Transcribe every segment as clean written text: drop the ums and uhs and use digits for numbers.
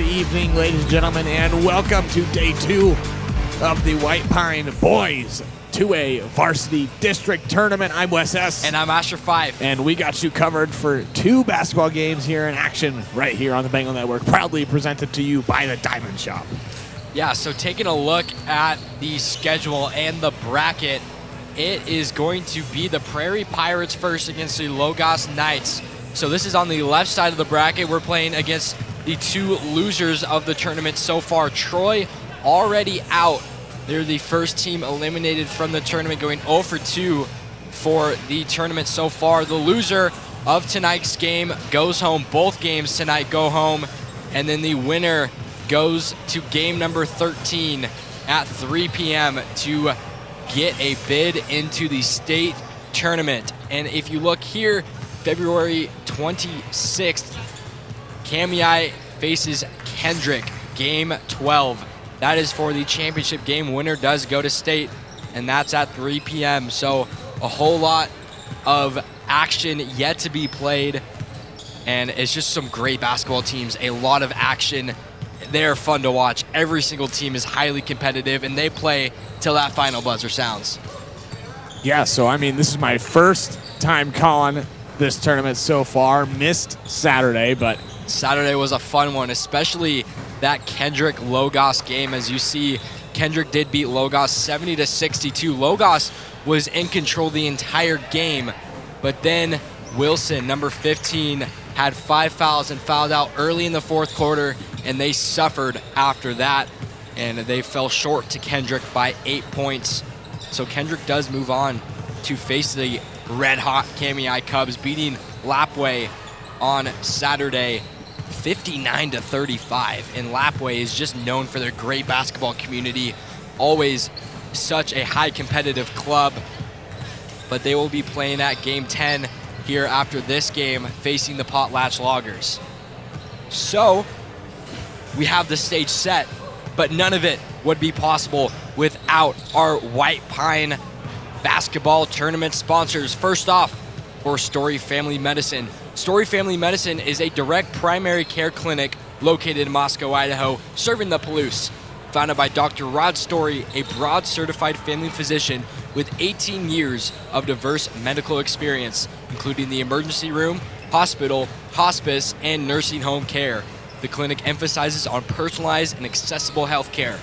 evening, ladies and gentlemen, and welcome to day 2 of the White Pine Boys 2A Varsity District Tournament. I'm Wes S. And I'm Asher 5. And we got you covered for 2 basketball games here in action right here on the Bengal Network, proudly presented to you by the Diamond Shop. Yeah, so taking a look at the schedule and the bracket, it is going to be the Prairie Pirates first against the Logos Knights. So this is on the left side of the bracket. We're playing against the 2 losers of the tournament so far. Troy already out. They're the first team eliminated from the tournament, going 0 for 2 for the tournament so far. The loser of tonight's game goes home. Both games tonight go home. And then the winner goes to game number 13 at 3 p.m. to get a bid into the state tournament. And if you look here, February 26th, Kamiah faces Kendrick, game 12. That is for the championship game. Winner does go to state, and that's at 3 p.m. So a whole lot of action yet to be played, and it's just some great basketball teams, a lot of action. They're fun to watch. Every single team is highly competitive, and they play till that final buzzer sounds. Yeah, so I mean, this is my first time calling this tournament so far. Missed Saturday, but Saturday was a fun one, especially that Kendrick Logos game. As you see, Kendrick did beat Logos 70-62. Logos was in control the entire game, but then Wilson, number 15, had 5 fouls and fouled out early in the fourth quarter, and they suffered after that, and they fell short to Kendrick by 8 points. So Kendrick does move on to face the red-hot Kamiah Cubs, beating Lapwai on Saturday 59-35. And Lapwai is just known for their great basketball community, always such a high competitive club. But they will be playing at game 10 here after this game, facing the Potlatch Loggers. So we have the stage set, but none of it would be possible without our White Pine basketball tournament sponsors. First off, for Story Family Medicine. Story Family Medicine is a direct primary care clinic located in Moscow, Idaho, serving the Palouse. Founded by Dr. Rod Story, a broad certified family physician with 18 years of diverse medical experience, including the emergency room, hospital, hospice, and nursing home care. The clinic emphasizes on personalized and accessible health care.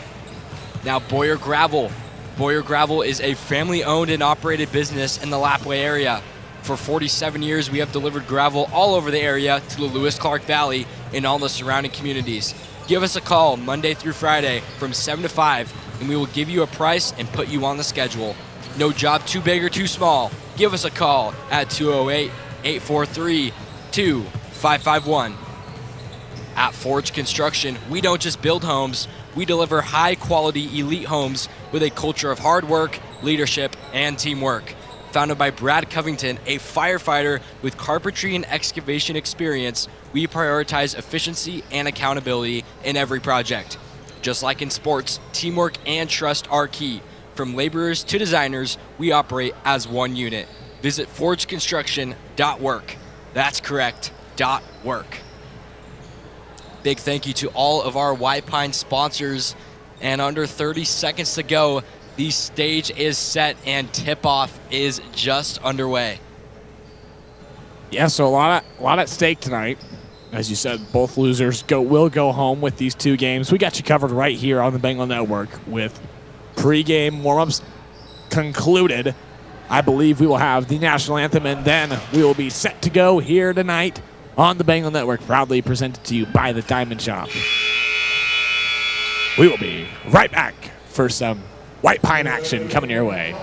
Now, Boyer Gravel. Boyer Gravel is a family-owned and operated business in the Lapwai area. For 47 years, we have delivered gravel all over the area to the Lewis-Clark Valley and all the surrounding communities. Give us a call Monday through Friday from 7 to 5, and we will give you a price and put you on the schedule. No job too big or too small. Give us a call at 208-843-2551. At Forge Construction, we don't just build homes, we deliver high-quality elite homes with a culture of hard work, leadership, and teamwork. Founded by Brad Covington, a firefighter with carpentry and excavation experience, we prioritize efficiency and accountability in every project. Just like in sports, teamwork and trust are key. From laborers to designers, we operate as one unit. Visit forgeconstruction.work. That's correct, .work. Big thank you to all of our White Pine sponsors. And under 30 seconds to go, the stage is set and tip-off is just underway. yeah, so a lot at stake tonight. As you said, both losers will go home with these 2 games. We got you covered right here on the Bengal Network with pregame warm-ups concluded. I believe we will have the national anthem, and then we will be set to go here tonight on the Bengal Network, proudly presented to you by the Diamond Shop. We will be right back for some White Pine action coming your way.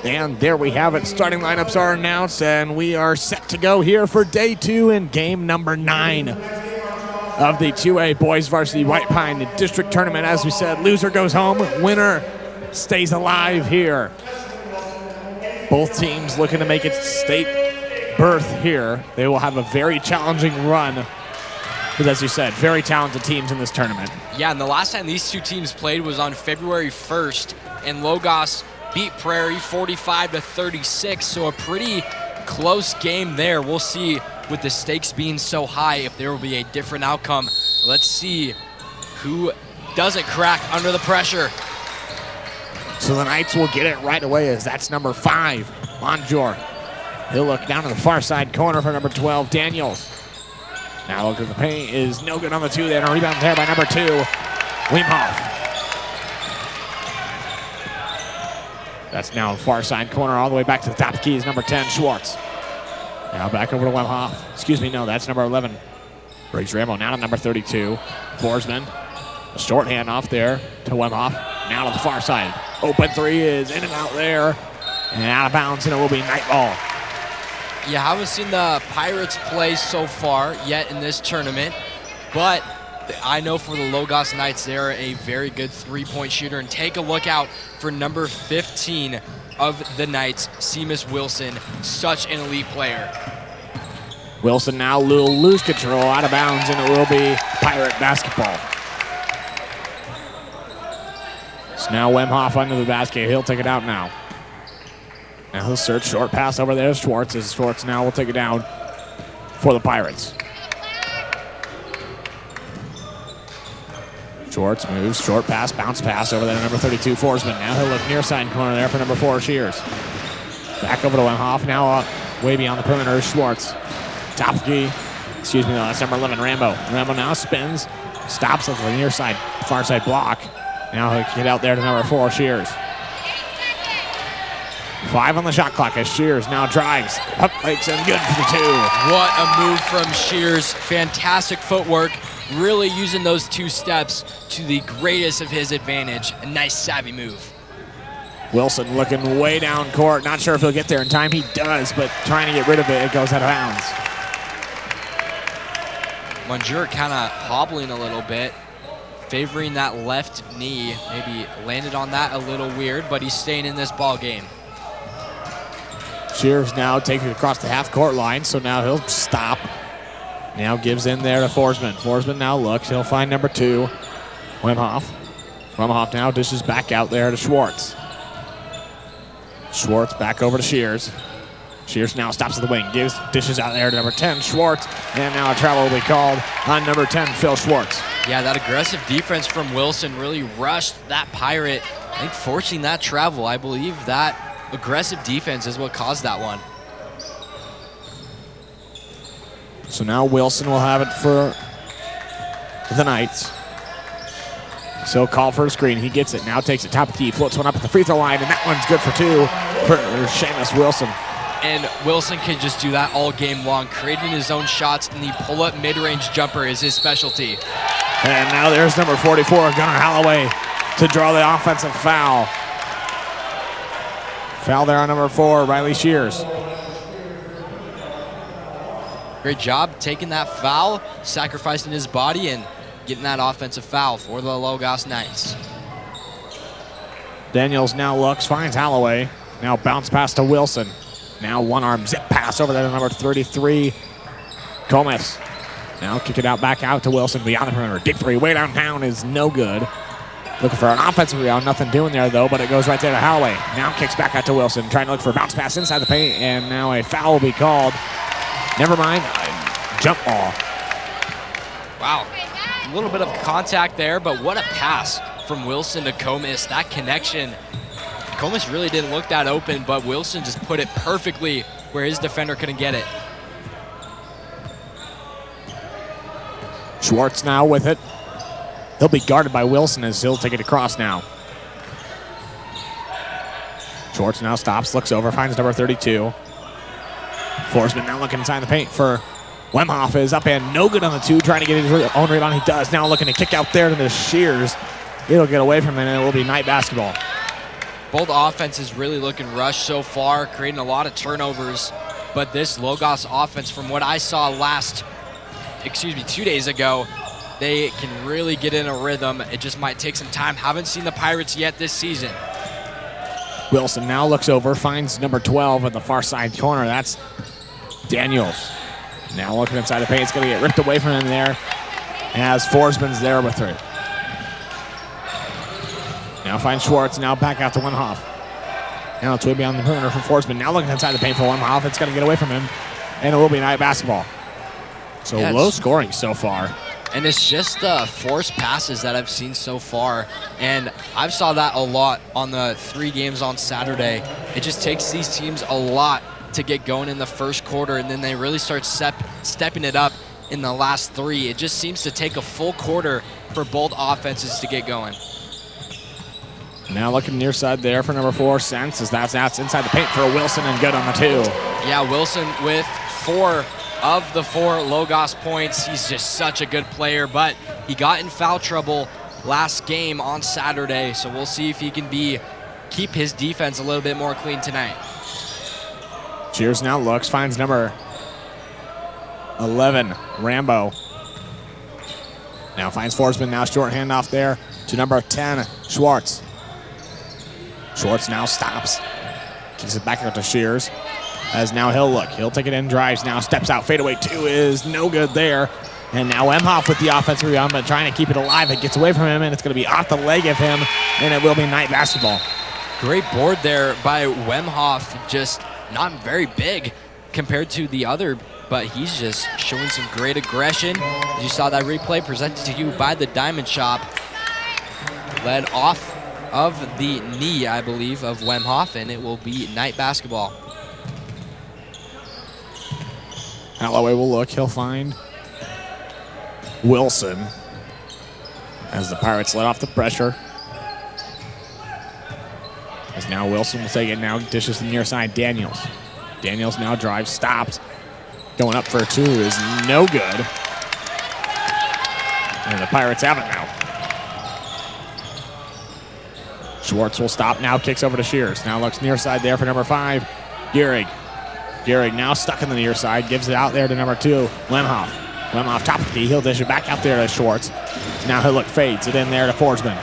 And there we have it. Starting lineups are announced, and we are set to go here for day 2 in game number 9 of the 2A Boys Varsity White Pine District Tournament. As we said, loser goes home, winner stays alive here. Both teams looking to make it state berth here. They will have a very challenging run, but as you said, very talented teams in this tournament. Yeah, and the last time these two teams played was on February 1st, and Logos beat Prairie 45-36, so a pretty close game there. We'll see, with the stakes being so high, if there will be a different outcome. Let's see who doesn't crack under the pressure. So the Knights will get it right away, as that's number 5, Monjor. He'll look down to the far side corner for number 12, Daniels. Now look at the paint is no good on the 2 there, and a rebound there by number 2, Wimhoff. That's now far side corner all the way back to the top key is number 10, Schwartz. Now back over to Wimhoff. Excuse me, no, that's number 11. Briggs Rambo now to number 32, Forsman. A short handoff there to Wimhoff. Now to the far side. Open 3 is in and out there. And out of bounds, and it will be night ball. You haven't seen the Pirates play so far yet in this tournament, but I know for the Logos Knights, they're a very good three-point shooter. And take a look out for number 15 of the Knights, Seamus Wilson, such an elite player. Wilson now will lose control, out of bounds, and it will be Pirate basketball. So now Wimhoff under the basket. He'll take it out now. Now he'll search, short pass over there to Schwartz, as Schwartz now will take it down for the Pirates. Schwartz moves, short pass, bounce pass over there to number 32, Forsman. Now he'll look near side corner there for number 4, Shears. Back over to Wimhoff, now up way beyond the perimeter, Schwartz. Top key, excuse me, no, that's number 11, Rambo. Rambo now spins, stops at the near side, far side block. Now he'll get out there to number 4, Shears. 5 on the shot clock as Shears now drives, up fakes, and good for the 2. What a move from Shears, fantastic footwork. Really using those 2 steps to the greatest of his advantage. A nice, savvy move. Wilson looking way down court. Not sure if he'll get there in time. He does, but trying to get rid of it, it goes out of bounds. Monjur kind of hobbling a little bit, favoring that left knee. Maybe landed on that a little weird, but he's staying in this ball game. Shears now taking it across the half-court line, so now he'll stop. Now gives in there to Forsman. Forsman now looks. He'll find number 2, Wimhoff. Wimhoff now dishes back out there to Schwartz. Schwartz back over to Shears. Shears now stops at the wing. Dishes out there to number 10, Schwartz. And now a travel will be called on number 10, Phil Schwartz. Yeah, that aggressive defense from Wilson really rushed that Pirate. I think forcing that travel, I believe that aggressive defense is what caused that one. So now Wilson will have it for the Knights. So call for a screen. He gets it. Now takes it top of the key. Floats one up at the free throw line, and that one's good for 2 for Seamus Wilson. And Wilson can just do that all game long, creating his own shots, and the pull-up mid-range jumper is his specialty. And now there's number 44, Gunnar Holloway, to draw the offensive foul. Foul there on number 4, Riley Shears. Great job taking that foul, sacrificing his body, and getting that offensive foul for the Logos Knights. Daniels now looks, finds Holloway. Now bounce pass to Wilson. Now one-arm zip pass over there to number 33, Gomez. Now kick it out, back out to Wilson beyond the perimeter. Deep 3 way downtown is no good. Looking for an offensive rebound. Nothing doing there, though, but it goes right there to Holloway. Now kicks back out to Wilson, trying to look for a bounce pass inside the paint, and now a foul will be called. Never mind. Jump ball. Wow. A little bit of contact there, but what a pass from Wilson to Comis. That connection. Comis really didn't look that open, but Wilson just put it perfectly where his defender couldn't get it. Schwartz now with it. He'll be guarded by Wilson as he'll take it across now. Schwartz now stops, looks over, finds number 32. Forsman now looking inside the paint for Wemhoff. Is up and no good on the two, trying to get his own rebound. He does. Now looking to kick out there to the Shears. It'll get away from him, and it will be Knight basketball. Both offenses really looking rushed so far, creating a lot of turnovers. But this Logos offense, from what I saw 2 days ago, they can really get in a rhythm. It just might take some time. Haven't seen the Pirates yet this season. Wilson now looks over, finds number 12 at the far side corner. That's Daniels. Now looking inside the paint. It's going to get ripped away from him there as Forsman's there with her. Now finds Schwartz. Now back out to Wemhoff. Now it's way beyond the perimeter for Forsman. Now looking inside the paint for Wemhoff. It's going to get away from him, and it will be Knight basketball. So low scoring so far. And it's just the forced passes that I've seen so far. And I've saw that a lot on the 3 games on Saturday. It just takes these teams a lot to get going in the first quarter, and then they really start stepping it up in the last 3. It just seems to take a full quarter for both offenses to get going. Now looking near side there for number 4, Sense, as that's inside the paint for Wilson, and good on the 2. Yeah, Wilson with 4 of the 4 Logos points. He's just such a good player, but he got in foul trouble last game on Saturday, so we'll see if he can keep his defense a little bit more clean tonight. Shears now looks, finds number 11, Rambo. Now finds Forsman, now short handoff there to number 10, Schwartz. Schwartz now stops, kicks it back out to Shears. As now he'll take it in, drives, now steps out, fadeaway 2 is no good there. And now Wemhoff with the offensive rebound, but trying to keep it alive. It gets away from him, and it's going to be off the leg of him, and it will be Knight basketball. Great board there by Wemhoff, just not very big compared to the other, but he's just showing some great aggression. As you saw that replay presented to you by the Diamond Shop. Led off of the knee, I believe, of Wemhoff, and it will be Knight basketball. Holloway will look. He'll find Wilson as the Pirates let off the pressure. As now Wilson will take it, now dishes to the near side, Daniels. Daniels now drives, stops. Going up for a 2 is no good. And the Pirates have it now. Schwartz will stop now, kicks over to Shears. Now looks near side there for number 5, Gehrig. Gehrig now stuck in the near side, gives it out there to number 2, Wemhoff. Wemhoff top of the key, he'll dish it back out there to Schwartz. Now he'll look, fades it in there to Forsman.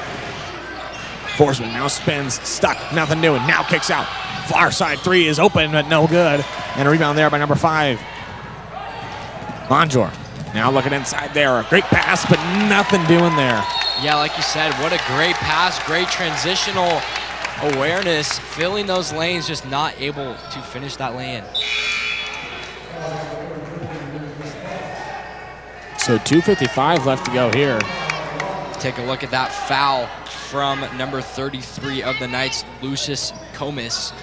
Forsman now spins, stuck, nothing doing, now kicks out. Far side 3 is open, but no good. And a rebound there by number 5, Monjor. Now looking inside there, a great pass, but nothing doing there. Yeah, like you said, what a great pass, great transitional awareness, filling those lanes, just not able to finish that lane. So 2:55 left to go here. Take a look at that foul from number 33 of the Knights, Lucius Comis.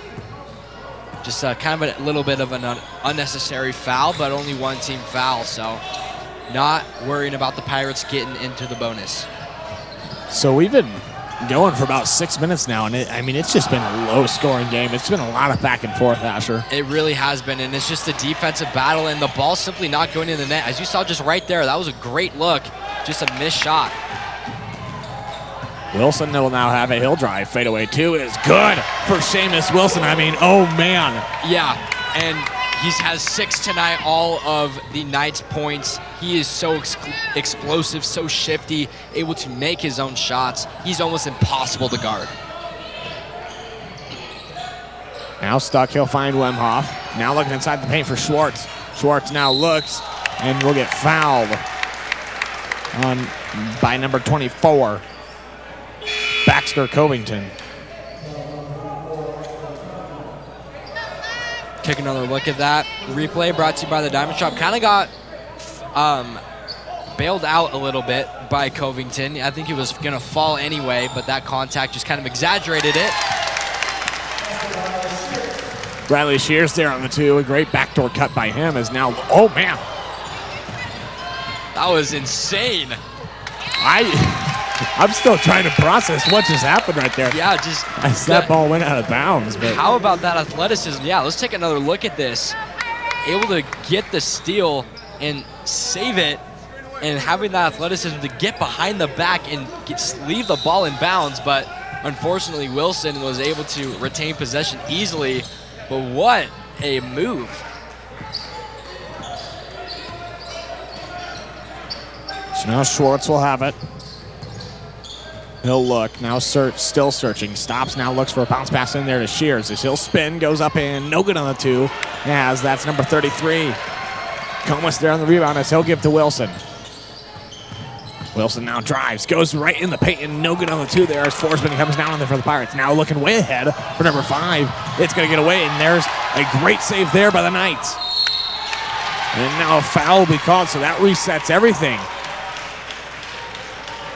Just kind of a little bit of an unnecessary foul, but only 1 team foul, so not worrying about the Pirates getting into the bonus. So we've been going for about 6 minutes now, and it's just been a low-scoring game. It's been a lot of back and forth, Asher. It really has been, and it's just a defensive battle, and the ball simply not going in the net. As you saw just right there, that was a great look, just a missed shot. Wilson will now have a hill drive. Fadeaway 2 is good for Seamus Wilson. Oh, man. Yeah, and he has 6 tonight, all of the Knights' points. He is so explosive, so shifty, able to make his own shots. He's almost impossible to guard. Now stuck, he'll find Wemhoff. Now looking inside the paint for Schwartz. Schwartz now looks and will get fouled by number 24. Oscar Covington. Take another look at that replay brought to you by the Diamond Shop. Kind of got bailed out a little bit by Covington. I think he was going to fall anyway, but that contact just kind of exaggerated it. Riley Shears there on the 2. A great backdoor cut by him is now, oh man. That was insane. I'm still trying to process what just happened right there. Yeah, just as that ball went out of bounds. But how about that athleticism? Yeah, let's take another look at this. Able to get the steal and save it, and having that athleticism to get behind the back and leave the ball in bounds. But unfortunately, Wilson was able to retain possession easily. But what a move. So now Schwartz will have it. He'll look, now still searching, stops, now looks for a bounce pass in there to Shears. As he'll spin, goes up and no good on the 2, as that's number 33. Comas there on the rebound as he'll give to Wilson. Wilson now drives, goes right in the paint and no good on the 2 there as Forsman comes down on there for the Pirates. Now looking way ahead for number 5. It's going to get away, and there's a great save there by the Knights. And now a foul will be called, so that resets everything.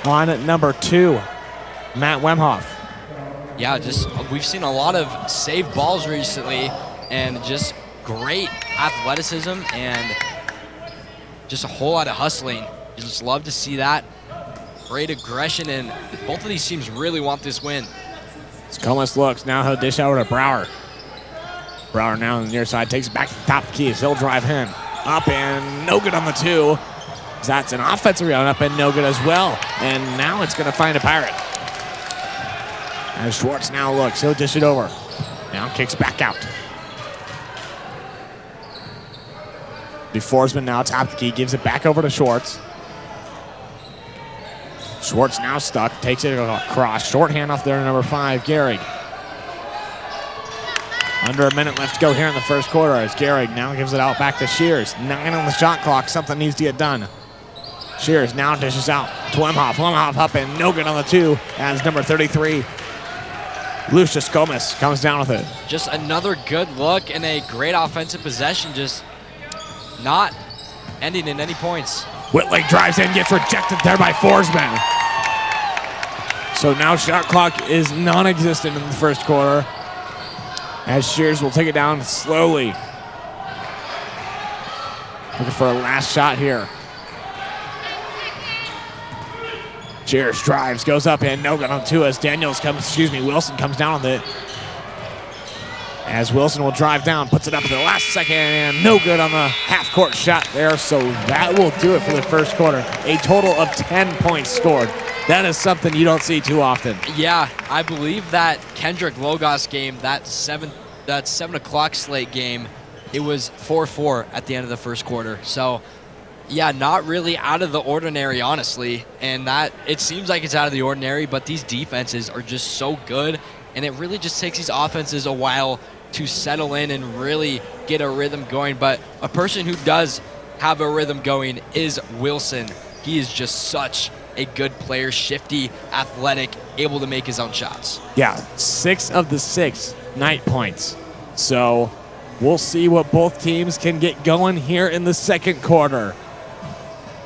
On number 2. Matt Wemhoff. Yeah, we've seen a lot of saved balls recently, and just great athleticism and just a whole lot of hustling. You just love to see that. Great aggression, and both of these teams really want this win. As Comas looks, now he'll dish over to Brower. Brower now on the near side, takes it back to the top of the key as he'll drive in. Up and no good on the 2. That's an offensive rebound, up and no good as well. And now it's going to find a Pirate. As Schwartz now looks, he'll dish it over. Now kicks back out. Forsman now top the key, gives it back over to Schwartz. Schwartz now stuck, takes it across. Short handoff there to number 5, Gehrig. Under a minute left to go here in the first quarter as Gehrig now gives it out back to Shears. 9 on the shot clock, something needs to get done. Shears now dishes out to Wemhoff. Wemhoff up and no good on the 2 as number 33. Lucius Comas comes down with it. Just another good look and a great offensive possession, just not ending in any points. Whitley drives in, gets rejected there by Forsman. So now shot clock is non-existent in the first quarter as Shears will take it down slowly. Looking for a last shot here. Shears drives, goes up and no good on 2 as Wilson comes down on it. As Wilson will drive down, puts it up at the last second, and no good on the half-court shot there. So that will do it for the first quarter. A total of 10 points scored. That is something you don't see too often. Yeah, I believe that Kendrick Logos game, that 7 o'clock slate game, it was 4-4 at the end of the first quarter. So, yeah, not really out of the ordinary, honestly. And that it seems like it's out of the ordinary, but these defenses are just so good, and it really just takes these offenses a while to settle in and really get a rhythm going. But a person who does have a rhythm going is Wilson. He is just such a good player, shifty, athletic, able to make his own shots. Yeah, 6 of the 6 night points. So we'll see what both teams can get going here in the second quarter.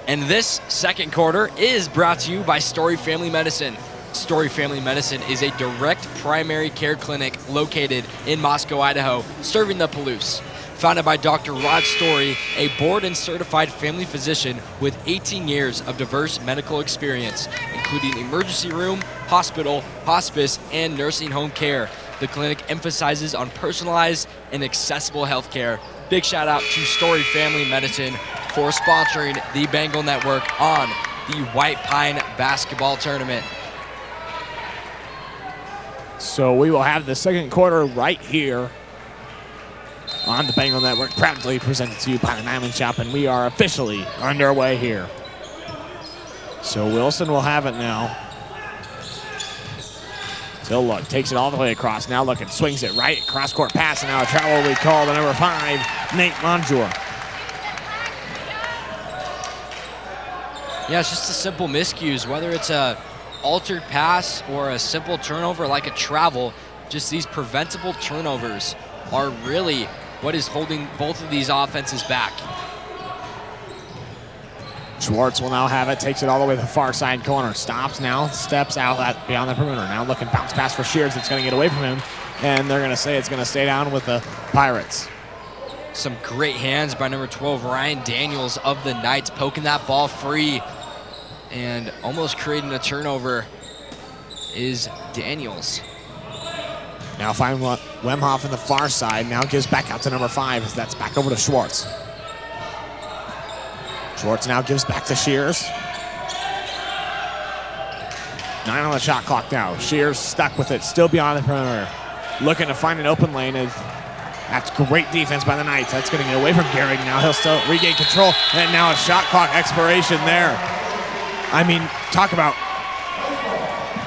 And this second quarter is brought to you by Story Family Medicine. Story Family Medicine is a direct primary care clinic located in Moscow, Idaho, serving the Palouse. Founded by Dr. Rod Story, a board and certified family physician with 18 years of diverse medical experience, including emergency room, hospital, hospice, and nursing home care. The clinic emphasizes on personalized and accessible health care. Big shout out to Story Family Medicine for sponsoring the Bengal Network on the White Pine basketball tournament. So we will have the second quarter right here on the Bengal Network, proudly presented to you by the Diamond Shop, and we are officially underway here. So Wilson will have it now. Still look, takes it all the way across. Now looking, swings it right, cross-court pass, and now a travel will be called on number 5, Nate Monjour. Yeah, it's just a simple miscues, whether it's a altered pass or a simple turnover like a travel, just these preventable turnovers are really what is holding both of these offenses back. Schwartz will now have it, takes it all the way to the far side corner, stops now, steps out beyond the perimeter. Now looking bounce pass for Shears, it's going to get away from him, and they're going to say it's going to stay down with the Pirates. Some great hands by number 12, Ryan Daniels of the Knights, poking that ball free and almost creating a turnover is Daniels. Now find Wemhoff on the far side, now gives back out to number 5 as that's back over to Schwartz. Schwartz now gives back to Shears. 9 on the shot clock now. Shears stuck with it, still beyond the perimeter. Looking to find an open lane. That's great defense by the Knights. That's going to get away from Gehrig. Now he'll still regain control. And now a shot clock expiration there. I mean, talk about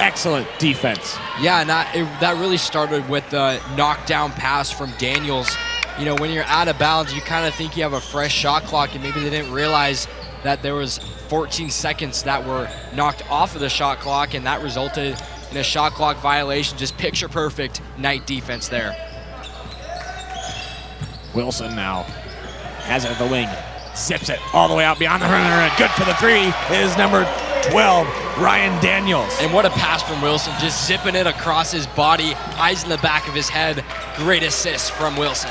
excellent defense. Yeah, and that really started with the knockdown pass from Daniels. You know, when you're out of bounds, you kind of think you have a fresh shot clock, and maybe they didn't realize that there was 14 seconds that were knocked off of the shot clock, and that resulted in a shot clock violation. Just picture perfect Knight defense there. Wilson now has it at the wing, zips it all the way out beyond the perimeter, and good for the 3 is number 12, Ryan Daniels. And what a pass from Wilson, just zipping it across his body, eyes in the back of his head. Great assist from Wilson.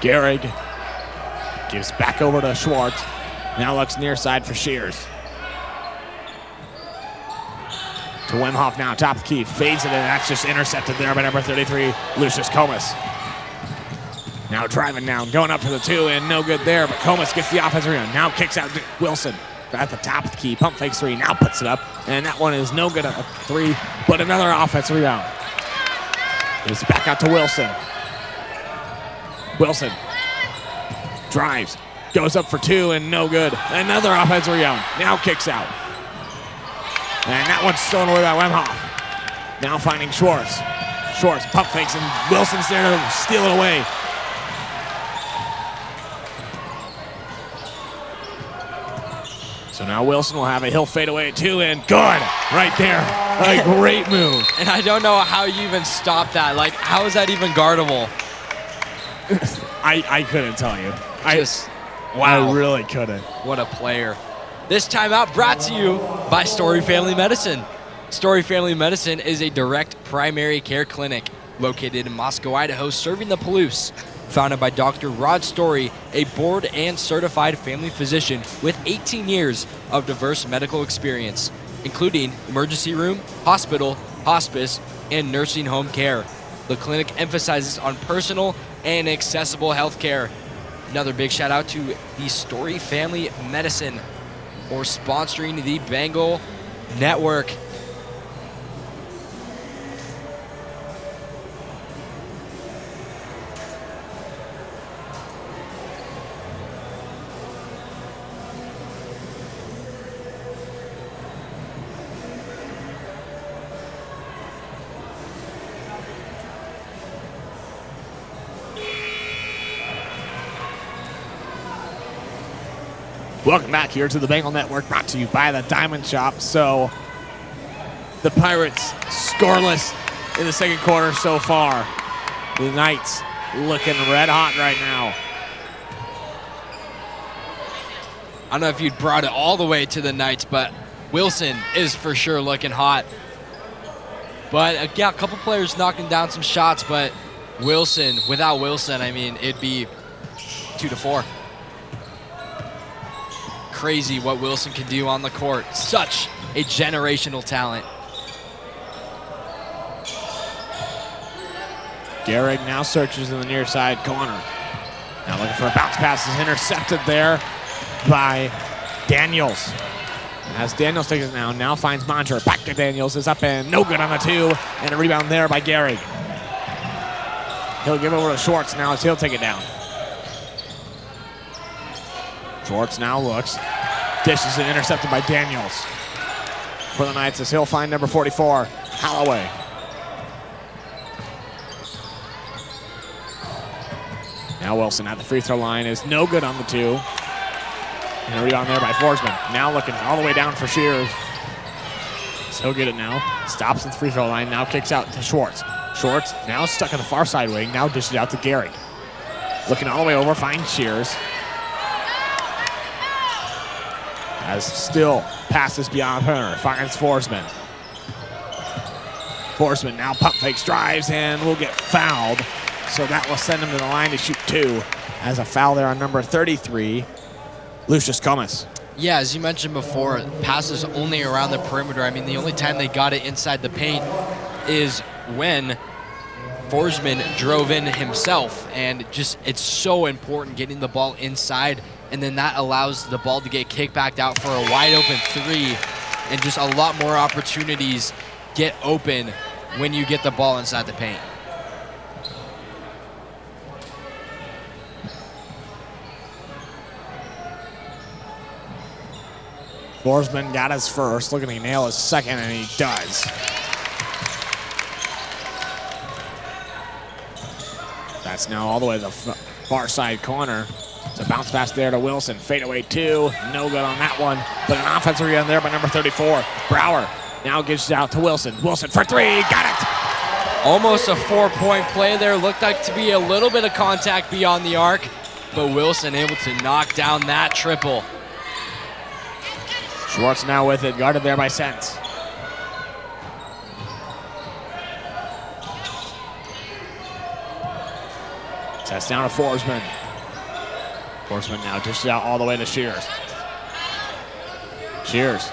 Gehrig gives back over to Schwartz. Now looks near side for Shears. To Wemhoff now, top of the key, fades it, and that's just intercepted there by number 33, Lucius Comas. Now driving down, going up for the 2, and no good there, but Comas gets the offensive rebound. Now kicks out Wilson at the top of the key, pump fakes 3, now puts it up, and that one is no good at 3, but another offensive rebound. It's back out to Wilson. Wilson drives, goes up for 2, and no good. Another offensive rebound, now kicks out. And that one's stolen away by Wemhoff. Now finding Schwartz. Schwartz pump fakes, and Wilson's there to steal it away. So now Wilson will have it. He'll fade away at 2, and good. Right there. A great move. And I don't know how you even stop that. Like, how is that even guardable? I couldn't tell you. Wow. I really couldn't. What a player. This timeout brought to you by Story Family Medicine. Story Family Medicine is a direct primary care clinic located in Moscow, Idaho, serving the Palouse. Founded by Dr. Rod Story, a board and certified family physician with 18 years of diverse medical experience, including emergency room, hospital, hospice, and nursing home care. The clinic emphasizes on personal and accessible health care. Another big shout out to the Story Family Medicine for sponsoring the Bengal Network. Welcome back here to the Bengal Network, brought to you by the Diamond Shop. So the Pirates scoreless in the second quarter so far. The Knights looking red hot right now. I don't know if you'd brought it all the way to the Knights, but Wilson is for sure looking hot. But yeah, a couple players knocking down some shots, but Wilson, without Wilson, I mean, it'd be 2-4. Crazy what Wilson can do on the court. Such a generational talent. Gehrig now searches in the near side corner. Now looking for a bounce pass, is intercepted there by Daniels. As Daniels takes it now finds Montre. Back to Daniels, is up and no good on the 2, and a rebound there by Gehrig. He'll give over to Schwartz now as he'll take it down. Schwartz now looks, dishes it, intercepted by Daniels. For the Knights as he'll find number 44, Holloway. Now Wilson at the free throw line is no good on the 2. And a rebound there by Forsman. Now looking all the way down for Shears. Schwartz, he'll get it now. Stops at the free throw line, now kicks out to Schwartz. Schwartz now stuck on the far side wing, now dishes out to Gehrig. Looking all the way over, finds Shears. As still passes beyond her, finds Forsman. Forsman now pump fakes, drives, and will get fouled. So that will send him to the line to shoot 2. As a foul there on number 33, Lucius Comas. Yeah, as you mentioned before, passes only around the perimeter. I mean, the only time they got it inside the paint is when Forsman drove in himself. And just, it's so important getting the ball inside, and then that allows the ball to get kicked back out for a wide open 3, and just a lot more opportunities get open when you get the ball inside the paint. Forsman got his first, looking to nail his second, and he does. That's now all the way to the far side corner. It's a bounce pass there to Wilson. Fadeaway 2, no good on that one. But an offensive rebound there by number 34. Brower now gives it out to Wilson. Wilson for 3, got it! Almost a 4-point play there. Looked like to be a little bit of contact beyond the arc, but Wilson able to knock down that triple. Schwartz now with it, guarded there by Sens. That's down to Forsman. Forsman now dishes out all the way to Shears. Shears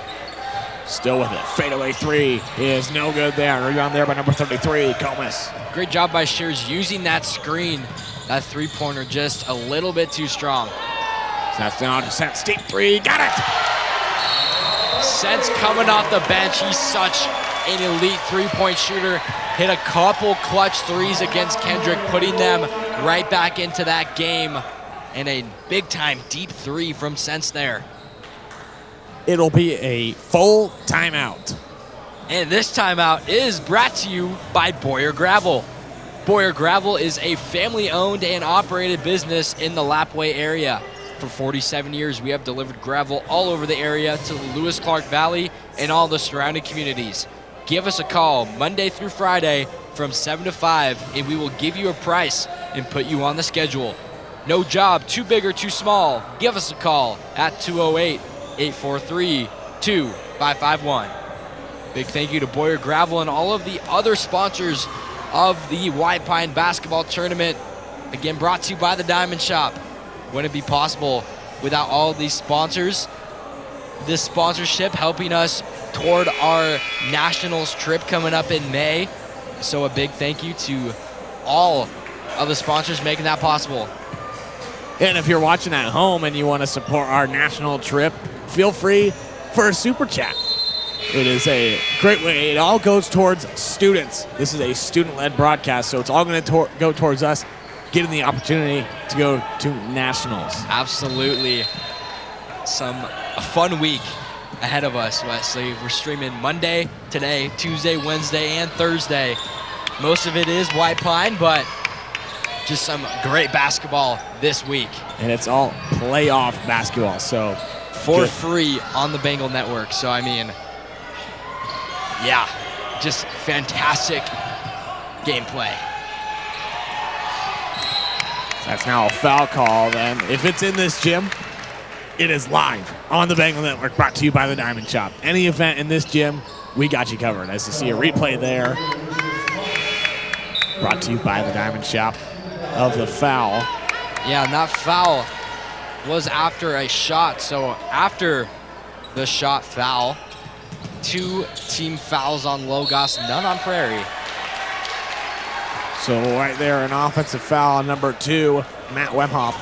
still with it. Fadeaway 3 is no good there. Rebound there by number 33, Comas. Great job by Shears using that screen. That 3-pointer just a little bit too strong. That's down to Sens. Deep 3, got it! Sens coming off the bench. He's such an elite 3-point shooter. Hit a couple clutch 3s against Kendrick, putting them right back into that game. And a big-time deep 3 from Sens there. It'll be a full timeout. And this timeout is brought to you by Boyer Gravel. Boyer Gravel is a family-owned and operated business in the Lapwai area. For 47 years, we have delivered gravel all over the area to the Lewis-Clark Valley and all the surrounding communities. Give us a call Monday through Friday from 7 to 5, and we will give you a price and put you on the schedule. No job too big or too small. Give us a call at 208-843-2551. Big thank you to Boyer Gravel and all of the other sponsors of the White Pine Basketball Tournament. Again, brought to you by the Diamond Shop. Wouldn't be possible without all of these sponsors. This sponsorship helping us toward our Nationals trip coming up in May. So a big thank you to all of the sponsors making that possible. And if you're watching at home and you want to support our national trip, feel free for a super chat. It is a great way. It all goes towards students. This is a student-led broadcast, so it's all going to go towards us getting the opportunity to go to nationals. Absolutely. A fun week ahead of us, Wesley. We're streaming Monday, today, Tuesday, Wednesday, and Thursday. Most of it is White Pine, but just some great basketball this week. And it's all playoff basketball, so for free on the Bengal Network. So, I mean, yeah, just fantastic gameplay. That's now a foul call. Then, if it's in this gym, it is live on the Bengal Network, brought to you by the Diamond Shop. Any event in this gym, we got you covered. As you see a replay there, brought to you by the Diamond Shop of the foul. Yeah, and that foul was after a shot. So after the shot foul, 2 team fouls on Logos, none on Prairie. So right there, an offensive foul on number 2, Matt Wemhoff.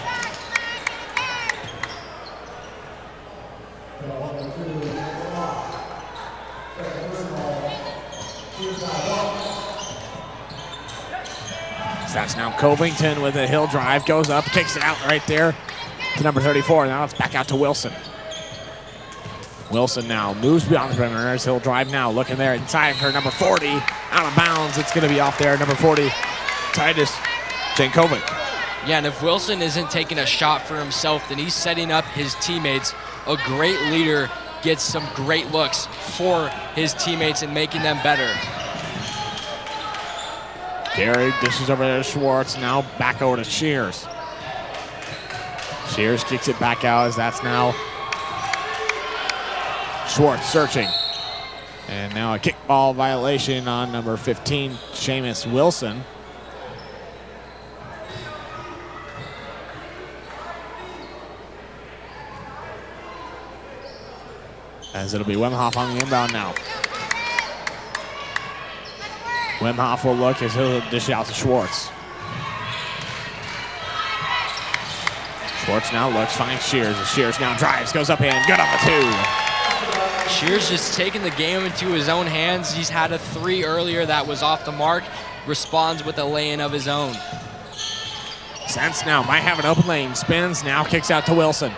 So that's now Covington with a hill drive, goes up, kicks it out right there to number 34. Now it's back out to Wilson. Wilson now moves beyond the perimeter. There's hill drive now, looking there inside for number 40. Out of bounds, it's going to be off there, number 40. Titus Jankovic. Yeah, and if Wilson isn't taking a shot for himself, then he's setting up his teammates. A great leader gets some great looks for his teammates and making them better. Gary dishes over there to Schwartz. Now back over to Shears. Shears kicks it back out as that's now Schwartz searching. And now a kickball violation on number 15, Seamus Wilson. As it'll be Wemhoff on the inbound now. Wemhoff will look as he'll dish it out to Schwartz. Schwartz now looks, finds Shears. Shears now drives, goes up and good on the 2. Shears just taking the game into his own hands. He's had a 3 earlier that was off the mark. Responds with a lay-in of his own. Sense now might have an open lane. Spins, now kicks out to Wilson.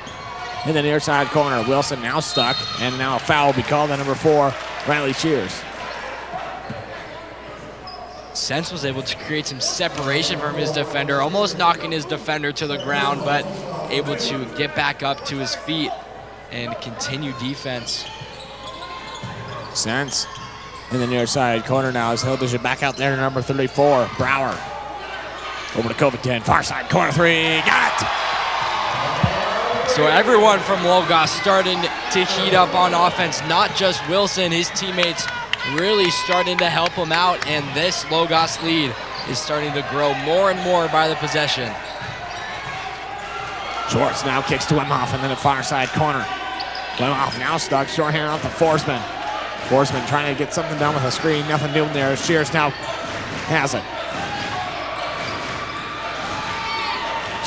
In the near side corner, Wilson now stuck, and now a foul will be called on number 4, Riley Shears. Sense was able to create some separation from his defender, almost knocking his defender to the ground, but able to get back up to his feet and continue defense. Sense in the near side corner now as he'll dish it back out there to number 34, Brower. Over to Covington, far side corner 3, got it! So everyone from Logos starting to heat up on offense, not just Wilson, his teammates really starting to help him out, and this Logos lead is starting to grow more and more by the possession. Schwartz now kicks to Wemhoff and then a far side corner. Wemhoff now stuck, shorthand off to Forsman. Forsman trying to get something done with a screen, nothing doing there. Shears now has it.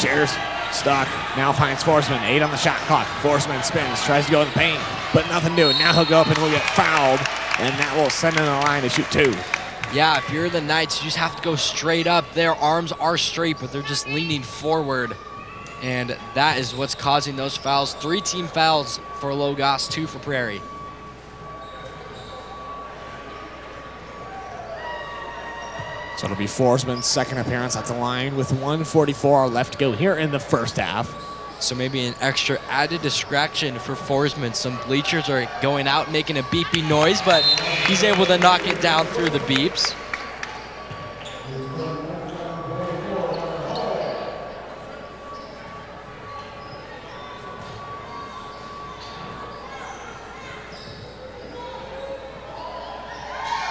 Shears stuck, now finds Forsman, 8 on the shot clock. Forsman spins, tries to go in the paint, but nothing doing. Now he'll go up and will get fouled, and that will send him in the line to shoot 2. Yeah, if you're the Knights, you just have to go straight up. Their arms are straight, but they're just leaning forward, and that is what's causing those fouls. 3 team fouls for Logos, 2 for Prairie. So it'll be Forsman's second appearance at the line with 1:44 left to go here in the first half. So maybe an extra added distraction for Forsman. Some bleachers are going out making a beeping noise, but he's able to knock it down through the beeps.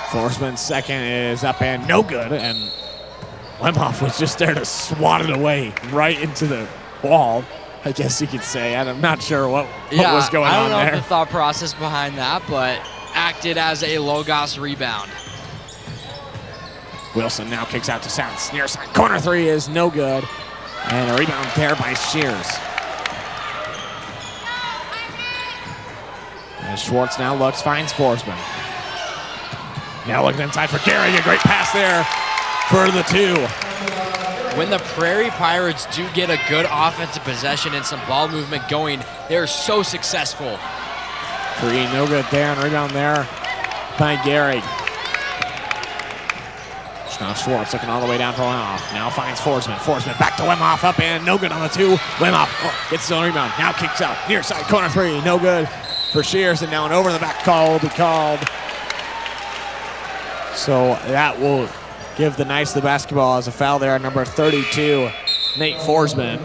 Forsman's second is up and no good, and Wemhoff was just there to swat it away right into the wall, I guess you could say. I'm not sure what was going on there. I don't know the thought process behind that, but acted as a Logos rebound. Wilson now kicks out to Sense. Near side corner 3 is no good, and a rebound there by Shears. As Schwartz now looks, finds Forsman. Now looking inside for Gehrig, a great pass there for the 2. When the Prairie Pirates do get a good offensive possession and some ball movement going, they're so successful. 3, no good there, and rebound there by Gehrig. Now Schwartz looking all the way down to Wemhoff. Now finds Forsman. Forsman back to Wemhoff, up and no good on the 2. Wemhoff gets his own rebound. Now kicks out. Near side corner 3, no good for Shears, and now an over the back call will be called. So that will give the Knights the basketball as a foul there on number 32, Nate Forsman.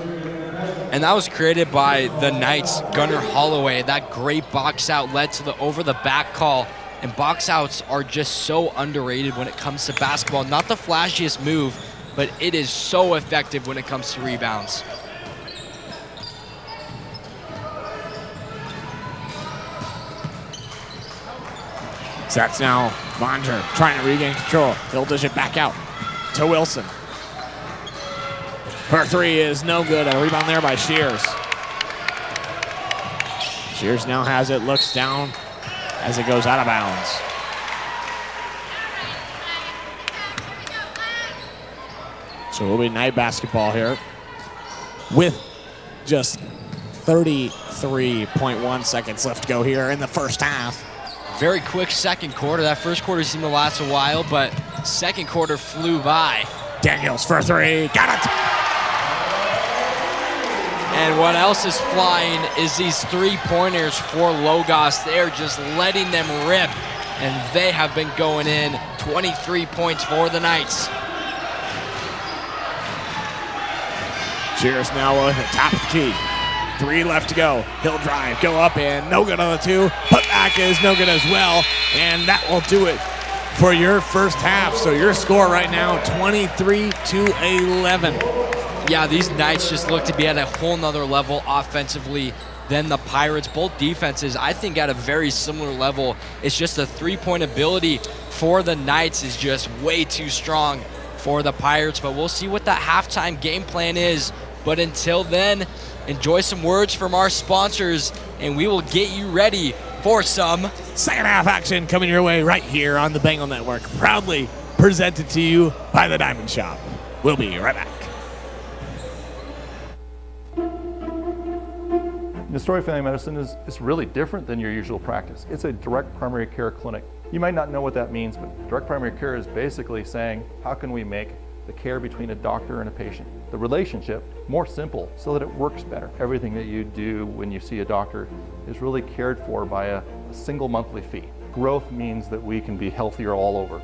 And that was created by the Knights, Gunnar Holloway. That great box out led to the over the back call. And box outs are just so underrated when it comes to basketball. Not the flashiest move, but it is so effective when it comes to rebounds. So that's now Monger trying to regain control. He'll dish it back out to Wilson. Her 3 is no good. A rebound there by Shears. Shears now has it, looks down as it goes out of bounds. So it will be night basketball here with just 33.1 seconds left to go here in the first half. Very quick second quarter. That first quarter seemed to last a while, but second quarter flew by. Daniels for 3, got it! And what else is flying is these three-pointers for Logos. They're just letting them rip, and they have been going in. 23 points for the Knights. Shears now with the top of the key. 3 left to go. He'll drive, go up, and no good on the 2. Put back is no good as well, and that will do it for your first half. So your score right now, 23-11. Yeah, these Knights just look to be at a whole nother level offensively than the Pirates. Both defenses, I think, at a very similar level. It's just the three-point ability for the Knights is just way too strong for the Pirates, but we'll see what that halftime game plan is. But until then, enjoy some words from our sponsors, and we will get you ready for some second half action coming your way right here on the Bengal Network. Proudly presented to you by the Diamond Shop. We'll be right back. Astoria Family Medicine is really different than your usual practice. It's a direct primary care clinic. You might not know what that means, but direct primary care is basically saying, how can we make the care between a doctor and a patient, the relationship, more simple so that it works better? Everything that you do when you see a doctor is really cared for by a single monthly fee. Growth means that we can be healthier all over.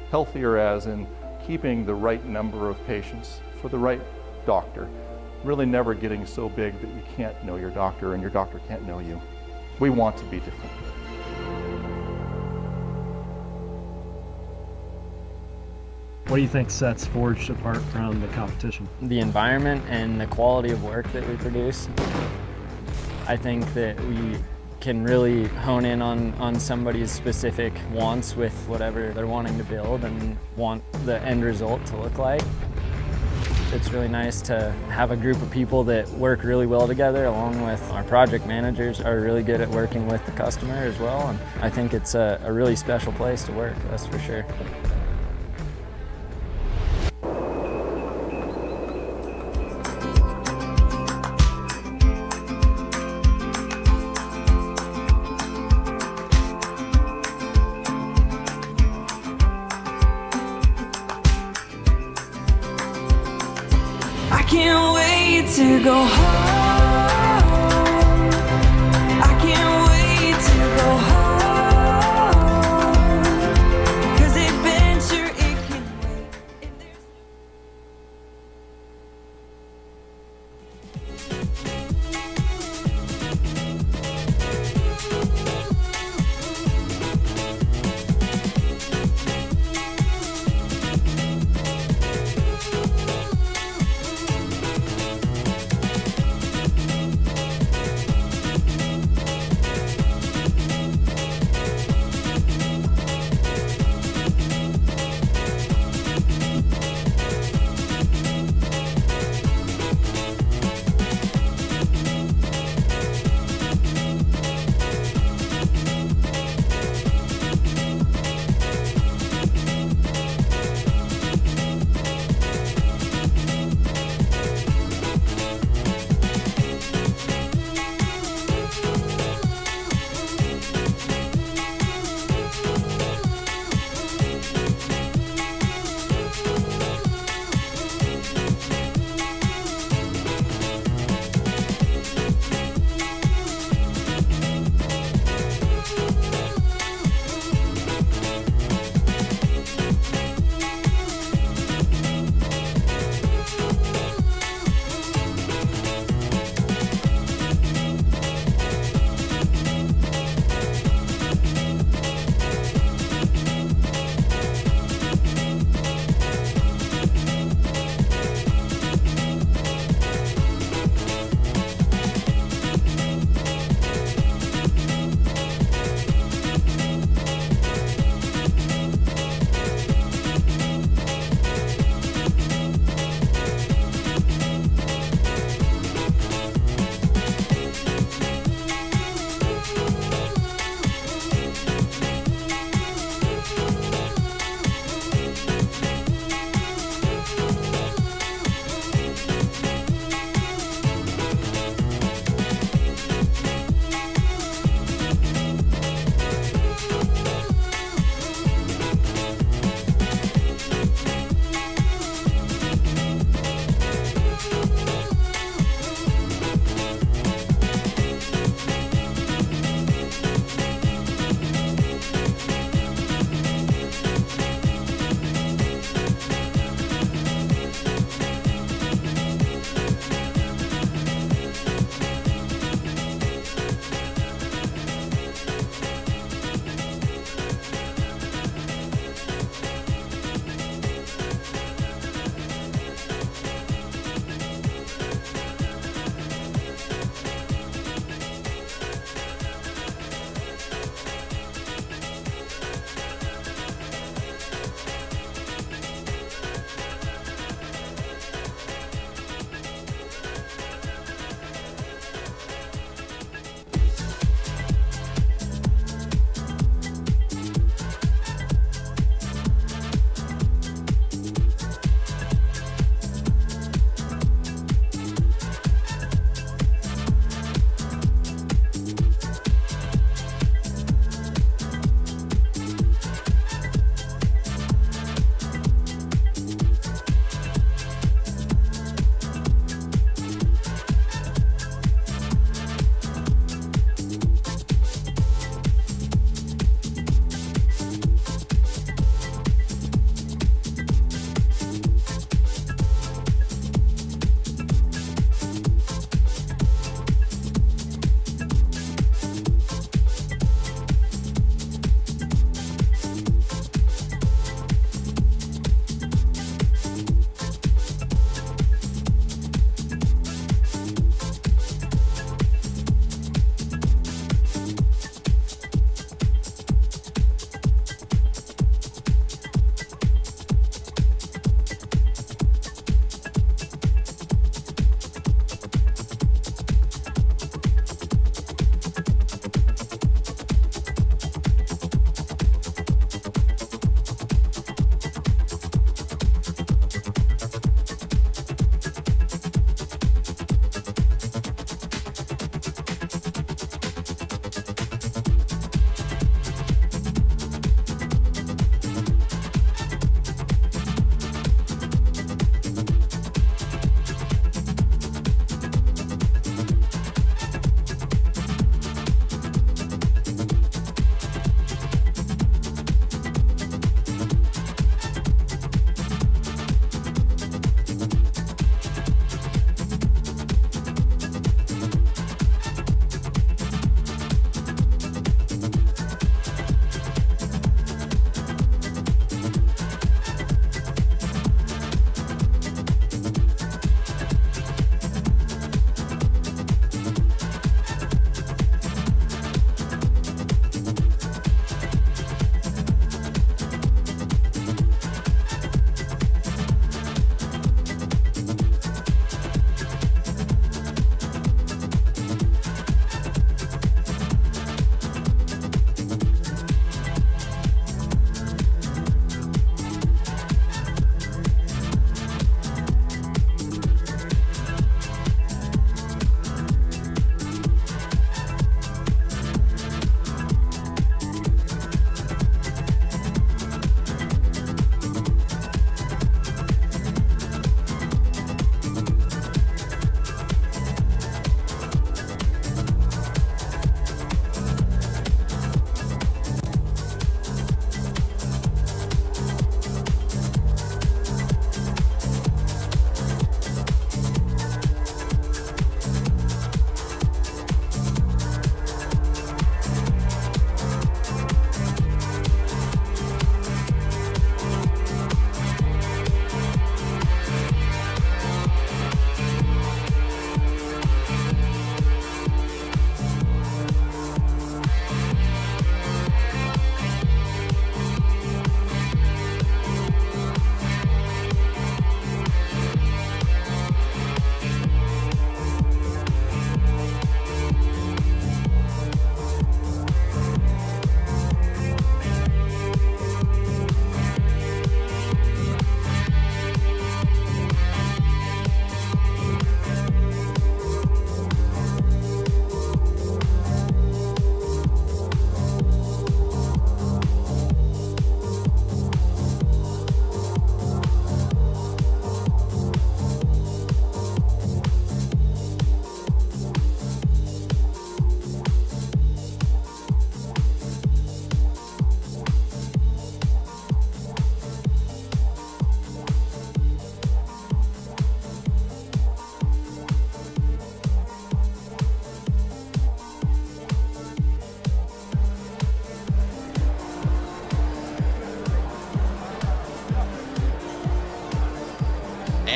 Healthier as in keeping the right number of patients for the right doctor. Really never getting so big that you can't know your doctor and your doctor can't know you. We want to be different. What do you think sets Forged apart from the competition? The environment and the quality of work that we produce. I think that we can really hone in on somebody's specific wants with whatever they're wanting to build and want the end result to look like. It's really nice to have a group of people that work really well together, along with our project managers are really good at working with the customer as well. And I think it's a really special place to work, that's for sure. I can't wait to go home. I can't wait to go home. 'Cause adventure, it can wait. If there's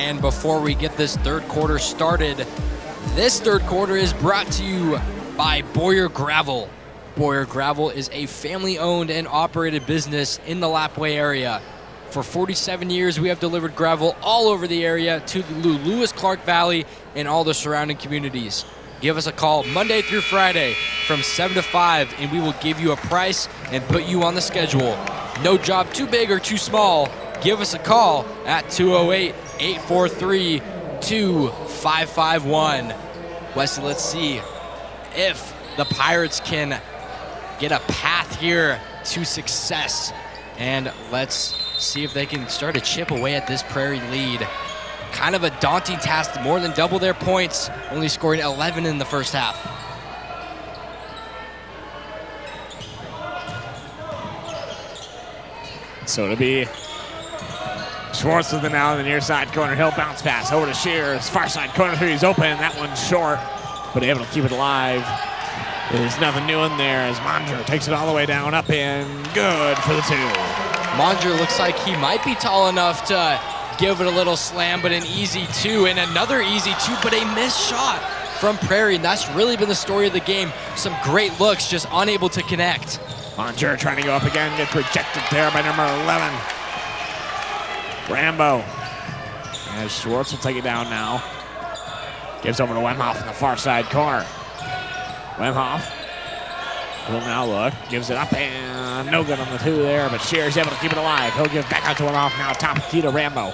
And before we get this third quarter started, this third quarter is brought to you by Boyer Gravel. Boyer Gravel is a family-owned and operated business in the Lapwai area. For 47 years, we have delivered gravel all over the area to the Lewis-Clark Valley and all the surrounding communities. Give us a call Monday through Friday from 7 to 5, and we will give you a price and put you on the schedule. No job too big or too small. Give us a call at 208-843-2551. Wesley, let's see if the Pirates can get a path here to success. And let's see if they can start to chip away at this Prairie lead. Kind of a daunting task, more than double their points, only scoring 11 in the first half. So it'll be Schwartz with it now in the near side corner. He'll bounce pass over to Shears. Far side corner three is open. That one's short, but able to keep it alive. There's nothing new in there as Mondra takes it all the way down, up in, good for the two. Mondra looks like he might be tall enough to give it a little slam, but an easy two, and another easy two, but a missed shot from Prairie, and that's really been the story of the game. Some great looks, just unable to connect. Mondra trying to go up again, gets rejected there by number 11. Rambo. As Schwartz will take it down now. Gives over to Wemhoff in the far side corner. Wemhoff will now look, gives it up, and no good on the two there, but Shear's able to keep it alive. He'll give back out to Wemhoff now, top of key to Rambo.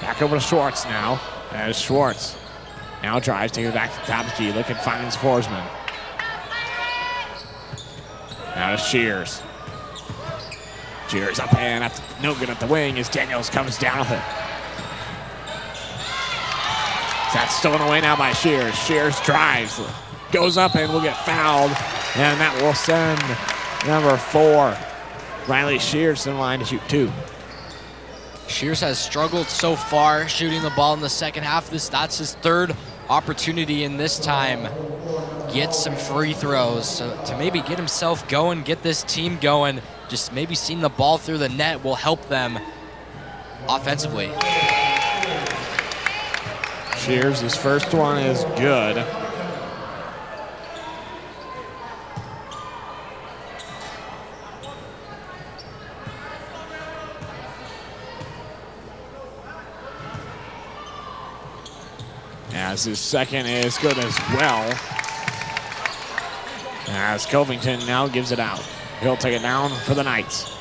Back over to Schwartz now, as Schwartz now drives, takes it back to the top of key, looking, finds Forsman. Now to Shears. Shears up and up, no good at the wing as Daniels comes down with it. That's stolen away now by Shears. Shears drives, goes up and will get fouled, and that will send number 4, Riley Shears, in line to shoot 2. Shears has struggled so far shooting the ball in the second half. That's his third opportunity in this time. Get some free throws to maybe get himself going, get this team going. Just maybe seeing the ball through the net will help them offensively. Shears, his first one is good. As his second is good as well. As Covington now gives it out. He'll take it down for the Knights.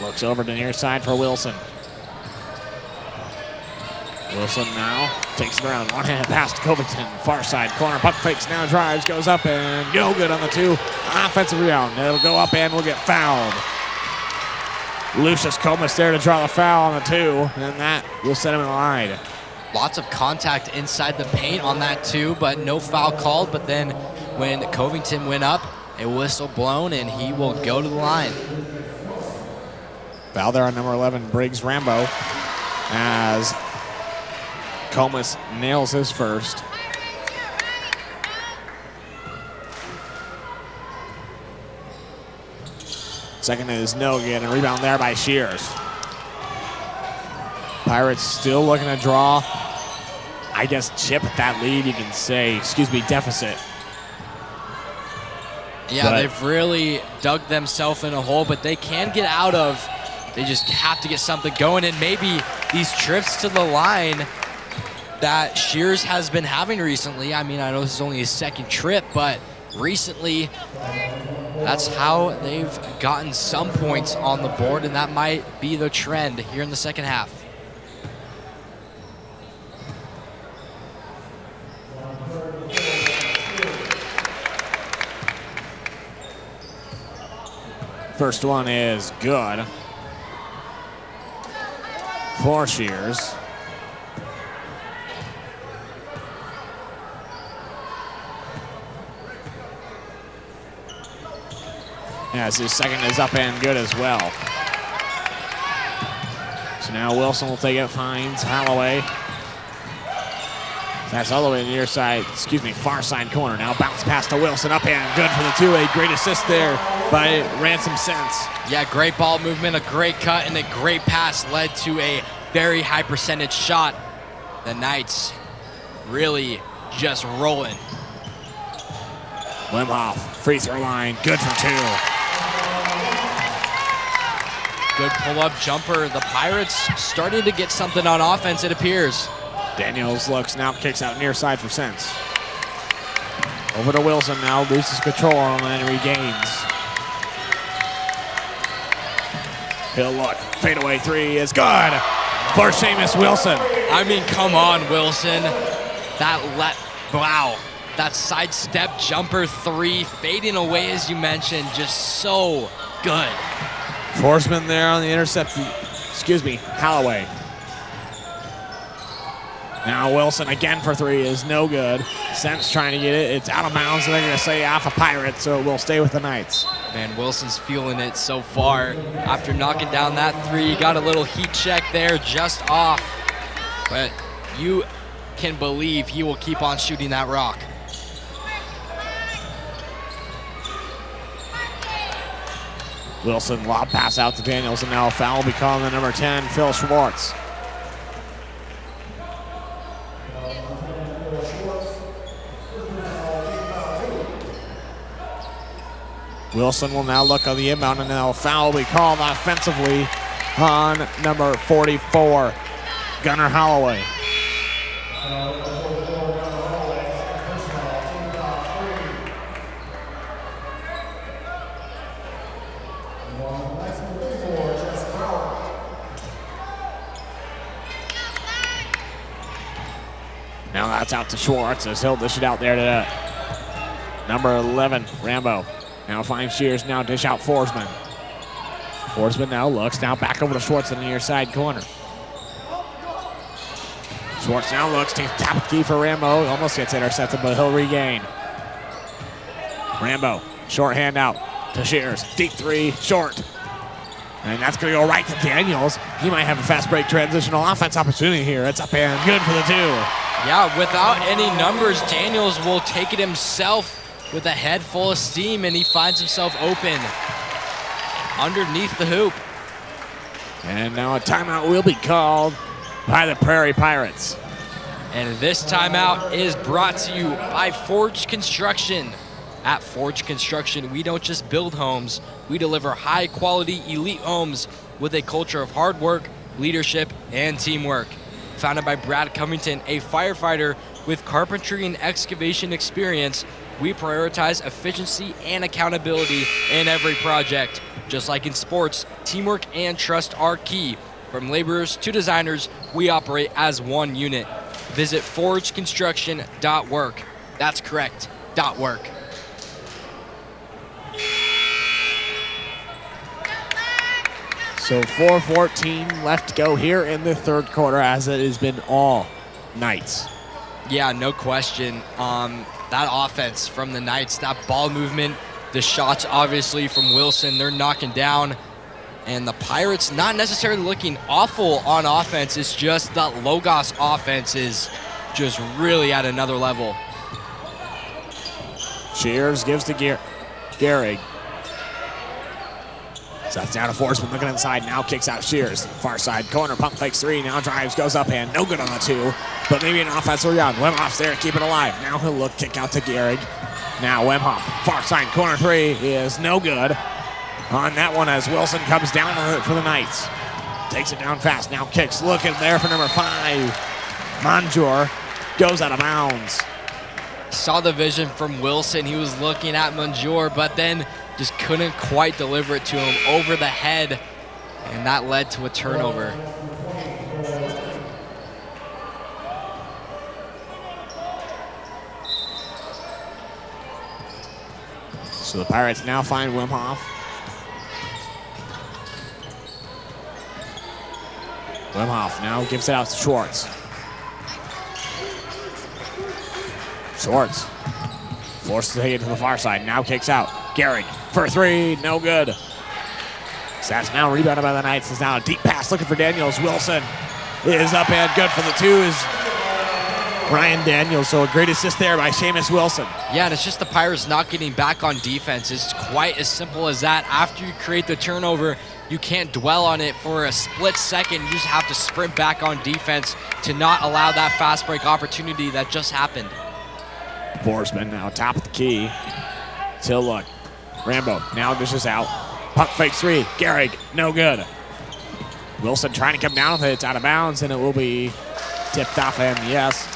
Looks over to the near side for Wilson. Wilson now takes it around. One-handed pass to Covington. Far side corner. Puck fakes now, drives, goes up and go good on the two. Offensive rebound. It'll go up and will get fouled. Lucius Comas there to draw the foul on the two, and that will set him in the line. Lots of contact inside the paint on that two, but no foul called. But then when Covington went up, a whistle blown, and he will go to the line. Foul there on number 11, Briggs Rambo, as Comas nails his first. Second is no good, and rebound there by Shears. Pirates still looking to draw, I guess, chip at that lead, you can say, deficit. Yeah, they've really dug themselves in a hole, but they can get out of. They just have to get something going, and maybe these trips to the line that Shears has been having recently. I mean, I know this is only his second trip, but recently that's how they've gotten some points on the board, and that might be the trend here in the second half. First one is good for Shears. Yes, his second is up and good as well. So now Wilson will take it, finds Holloway. That's all the way to the near side, far side corner. Now bounce pass to Wilson, up and good for the 2. A great assist there by Ransom Sense. Yeah, great ball movement, a great cut, and a great pass led to a very high percentage shot. The Knights really just rolling. Wimhoff, free throw line, good for 2. Good pull-up jumper. The Pirates starting to get something on offense, it appears. Daniels looks, now kicks out near side for Sense. Over to Wilson now, loses control on and regains. He'll look, fadeaway 3 is good for Seamus Wilson. I mean, come on, Wilson. Wow. That sidestep jumper 3, fading away as you mentioned, just so good. Forsman there on the intercept, Holloway. Now Wilson again for 3 is no good. Sense trying to get it. It's out of bounds, and they're going to say off a Pirate, so it will stay with the Knights. Man, Wilson's feeling it so far. After knocking down that 3, got a little heat check there, just off. But you can believe he will keep on shooting that rock. Wilson, lob pass out to Daniels, and now a foul will be called on the number 10, Phil Schwartz. Wilson will now look on the inbound, and now a foul will be called offensively on number 44, Gunnar Holloway. Now that's out to Schwartz as he'll dish it out there to number 11, Rambo. Now finds Shears, now dish out Forsman. Forsman now looks, now back over to Schwartz in the near side corner. Schwartz now looks, takes tap key for Rambo. Almost gets intercepted, but he'll regain. Rambo, short hand out to Shears. Deep 3, short. And that's going to go right to Daniels. He might have a fast break transitional offense opportunity here. It's up and good for the 2. Yeah, without any numbers, Daniels will take it himself with a head full of steam, and he finds himself open underneath the hoop. And now a timeout will be called by the Prairie Pirates. And this timeout is brought to you by Forge Construction. At Forge Construction, we don't just build homes, we deliver high-quality, elite homes with a culture of hard work, leadership, and teamwork. Founded by Brad Covington, a firefighter with carpentry and excavation experience, we prioritize efficiency and accountability in every project. Just like in sports, teamwork and trust are key. From laborers to designers, we operate as one unit. Visit forgeconstruction.work. That's correct, .work. So 4:14 left to go here in the third quarter, as it has been all Knights. Yeah, no question. That offense from the Knights, that ball movement, the shots obviously from Wilson, they're knocking down. And the Pirates not necessarily looking awful on offense. It's just that Logos offense is just really at another level. Shears gives to Gehrig. So that's down to Forsman looking inside, now kicks out Shears. Far side corner, pump fakes 3, now drives, goes up and no good on the 2. But maybe an offensive rebound. Wimhoff's there, keep it alive. Now he'll look, kick out to Gehrig. Now Wimhoff, far side corner 3 is no good on that one as Wilson comes down for the Knights. Takes it down fast, now kicks, looking there for number 5. Manjur goes out of bounds. Saw the vision from Wilson. He was looking at Manjur, but then just couldn't quite deliver it to him over the head, and that led to a turnover. So the Pirates now find Wimhoff. Wimhoff now gives it out to Schwartz. Schwartz forced to take it to the far side, now kicks out. Gehrig for 3, no good. So that's now rebounded by the Knights. It's now a deep pass looking for Daniels. Wilson is up and good for the 2. Ryan Daniels, so a great assist there by Seamus Wilson. Yeah, and it's just the Pirates not getting back on defense. It's quite as simple as that. After you create the turnover, you can't dwell on it for a split second. You just have to sprint back on defense to not allow that fast break opportunity that just happened. Forsman now top of the key. Still look. Rambo now dishes out. Puck fake three. Gehrig, no good. Wilson trying to come down with it. It's out of bounds, and it will be tipped off him, yes.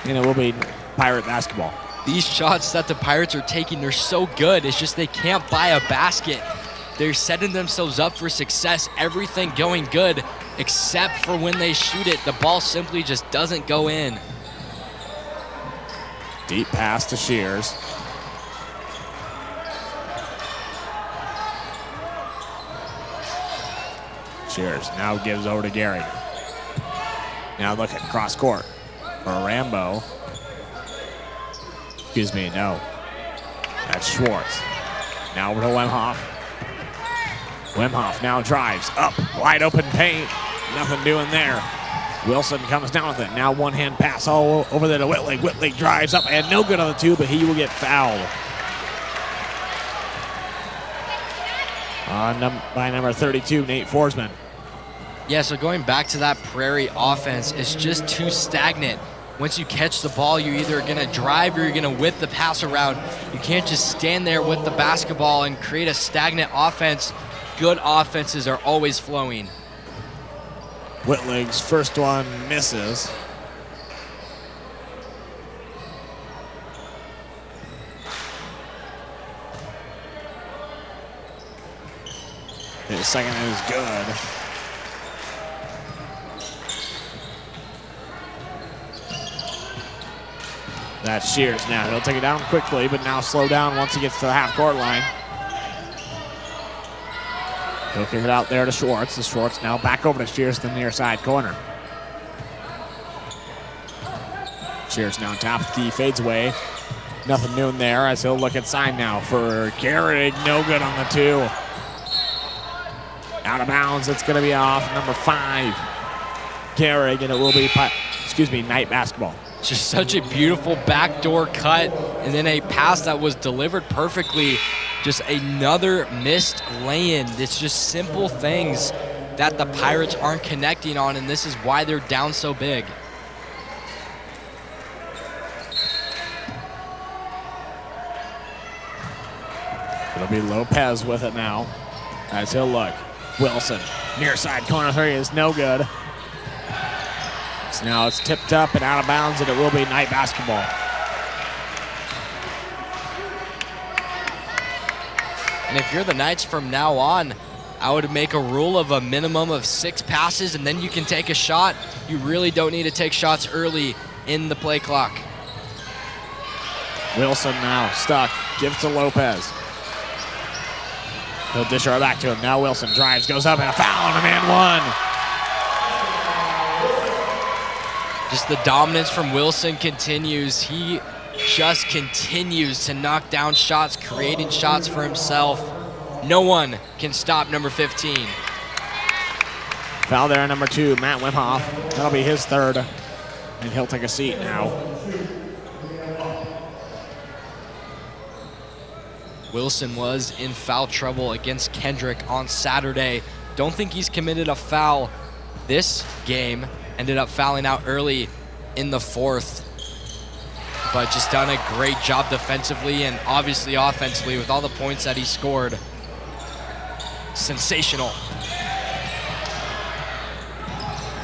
And it will be Pirate basketball. These shots that the Pirates are taking, they're so good. It's just they can't buy a basket. They're setting themselves up for success. Everything going good, except for when they shoot it. The ball simply just doesn't go in. Deep pass to Shears. Shears now gives over to Gehrig. Now look at cross court for Rambo. Excuse me, no. That's Schwartz. Now over to Wemhoff. Wemhoff now drives up, wide open paint. Nothing doing there. Wilson comes down with it. Now one-hand pass all over there to Whitling. Whitling drives up and no good on the two, but he will get fouled. By number 32, Nate Forsman. Yeah, so going back to that Prairie offense, it's just too stagnant. Once you catch the ball, you're either going to drive or you're going to whip the pass around. You can't just stand there with the basketball and create a stagnant offense. Good offenses are always flowing. Whitling's first one misses. His second is good. That's Shears now. He'll take it down quickly, but now slow down once he gets to the half-court line. He'll kick it out there to Schwartz. The Schwartz now back over to Shears to the near side corner. Shears now top of the key, fades away. Nothing new in there as he'll look at sign now for Gehrig. No good on the two. Out of bounds. It's going to be off number 5. Gehrig, and it will be, Knight basketball. Just such a beautiful backdoor cut, and then a pass that was delivered perfectly. Just another missed lay-in. It's just simple things that the Pirates aren't connecting on, and this is why they're down so big. It'll be Lopez with it now as he'll look. Wilson, near side corner three is no good. So now it's tipped up and out of bounds, and it will be Knight basketball. And if you're the Knights from now on, I would make a rule of a minimum of 6 passes, and then you can take a shot. You really don't need to take shots early in the play clock. Wilson now stuck, gives to Lopez. He'll dish her back to him. Now Wilson drives, goes up, and a foul on a man one. Just the dominance from Wilson continues. He just continues to knock down shots, creating shots for himself. No one can stop number 15. Foul there on number 2, Matt Wemhoff. That'll be his third, and he'll take a seat now. Wilson was in foul trouble against Kendrick on Saturday. Don't think he's committed a foul this game. Ended up fouling out early in the 4th. But just done a great job defensively and obviously offensively with all the points that he scored. Sensational.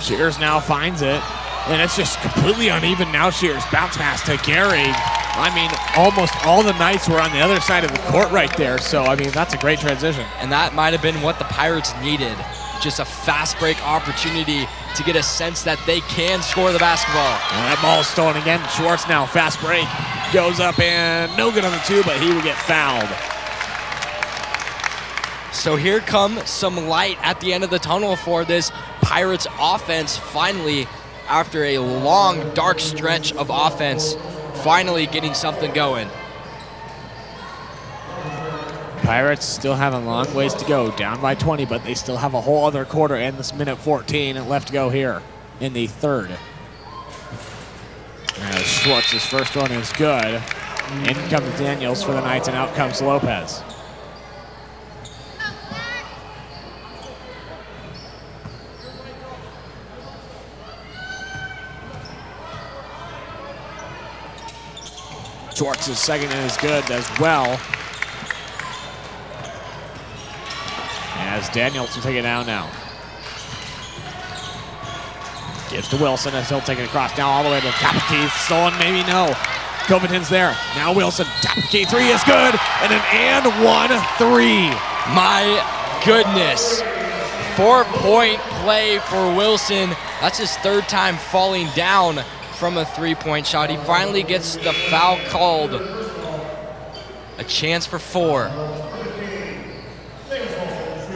Shears now finds it, and it's just completely uneven now. Shears bounce pass to Gehrig. I mean, almost all the Knights were on the other side of the court right there, so, I mean, that's a great transition. And that might have been what the Pirates needed. Just a fast break opportunity to get a sense that they can score the basketball. And that ball's stolen again. Schwartz now, fast break. Goes up and no good on the 2, but he will get fouled. So here comes some light at the end of the tunnel for this Pirates offense. Finally, after a long, dark stretch of offense, finally getting something going. Pirates still have a long ways to go, down by 20, but they still have a whole other quarter and this minute 14 left to go here in the 3rd. As Schwartz's first one is good. In comes Daniels for the Knights, and out comes Lopez. Schwartz's second is good as well. As Daniels will take it down now. Gives to Wilson as he'll take it across now all the way to the top of the key. Stolen, maybe no. Covington's there. Now Wilson, top of the key, three is good. And an and 1-3. My goodness. 4-point play for Wilson. That's his third time falling down from a three-point shot. He finally gets the foul called. A chance for 4.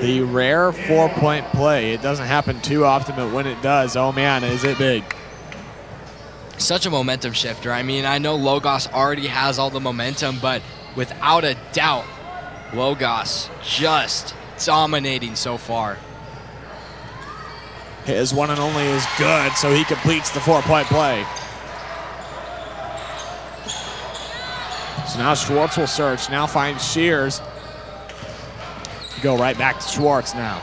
The rare 4-point play. It doesn't happen too often, but when it does, oh man, is it big. Such a momentum shifter. I mean, I know Logos already has all the momentum, but without a doubt, Logos just dominating so far. His one and only is good, so he completes the 4-point play. So now Schwartz will search, now finds Shears. Go right back to Schwartz now.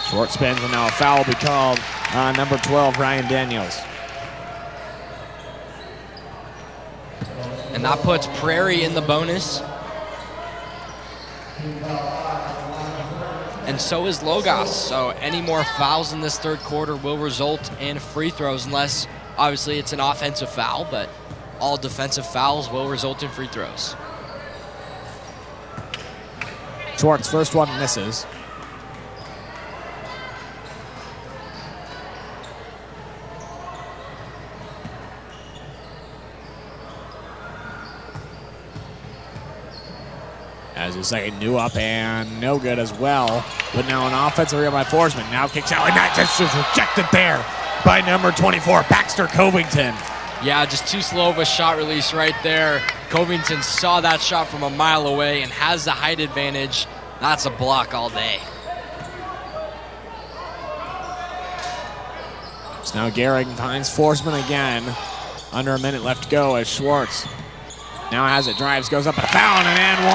Schwartz spins, and now a foul will be called on number 12, Ryan Daniels. And that puts Prairie in the bonus. And so is Logos. So any more fouls in this third quarter will result in free throws, unless obviously it's an offensive foul, but all defensive fouls will result in free throws. Schwartz, first one misses. As his second new up and no good as well. But now an offensive rebound by Forsman. Now kicks out, and that just is rejected there by number 24, Baxter Covington. Yeah, just too slow of a shot release right there. Covington saw that shot from a mile away and has the height advantage. That's a block all day. So now Gehrig finds Forsman again. Under a minute left to go as Schwartz now has it, drives, goes up, and a foul, and an and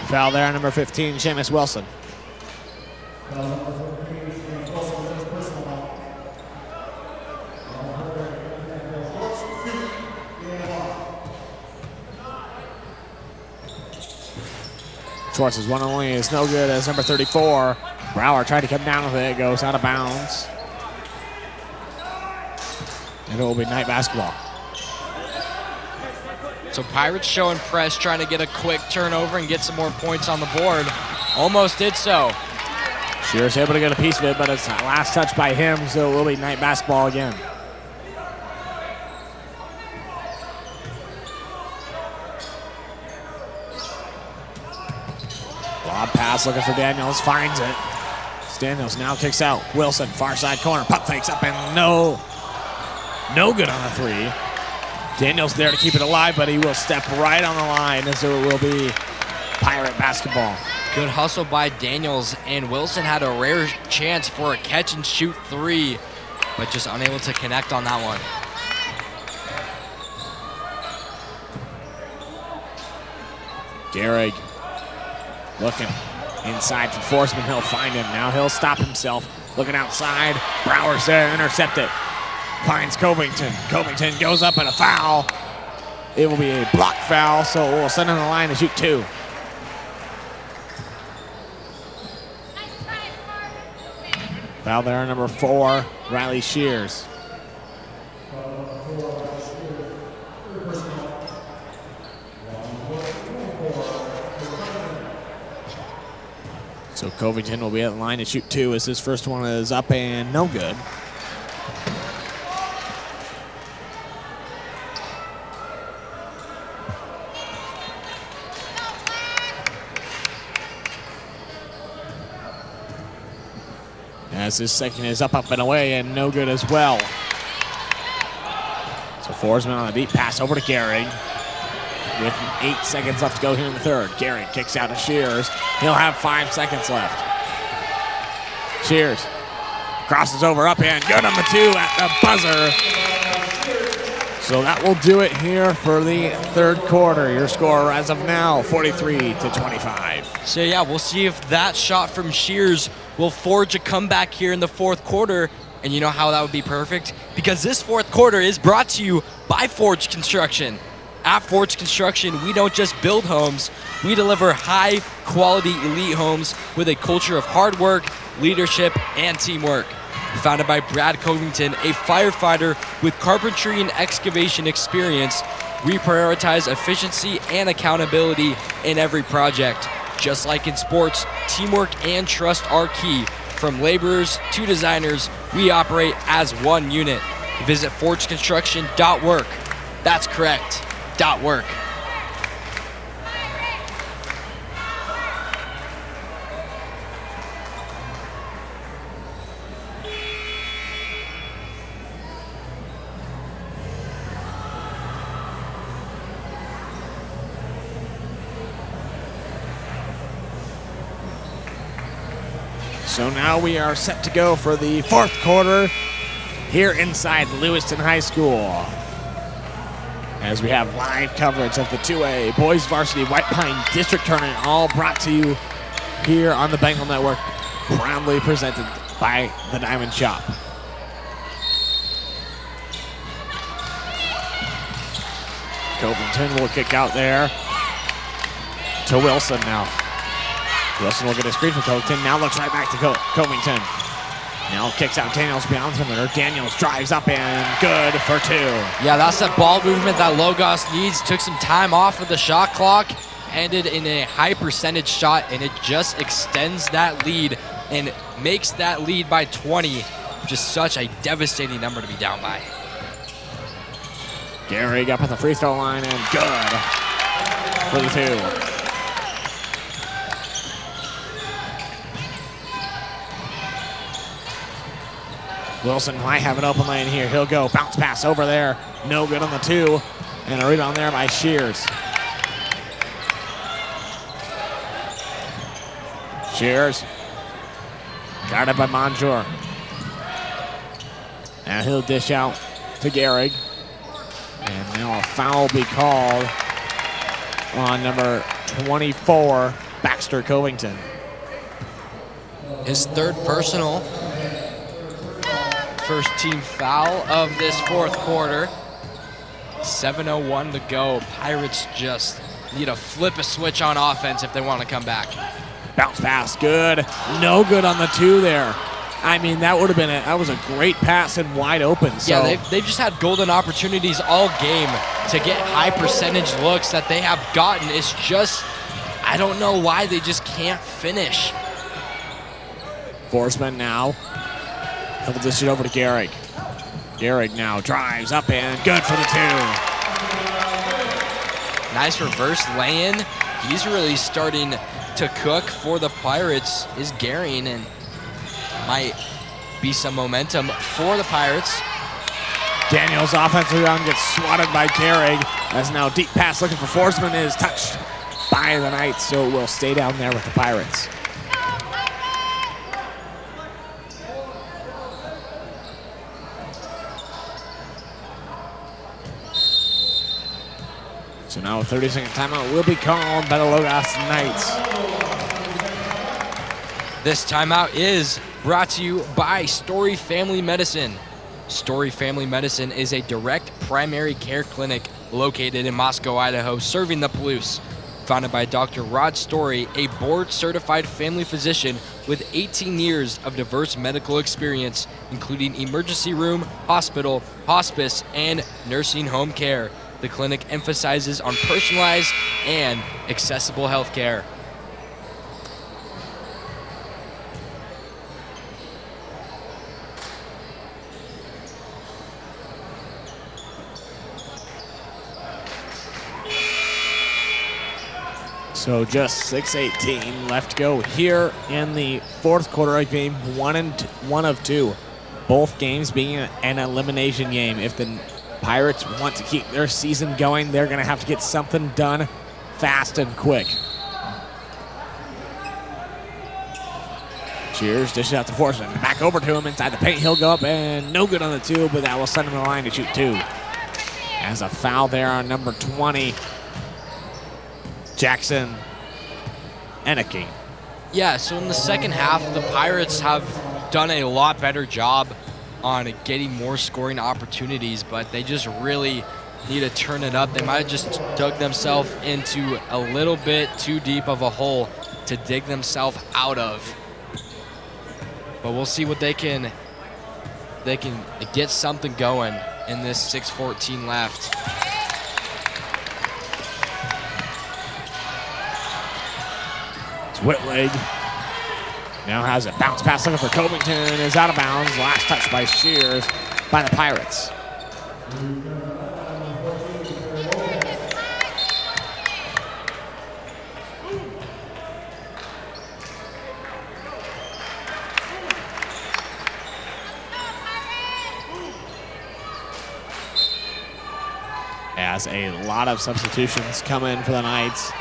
1. Foul there on number 15, Seamus Wilson. Schwartz's one and only is no good as number 34. Brower tried to come down with it, goes out of bounds. And it will be night basketball. So Pirates showing press, trying to get a quick turnover and get some more points on the board. Almost did so. Shear's able to get a piece of it, but it's a last touch by him, so it will be night basketball again. Lob pass looking for Daniels, finds it. Daniels now kicks out. Wilson, far side corner, pump fakes up and no good on a three. Daniels there to keep it alive, but he will step right on the line as it will be Pirate basketball. Good hustle by Daniels, and Wilson had a rare chance for a catch and shoot three, but just unable to connect on that one. Gehrig looking inside for Forsman. He'll find him. Now he'll stop himself. Looking outside. Brower's there to intercept it. Finds Covington. Covington goes up and a foul. It will be a block foul, so we'll send him on the line to shoot 2. Foul there, number 4, Riley Shears. So Covington will be at the line to shoot 2 as his first one is up and no good. As his second is up and away and no good as well. So Forsman on the deep pass over to Gehrig. With 8 seconds left to go here in the third. Gehrig kicks out to Shears. He'll have 5 seconds left. Shears crosses over up and good on the 2 at the buzzer. So that will do it here for the third quarter. Your score as of now, 43-25. So yeah, we'll see if that shot from Shears will forge a comeback here in the fourth quarter. And you know how that would be perfect? Because this fourth quarter is brought to you by Forge Construction. At Forge Construction, we don't just build homes, we deliver high-quality elite homes with a culture of hard work, leadership, and teamwork. Founded by Brad Covington, a firefighter with carpentry and excavation experience, we prioritize efficiency and accountability in every project. Just like in sports, teamwork and trust are key. From laborers to designers, we operate as one unit. Visit forgeconstruction.work. That's correct, .work. So now we are set to go for the fourth quarter here inside Lewiston High School. As we have live coverage of the 2A Boys Varsity White Pine District Tournament, all brought to you here on the Bengal Network, proudly presented by the Diamond Shop. Covington will kick out there to Wilson now. Wilson will get a screen from Covington. Now looks right back to Covington. Now kicks out Daniels beyond the perimeter. Daniels drives up and good for 2. Yeah, that's that ball movement that Logos needs. Took some time off of the shot clock. Ended in a high percentage shot, and it just extends that lead and makes that lead by 20. Just such a devastating number to be down by. Gehrig up at the free throw line and good for the 2. Wilson might have an open lane here. He'll go bounce pass over there. No good on the 2. And a rebound there by Shears. Shears. Guarded by Monjour. And he'll dish out to Gehrig. And now a foul will be called on number 24, Baxter Covington. His third personal. First team foul of this fourth quarter. 7:01 to go. Pirates just need to flip a switch on offense if they want to come back. Bounce pass, good. No good on the 2 there. I mean, that would have been that was a great pass and wide open. So. Yeah, they've just had golden opportunities all game to get high percentage looks that they have gotten. It's just, I don't know why they just can't finish. Forsman now. He'll dish it over to Gehrig. Gehrig now drives up and good for the 2. Nice reverse lay-in. He's really starting to cook for the Pirates, is Gehrig, and might be some momentum for the Pirates. Daniels offensive rebound gets swatted by Gehrig. As now deep pass looking for Forsman is touched by the Knights, so it will stay down there with the Pirates. So now a 30-second timeout will be called by the Logos Knights. This timeout is brought to you by Story Family Medicine. Story Family Medicine is a direct primary care clinic located in Moscow, Idaho, serving the Palouse. Founded by Dr. Rod Story, a board-certified family physician with 18 years of diverse medical experience, including emergency room, hospital, hospice, and nursing home care. The clinic emphasizes on personalized and accessible health care. So just 6:18 left to go here in the fourth quarter of game one of 2. Both games being an elimination game. If the Pirates want to keep their season going, they're going to have to get something done fast and quick. Shears dishes out to Forsman. Back over to him inside the paint. He'll go up and no good on the 2, but that will send him to the line to shoot 2. As a foul there on number 20, Jackson Eneke. Yeah, so in the second half, the Pirates have done a lot better job on getting more scoring opportunities, but they just really need to turn it up. They might have just dug themselves into a little bit too deep of a hole to dig themselves out of. But we'll see what they can get something going in this 6:14 left. It's Whitleg. Now has a bounce pass looking for Covington and is out of bounds. Last touch by Shears by the Pirates. As a lot of substitutions come in for the Knights.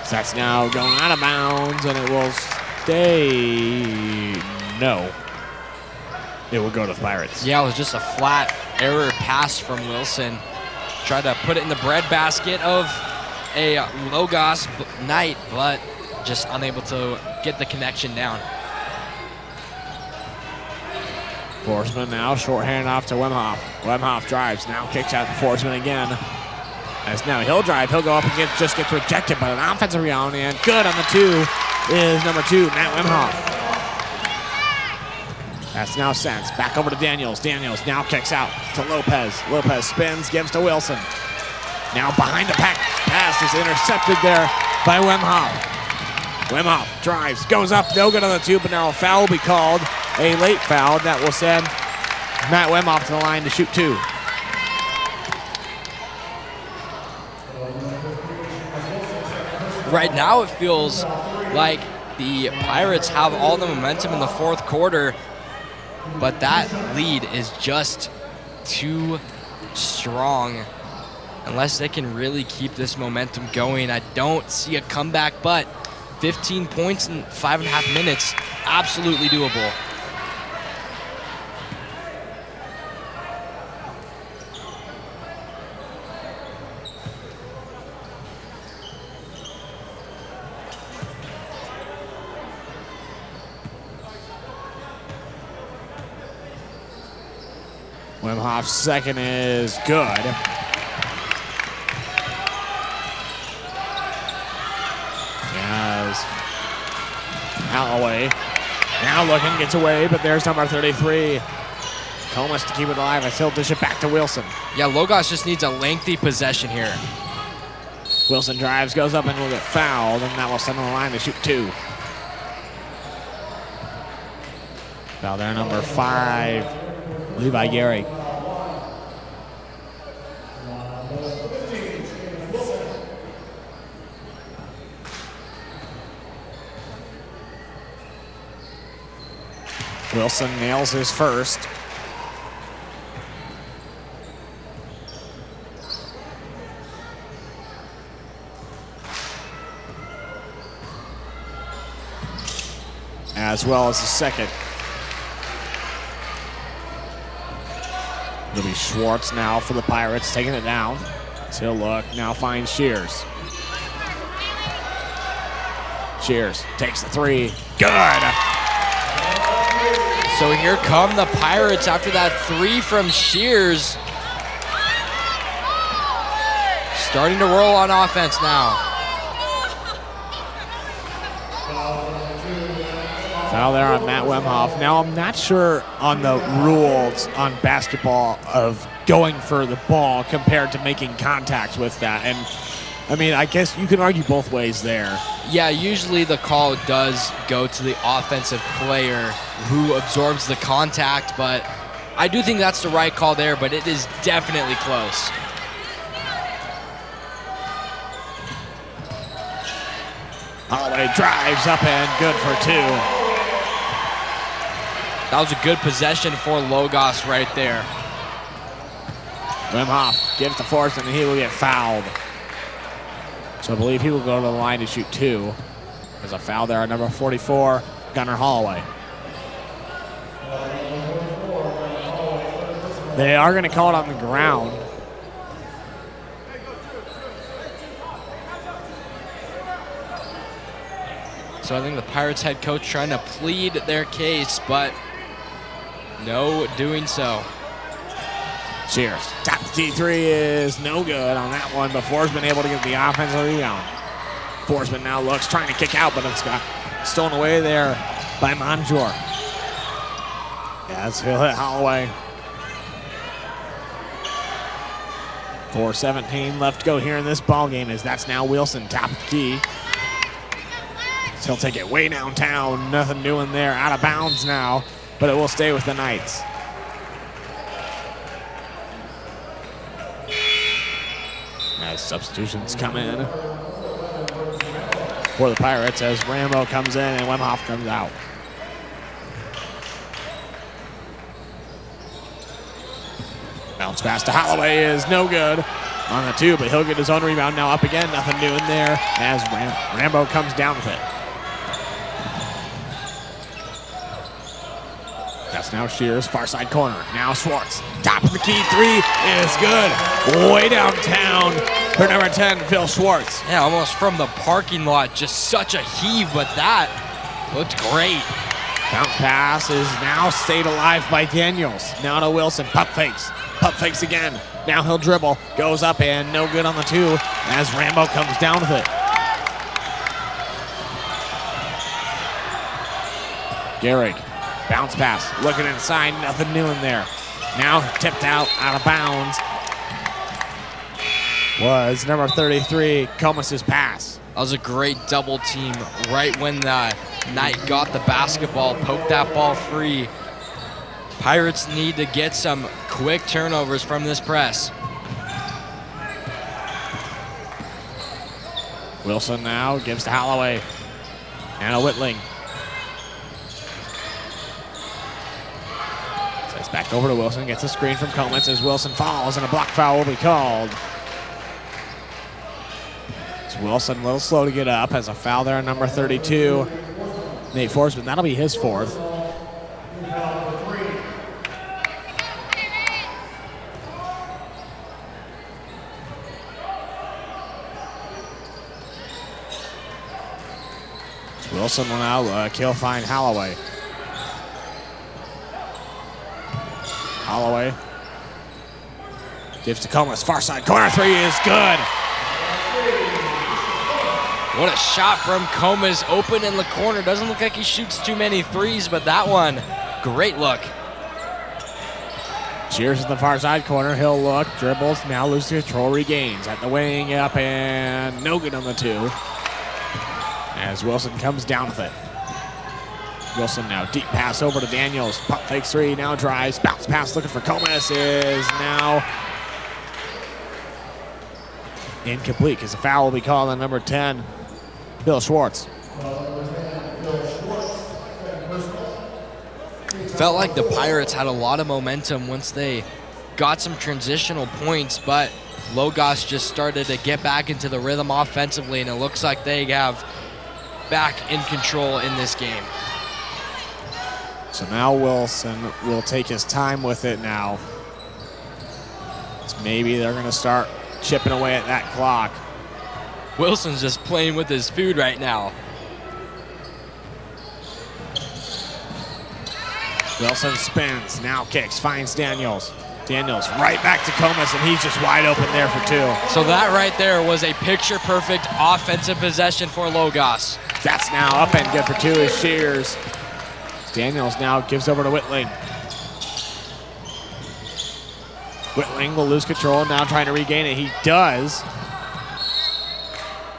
So that's now going out of bounds, and it will stay. No. It will go to the Pirates. Yeah, it was just a flat error pass from Wilson. Tried to put it in the breadbasket of a Logos Knight, but just unable to get the connection down. Forsman now shorthand off to Wemhoff. Wemhoff drives, now kicks out to Forsman again. As now he'll drive, he'll go up and just gets rejected by an offensive rebound, and good on the 2 is number 2, Matt Wemhoff. That's now sent back over to Daniels. Daniels now kicks out to Lopez. Lopez spins, gives to Wilson. Now behind the pack, pass is intercepted there by Wemhoff. Wemhoff drives, goes up, no good on the 2, but now a foul will be called. A late foul that will send Matt Wemhoff to the line to shoot 2. Right now it feels like the Pirates have all the momentum in the fourth quarter, but that lead is just too strong. Unless they can really keep this momentum going, I don't see a comeback, but 15 points in 5.5 minutes, absolutely doable. Wemhoff's second is good. As Alloway now looking, gets away, but there's number 33. Comas to keep it alive, and he'll dish it back to Wilson. Yeah, Logos just needs a lengthy possession here. Wilson drives, goes up, and will get fouled, and that will send him on the line to shoot 2. Foul there, number 5, Levi Gary. Wilson nails his first. As well as the second. It'll be Schwartz now for the Pirates, taking it down. So he'll look, now finds Shears. Shears takes the 3, good! So here come the Pirates after that 3 from Shears. Starting to roll on offense now. Foul there on Matt Wemhoff. Now, I'm not sure on the rules on basketball of going for the ball compared to making contact with that. And, I mean, I guess you can argue both ways there. Yeah, usually the call does go to the offensive player who absorbs the contact, but I do think that's the right call there, but it is definitely close. Holloway drives up and good for 2. That was a good possession for Logos right there. Wim Hof gives to Forsman, and he will get fouled. So I believe he will go to the line to shoot 2. There's a foul there on number 44, Gunnar Holloway. They are going to call it on the ground. So I think the Pirates head coach trying to plead their case, but no doing so. Cheers. Top T3 is no good on that one, but Forsman able to get the offensive rebound. Forsman now looks, trying to kick out, but it's got stolen away there by Monjour. Yes, he'll hit Holloway. 4:17 left to go here in this ball game, as that's now Wilson, top of the key. So he'll take it way downtown. Nothing doing there. Out of bounds now, but it will stay with the Knights. As substitutions come in for the Pirates, as Rambo comes in and Wim Hof comes out. Bounce pass to Holloway is no good on the 2, but he'll get his own rebound now. Up again, nothing doing there as Rambo comes down with it. That's now Shears, far side corner. Now Schwartz, top of the key 3 is good. Way downtown for number 10, Phil Schwartz. Yeah, almost from the parking lot. Just such a heave, but that looked great. Bounce pass is now stayed alive by Daniels. Now to Wilson, pump fakes. Pump fakes again. Now he'll dribble, goes up and no good on the 2 as Rambo comes down with it. Gehrig, bounce pass, looking inside, nothing new in there. Now tipped out of bounds was number 33, Comas' pass. That was a great double team right when the Knight got the basketball, poked that ball free. Pirates need to get some quick turnovers from this press. Wilson now gives to Holloway. And a Whitling. Sets back over to Wilson, gets a screen from Comas as Wilson falls and a block foul will be called. It's Wilson a little slow to get up, has a foul there on number 32. Nate Forsman, that'll be his 4th. Wilson will now kill fine Holloway. Holloway gives to Comas, far side corner 3 is good. What a shot from Comas, open in the corner. Doesn't look like he shoots too many threes, but that one, great look. Shears in the far side corner, he'll look, dribbles, now loses control, regains at the wing up and no good on the 2. As Wilson comes down with it. Wilson now deep pass over to Daniels. Pump fakes 3, now drives. Bounce pass looking for Comas is now incomplete because the foul will be called on number 10, Bill Schwartz. Felt like the Pirates had a lot of momentum once they got some transitional points, but Logos just started to get back into the rhythm offensively, and it looks like they have back in control in this game. So now Wilson will take his time with it now. So maybe they're going to start chipping away at that clock. Wilson's just playing with his food right now. Wilson spins, now kicks, finds Daniels. Daniels right back to Comas, and he's just wide open there for 2. So that right there was a picture-perfect offensive possession for Logos. That's now up and good for 2 is Shears. Daniels now gives over to Whitling. Whitling will lose control, now trying to regain it. He does.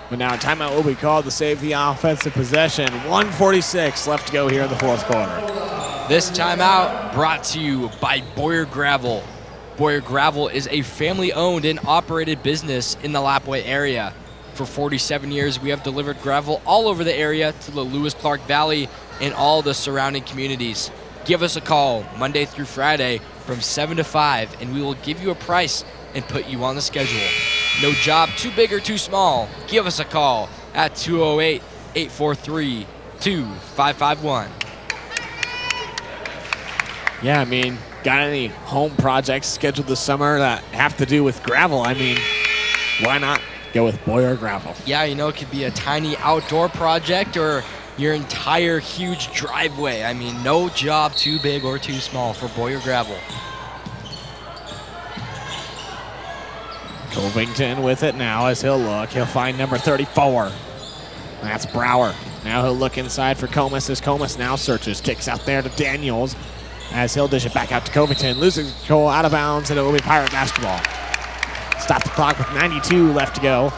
But now a timeout will be called to save the offensive possession. 1:46 left to go here in the 4th quarter. This timeout brought to you by Boyer Gravel. Boyer Gravel is a family-owned and operated business in the Lapwai area. For 47 years, we have delivered gravel all over the area to the Lewis-Clark Valley and all the surrounding communities. Give us a call Monday through Friday from 7 to 5, and we will give you a price and put you on the schedule. No job too big or too small. Give us a call at 208-843-2551. Yeah, I mean, got any home projects scheduled this summer that have to do with gravel? I mean, why not go with Boyer Gravel? Yeah, you know, it could be a tiny outdoor project or your entire huge driveway. I mean, no job too big or too small for Boyer Gravel. Covington with it now as he'll look. He'll find number 34. That's Brower. Now he'll look inside for Comas as Comas now searches. Kicks out there to Daniels as he'll dish it back out to Covington. Losing control out of bounds, and it will be Pirate basketball. Stop the clock with 92 left to go.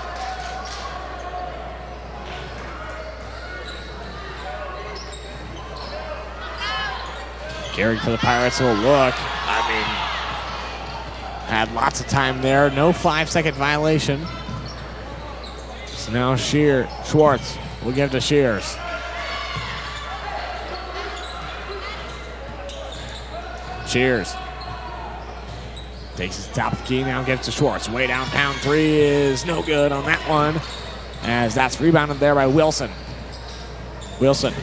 Gary for the Pirates will look. I mean, had lots of time there. No 5-second violation. So now Schwartz will give to Shears. Shears takes his top of the key, now gives to Schwartz. Way down, pound three is no good on that one, as that's rebounded there by Wilson. Wilson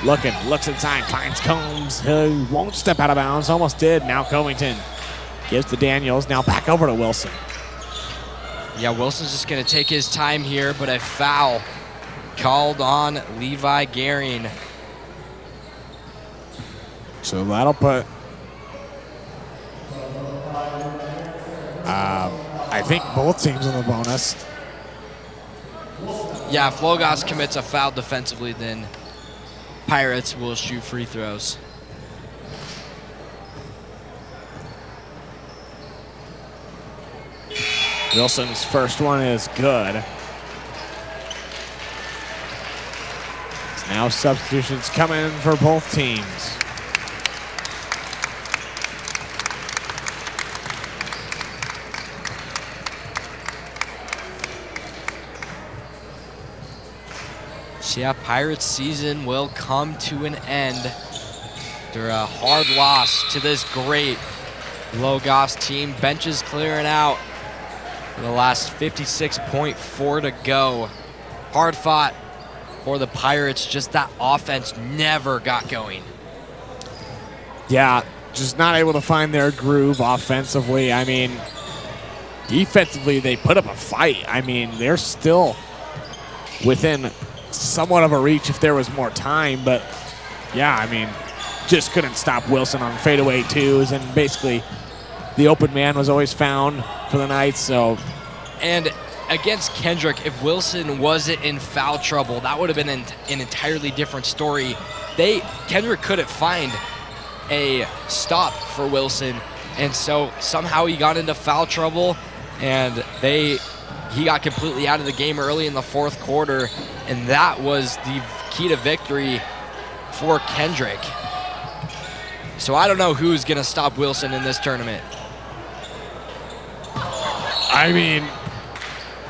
looking, looks inside, finds Combs. He won't step out of bounds, almost did. Now Covington gives to Daniels, now back over to Wilson. Yeah, Wilson's just going to take his time here, but a foul called on Levi Gehring. So that'll put, I think both teams on the bonus. Yeah, if Logos commits a foul defensively, then Pirates will shoot free throws. Wilson's first one is good. So now substitutions coming for both teams. So yeah, Pirates season will come to an end after a hard loss to this great Logos team. Benches clearing out for the last 56.4 to go. Hard fought for the Pirates, just that offense never got going. Yeah, just not able to find their groove offensively. I mean, defensively, they put up a fight. I mean, they're still within somewhat of a reach if there was more time, but yeah, I mean, just couldn't stop Wilson on fadeaway twos, and basically the open man was always found for the night. So, and against Kendrick, if Wilson wasn't in foul trouble, that would have been an entirely different story. Kendrick couldn't find a stop for Wilson, and so somehow he got into foul trouble, and he got completely out of the game early in the fourth quarter, and that was the key to victory for Kendrick. So I don't know who's going to stop Wilson in this tournament. I mean,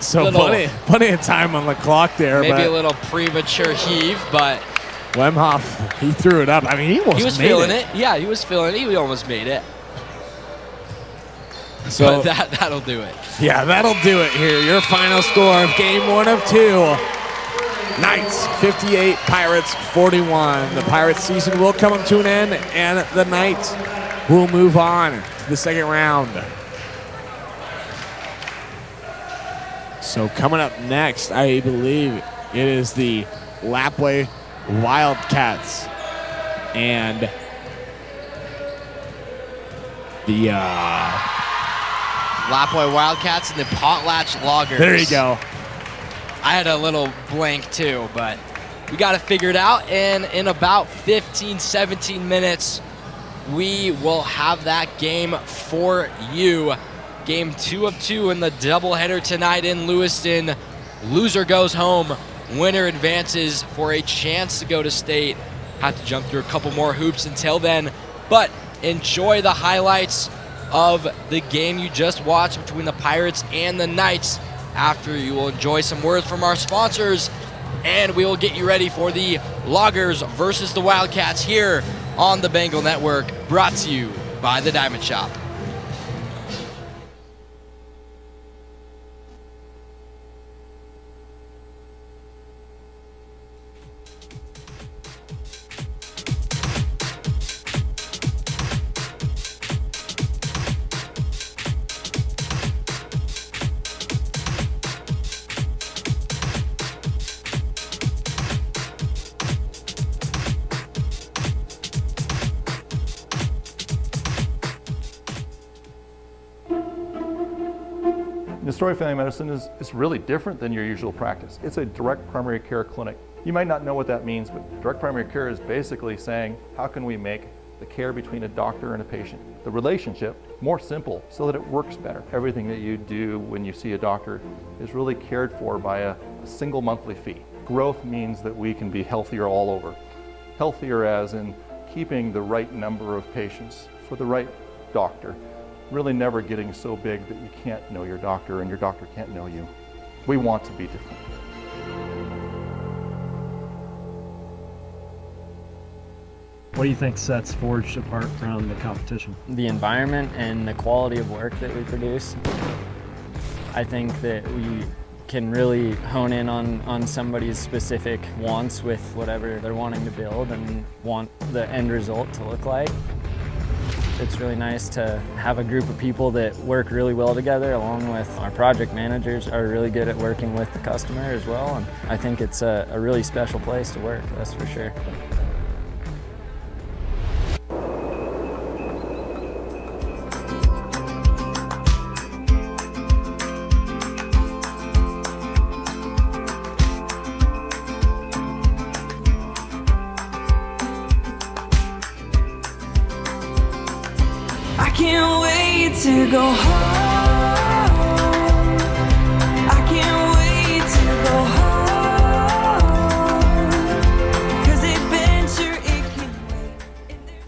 so plenty of time on the clock there. Maybe a little premature heave, but Wemhoff, he threw it up. I mean, he was feeling it. Yeah, he was feeling it. He almost made it. So but that'll do it. Yeah, that'll do it here. Your final score of game 1 of 2. Knights 58, Pirates 41. The Pirates season will come to an end, and the Knights will move on to the second round. So coming up next, I believe it is the Lapwai Wildcats and the Lapwai Wildcats and the Potlatch Loggers. There you go. I had a little blank too, but we got to figure it out. And in about 15, 17 minutes, we will have that game for you. Game 2 of 2 in the doubleheader tonight in Lewiston. Loser goes home. Winner advances for a chance to go to state. Have to jump through a couple more hoops until then. But enjoy the highlights of the game you just watched between the Pirates and the Knights. After, you will enjoy some words from our sponsors, and we will get you ready for the Loggers versus the Wildcats here on the Bengal Network, brought to you by the Diamond Shop. Story of family medicine is really different than your usual practice. It's a direct primary care clinic. You might not know what that means, but direct primary care is basically saying, how can we make the care between a doctor and a patient, the relationship, more simple so that it works better. Everything that you do when you see a doctor is really cared for by a single monthly fee. Growth means that we can be healthier all over. Healthier as in keeping the right number of patients for the right doctor. Really never getting so big that you can't know your doctor and your doctor can't know you. We want to be different. What do you think sets Forge apart from the competition? The environment and the quality of work that we produce. I think that we can really hone in on somebody's specific wants with whatever they're wanting to build and want the end result to look like. It's really nice to have a group of people that work really well together, along with our project managers are really good at working with the customer as well. And I think it's a really special place to work, that's for sure. I can't wait to go home. I can't wait to go home. 'Cause adventure, it can wait. And there's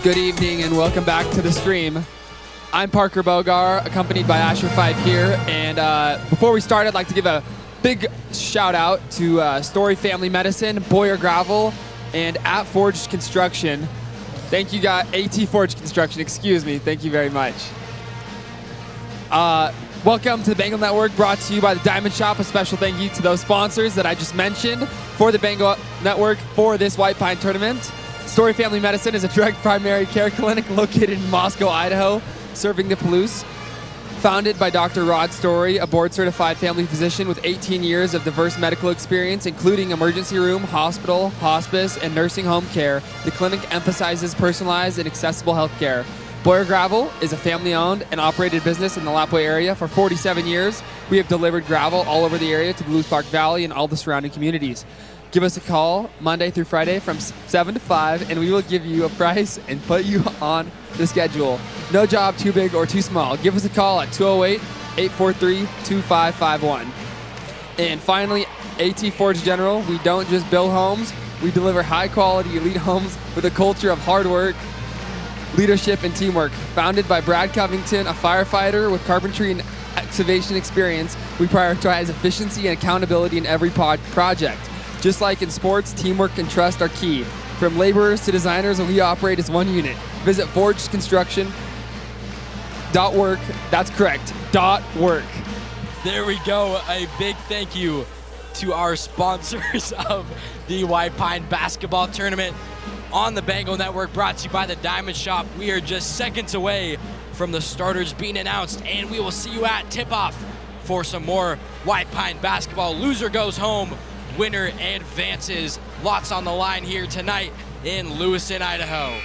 Good evening and welcome back to the stream. I'm Parker Bogar, accompanied by Asher 5 here. And before we start, I'd like to give a big shout out to Story Family Medicine, Boyer Gravel, and at Forged Construction. Thank you, guys. AT Forged Construction, excuse me. Thank you very much. Welcome to the Bengal Network, brought to you by the Diamond Shop. A special thank you to those sponsors that I just mentioned for the Bengal Network for this White Pine tournament. Story Family Medicine is a direct primary care clinic located in Moscow, Idaho, serving the Palouse. Founded by Dr. Rod Story, a board-certified family physician with 18 years of diverse medical experience, including emergency room, hospital, hospice, and nursing home care, the clinic emphasizes personalized and accessible health care. Boyer Gravel is a family-owned and operated business in the Lapwai area for 47 years. We have delivered gravel all over the area to the Duluth Park Valley and all the surrounding communities. Give us a call Monday through Friday from 7 to 5, and we will give you a price and put you on the schedule. No job too big or too small. Give us a call at 208-843-2551. And finally, AT Forge General. We don't just build homes. We deliver high-quality elite homes with a culture of hard work, leadership, and teamwork. Founded by Brad Covington, a firefighter with carpentry and excavation experience, we prioritize efficiency and accountability in every project. Just like in sports, teamwork and trust are key. From laborers to designers, we operate as one unit. Visit forgedconstruction.work. That's correct, .work. There we go. A big thank you to our sponsors of the White Pine basketball tournament on the Bengal Network, brought to you by the Diamond Shop. We are just seconds away from the starters being announced, and we will see you at tip-off for some more White Pine basketball. Loser goes home, winner advances. Lots on the line here tonight in Lewiston, Idaho.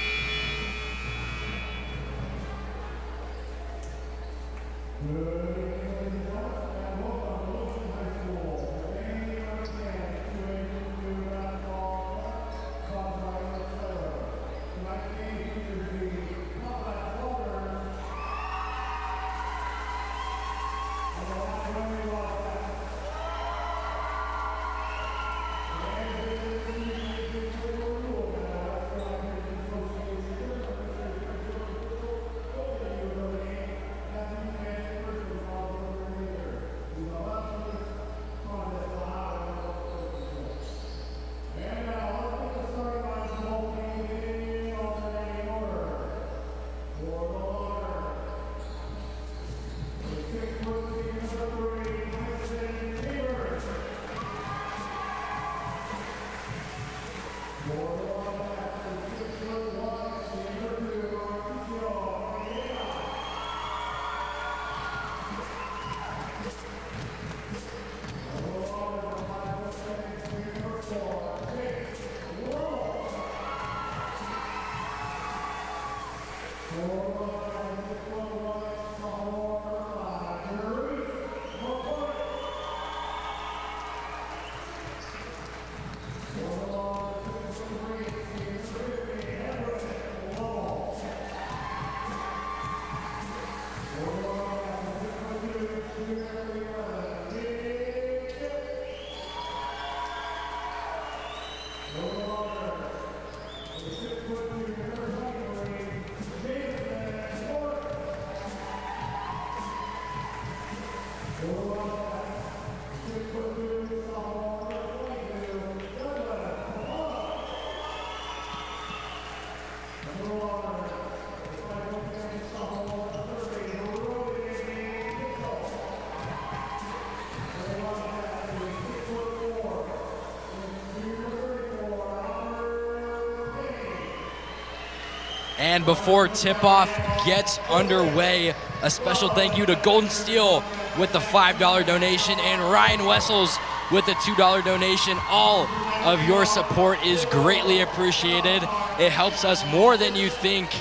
And before tip-off gets underway, a special thank you to Golden Steel with the $5 donation and Ryan Wessels with the $2 donation. All of your support is greatly appreciated. It helps us more than you think,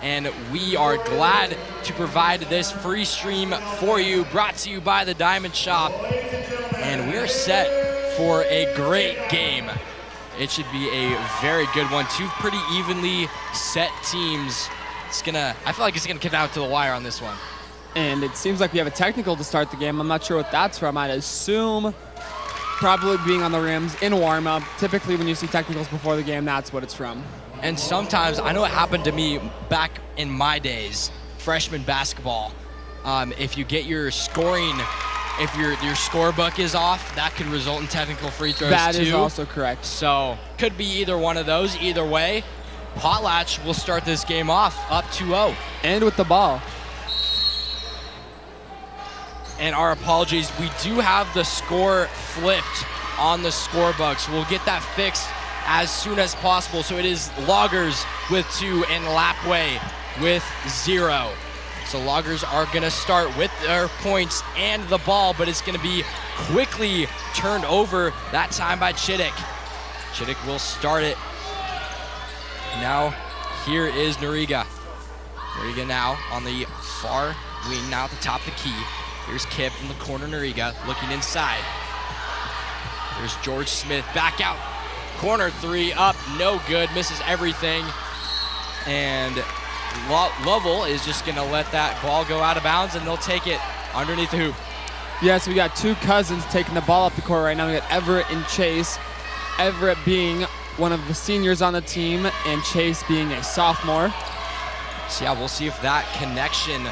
and we are glad to provide this free stream for you, brought to you by the Diamond Shop. And we're set for a great game. It should be a very good one. Two pretty evenly set teams. I feel like it's gonna come out to the wire on this one. And it seems like we have a technical to start the game. I'm not sure what that's from. I'd assume probably being on the rims in warm-up. Typically when you see technicals before the game, that's what it's from. And sometimes, I know it happened to me back in my days, freshman basketball. If you get your scoring, if your scorebook is off, that could result in technical free throws That too. is also correct. So could be either one of those. Either way, Potlatch will start this game off up 2-0. And with the ball. And our apologies, we do have the score flipped on the scorebook, so we'll get that fixed as soon as possible. So it is Loggers with 2 and Lapwai with 0. So Loggers are gonna start with their points and the ball, but it's gonna be quickly turned over that time by Chittick. Chittick will start it. Now, here is Noriga. Noriga now on the far wing, now at the top of the key. Here's Kip in the corner, Noriga looking inside. There's George Smith back out. Corner 3 up, no good, misses everything. And Lovell is just gonna let that ball go out of bounds, and they'll take it underneath the hoop. Yeah, so we got two cousins taking the ball up the court right now. We got Everett and Chase. Everett being one of the seniors on the team, and Chase being a sophomore. So yeah, we'll see if that connection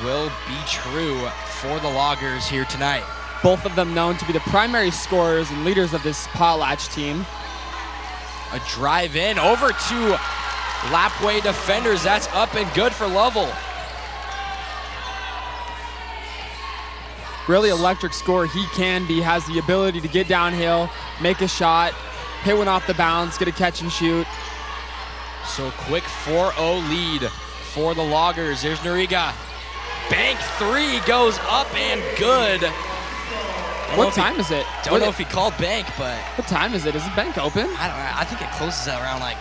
will be true for the Loggers here tonight. Both of them known to be the primary scorers and leaders of this Potlatch team. A drive in over to Lapwai defenders. That's up and good for Lovell. Really electric scorer he can be. Has the ability to get downhill, make a shot, hit one off the bounce, get a catch and shoot. So quick 4-0 lead for the Loggers. There's Noriga. Bank 3 goes up and good. What time is it? Don't know if he called bank, but What time is it? Is the bank open? I don't know. I think it closes at around like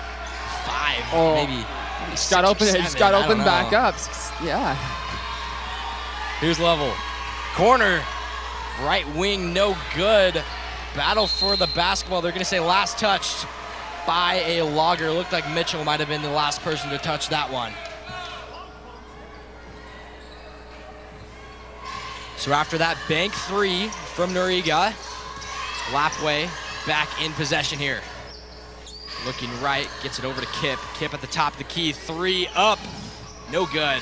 5, Oh, maybe. It's got open. It's 7, got I open don't back know. up. Yeah. Here's Lovell. Corner, right wing, no good. Battle for the basketball. They're gonna say last touched by a Logger. Looked like Mitchell might have been the last person to touch that one. So after that bank 3 from Noriga, Lapwai back in possession here. Looking right, gets it over to Kip. Kip at the top of the key, 3 up, no good.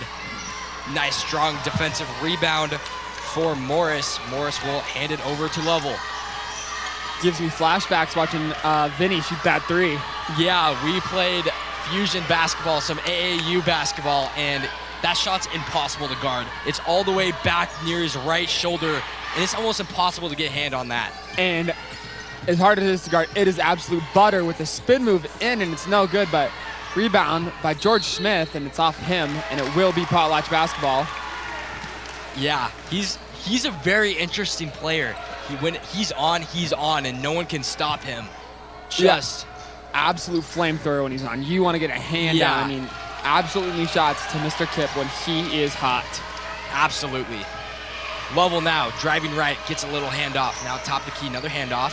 Nice, strong defensive rebound for Morris. Morris will hand it over to Lovell. Gives me flashbacks watching Vinny shoot that 3. Yeah, we played fusion basketball, some AAU basketball, and that shot's impossible to guard. It's all the way back near his right shoulder, and it's almost impossible to get a hand on that. And as hard as it is to guard, it is absolute butter with a spin move in, and it's no good, but rebound by George Smith, and it's off him, and it will be Potlatch basketball. Yeah, he's a very interesting player. When he's on, and no one can stop him. Just absolute flamethrower when he's on. You want to get a hand Yeah. down. I mean, absolutely shots to Mr. Kip when he is hot. absolutely. Lovell now driving right, gets a little handoff. Now top of the key, another handoff.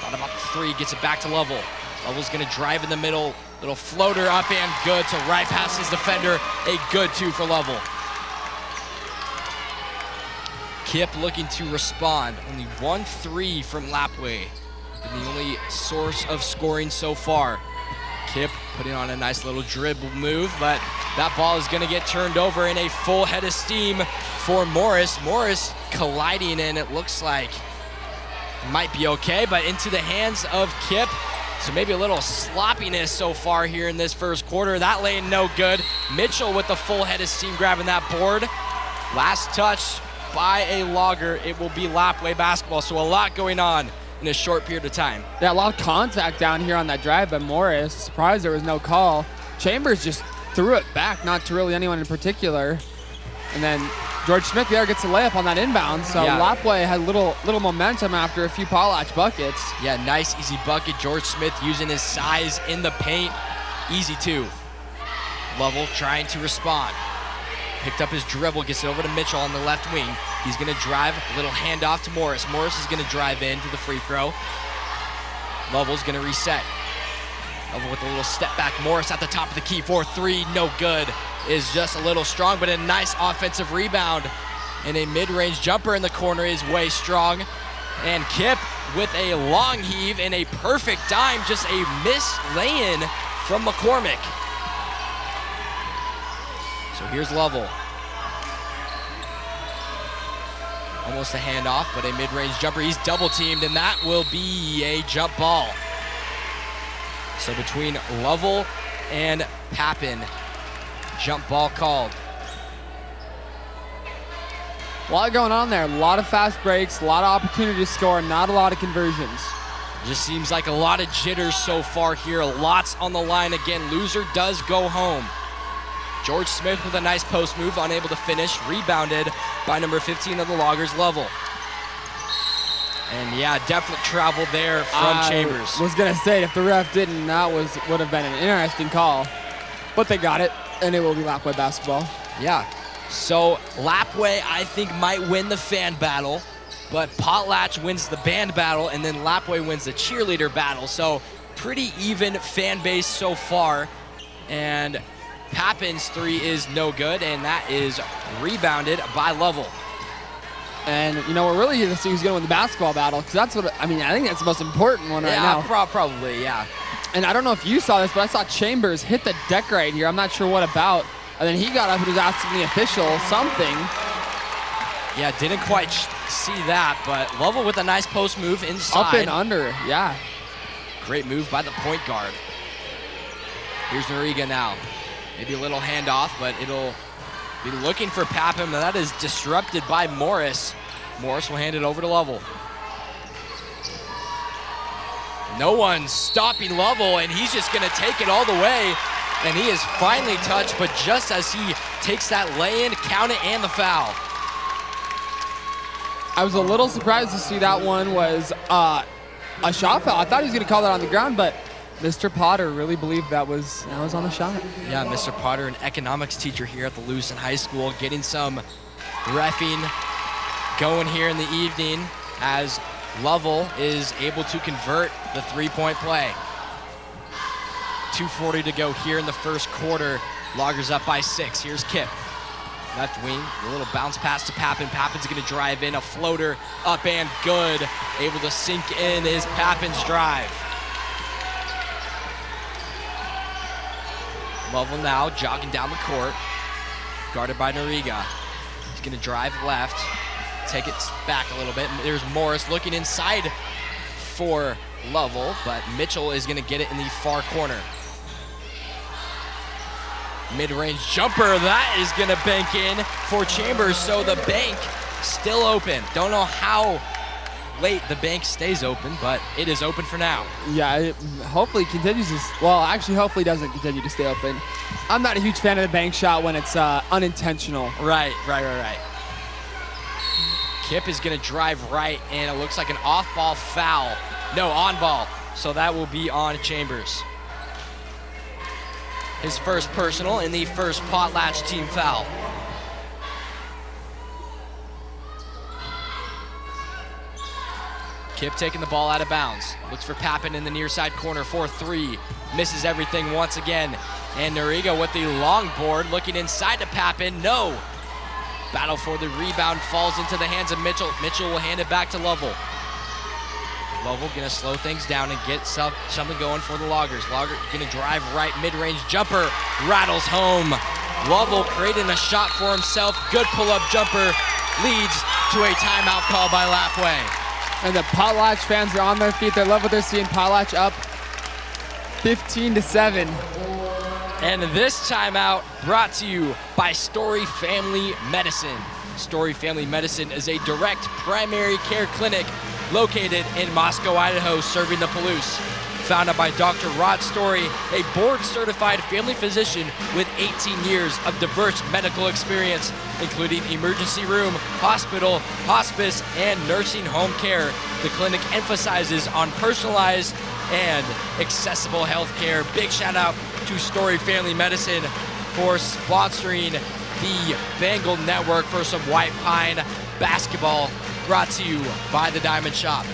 Thought about the 3, gets it back to Lovell. Lovell's gonna drive in the middle, little floater up and good to right past his defender. A good 2 for Lovell. Kip looking to respond. Only 1-3 from Lapwai. And the only source of scoring so far. Kip putting on a nice little dribble move, but that ball is gonna get turned over in a full head of steam for Morris. Morris colliding, and it looks like it might be okay, but into the hands of Kip. So maybe a little sloppiness so far here in this first quarter. That lane no good. Mitchell with the full head of steam grabbing that board. Last touch by a Logger. It will be Lapwai basketball, so a lot going on in a short period of time. Yeah, a lot of contact down here on that drive by Morris. Surprised there was no call. Chambers just threw it back, not to really anyone in particular. And then George Smith there gets a layup on that inbound. So Yeah. Lapwai had little momentum after a few Potlatch buckets. Yeah, nice, easy bucket. George Smith using his size in the paint. Easy 2. Lovell trying to respond. Picked up his dribble, gets it over to Mitchell on the left wing. He's gonna drive, a little handoff to Morris. Morris is gonna drive into the free throw. Lovell's gonna reset. Lovell with a little step back. Morris at the top of the key for 3, no good. Is just a little strong, but a nice offensive rebound. And a mid-range jumper in the corner is way strong. And Kip with a long heave and a perfect dime, just a missed lay-in from McCormick. So here's Lovell. Almost a handoff, but a mid-range jumper. He's double teamed, and that will be a jump ball. So between Lovell and Pappen, jump ball called. A lot going on there. A lot of fast breaks, a lot of opportunity to score, not a lot of conversions. Just seems like a lot of jitters so far here. Lots on the line again. Loser does go home. George Smith with a nice post move, unable to finish. Rebounded by number 15 of the Loggers, Lovell. And yeah, definite travel there from Chambers. I was going to say, if the ref didn't, that would have been an interesting call. But they got it, and it will be Lapwai basketball. Yeah. So Lapwai, I think, might win the fan battle, but Potlatch wins the band battle, and then Lapwai wins the cheerleader battle. So pretty even fan base so far. And Pappen's three is no good, and that is rebounded by Lovell. And, you know, we're really here to see who's going to win the basketball battle, because that's what, I think that's the most important one right now. Probably, yeah. And I don't know if you saw this, but I saw Chambers hit the deck right here. I'm not sure what about. And then he got up and was asking the official something. Yeah, didn't quite see that, but Lovell with a nice post move inside. Up and under, yeah. Great move by the point guard. Here's Noriega now. Maybe a little handoff, but it'll be looking for Pappen, and that is disrupted by Morris. Morris will hand it over to Lovell. No one's stopping Lovell, and he's just gonna take it all the way. And he is finally touched, but just as he takes that lay-in, count it, and the foul. I was a little surprised to see that one was a shot foul. I thought he was gonna call that on the ground, but Mr. Potter really believed that was on the shot. Yeah, Mr. Potter, an economics teacher here at the Lewiston High School, getting some reffing going here in the evening as Lovell is able to convert the three-point play. 2:40 to go here in the first quarter. Loggers up by 6. Here's Kip. Left wing, a little bounce pass to Pappen. Pappen's gonna drive in, a floater up and good. Able to sink in is Pappen's drive. Lovell now jogging down the court, guarded by Noriega. He's gonna drive left, take it back a little bit. There's Morris looking inside for Lovell, but Mitchell is gonna get it in the far corner. Mid-range jumper, that is gonna bank in for Chambers, so the bank still open. Don't know how late the bank stays open, but it is open for now. Yeah, it hopefully continues to, hopefully doesn't continue to stay open. I'm not a huge fan of the bank shot when it's unintentional. Right. Kip is gonna drive right, and it looks like an off-ball foul. No, on-ball, so that will be on Chambers. His first personal and the first Potlatch team foul. Kip taking the ball out of bounds. Looks for Pappen in the near side corner for 3. Misses everything once again. And Noriega with the long board, looking inside to Pappen. No. Battle for the rebound falls into the hands of Mitchell. Mitchell will hand it back to Lovell. Lovell gonna slow things down and get something going for the Loggers. Loggers gonna drive right, mid-range jumper, rattles home. Lovell creating a shot for himself. Good pull-up jumper, leads to a timeout call by Lapwai. And the Potlatch fans are on their feet. They love what they're seeing. Potlatch up 15-7. And this timeout brought to you by Story Family Medicine. Story Family Medicine is a direct primary care clinic located in Moscow, Idaho, serving the Palouse. Founded by Dr. Rod Story, a board-certified family physician with 18 years of diverse medical experience, including emergency room, hospital, hospice, and nursing home care. The clinic emphasizes on personalized and accessible health care. Big shout out to Story Family Medicine for sponsoring the Bengal Network for some White Pine basketball, brought to you by the Diamond Shop.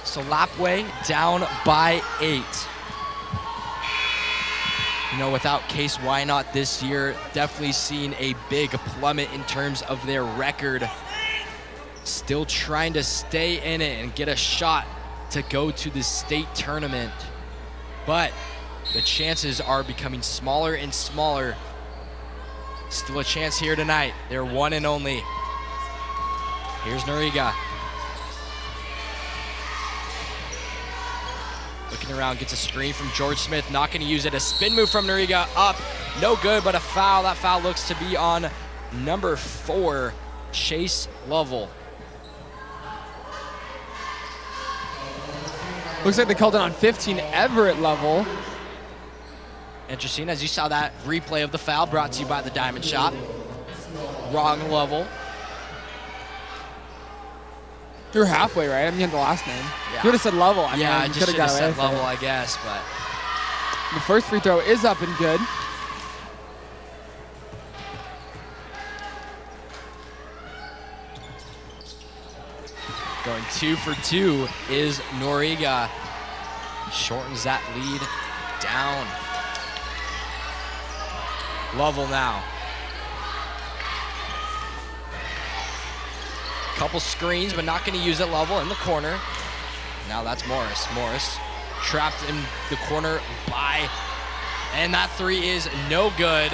So Lapwai down by 8. You know, without Case Wynot this year, definitely seen a big plummet in terms of their record. still trying to stay in it and get a shot to go to the state tournament. But the chances are becoming smaller and smaller. Still a chance here tonight. They're one and only. Here's Noriega. Looking around, gets a screen from George Smith. Not going to use it. A spin move from Noriega up. No good, but a foul. That foul looks to be on number 4, Chase Lovell. Looks like they called it on 15, Everett Lovell. Interesting, as you saw that replay of the foul brought to you by the Diamond Shop. Wrong Lovell. You're halfway right. I mean, you had the last name. Yeah. You would have said Lovell. I mean, just could should have have got away said with Lovell, it. I guess, but The first free throw is up and good. going 2 for 2 is Noriega. Shortens that lead down. Lovell now. Couple screens, but not going to use it. Lovell in the corner. Now that's Morris. Morris trapped in the corner by, and that 3 is no good.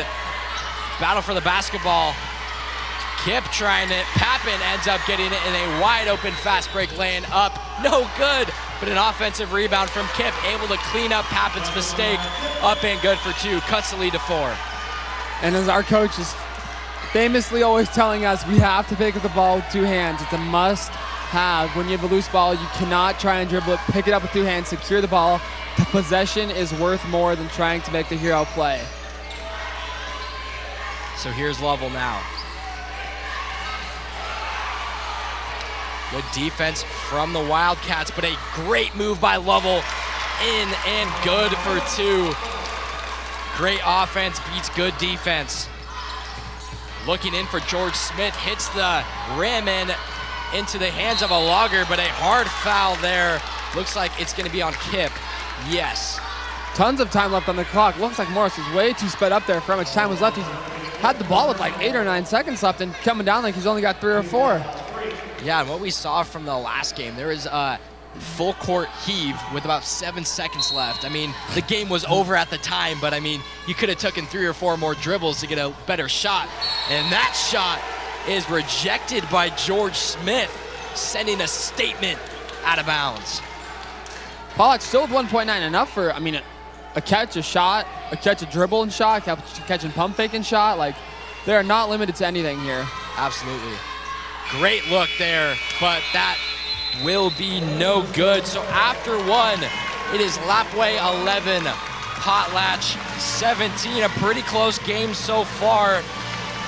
Battle for the basketball. Kip trying it. Pappen ends up getting it in a wide open fast break, laying up. No good, but an offensive rebound from Kip, able to clean up Pappen's mistake. Up and good for 2, cuts the lead to 4. And as our coach is famously always telling us, we have to pick up the ball with 2 hands. It's a must-have. When you have a loose ball, you cannot try and dribble it. Pick it up with 2 hands, secure the ball. The possession is worth more than trying to make the hero play. So here's Lovell now. Good defense from the Wildcats, but a great move by Lovell. In and good for 2. Great offense beats good defense. Looking in for George Smith, hits the rim and into the hands of a Logger, but a hard foul there. Looks like it's going to be on Kip. Yes. Tons of time left on the clock. Looks like Morris was way too sped up there for how much time was left. He had the ball with like 8 or 9 seconds left and coming down like he's only got 3 or 4. Yeah, and what we saw from the last game, there was a full court heave with about 7 seconds left. I mean, the game was over at the time, but I mean, you could have taken 3 or 4 more dribbles to get a better shot. And that shot is rejected by George Smith, sending a statement out of bounds. Potlatch still with 1.9, enough for, I mean, a catch, a shot, a catch, a dribble and shot, catch and pump fake and shot. Like, they are not limited to anything here. Absolutely. Great look there, but that will be no good. So after 1, it is Lapwai 11, Potlatch 17. A pretty close game so far.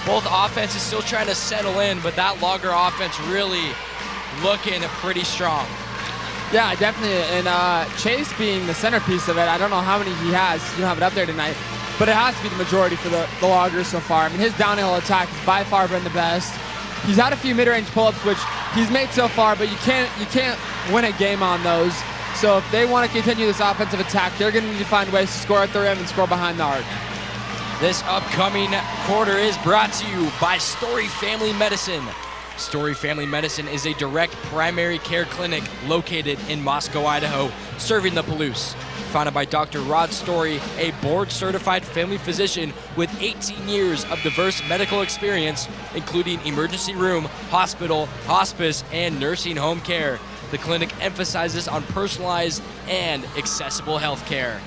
Both offenses still trying to settle in, but that Logger offense really looking pretty strong. Yeah, definitely. And Chase being the centerpiece of it, I don't know how many he has. You don't have it up there tonight, but it has to be the majority for the Loggers so far. I mean, his downhill attack has by far been the best. He's had a few mid-range pull-ups, which he's made so far, but you can't win a game on those. So if they want to continue this offensive attack, they're going to need to find ways to score at the rim and score behind the arc. This upcoming quarter is brought to you by Story Family Medicine. Story Family Medicine is a direct primary care clinic located in Moscow, Idaho, serving the Palouse. Founded by Dr. Rod Story, a board-certified family physician with 18 years of diverse medical experience, including emergency room, hospital, hospice, and nursing home care. The clinic emphasizes on personalized and accessible health care.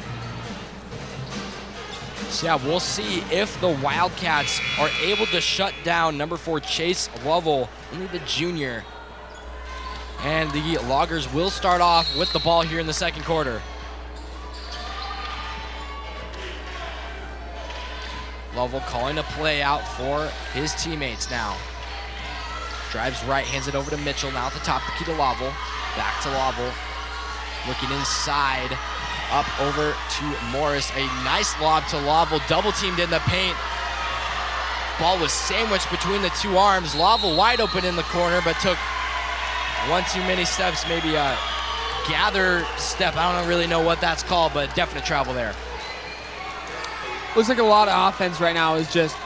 So yeah, we'll see if the Wildcats are able to shut down number 4 Chase Lovell, only the junior. And the Loggers will start off with the ball here in the second quarter. Lovell calling a play out for his teammates now. Drives right, hands it over to Mitchell. Now at the top, the key to Lovell. Back to Lovell. Looking inside. Up over to Morris. A nice lob to Lovell. Double teamed in the paint. Ball was sandwiched between the 2 arms. Lovell wide open in the corner, but took 1 too many steps. Maybe a gather step. I don't really know what that's called, but definite travel there. Looks like a lot of offense right now is just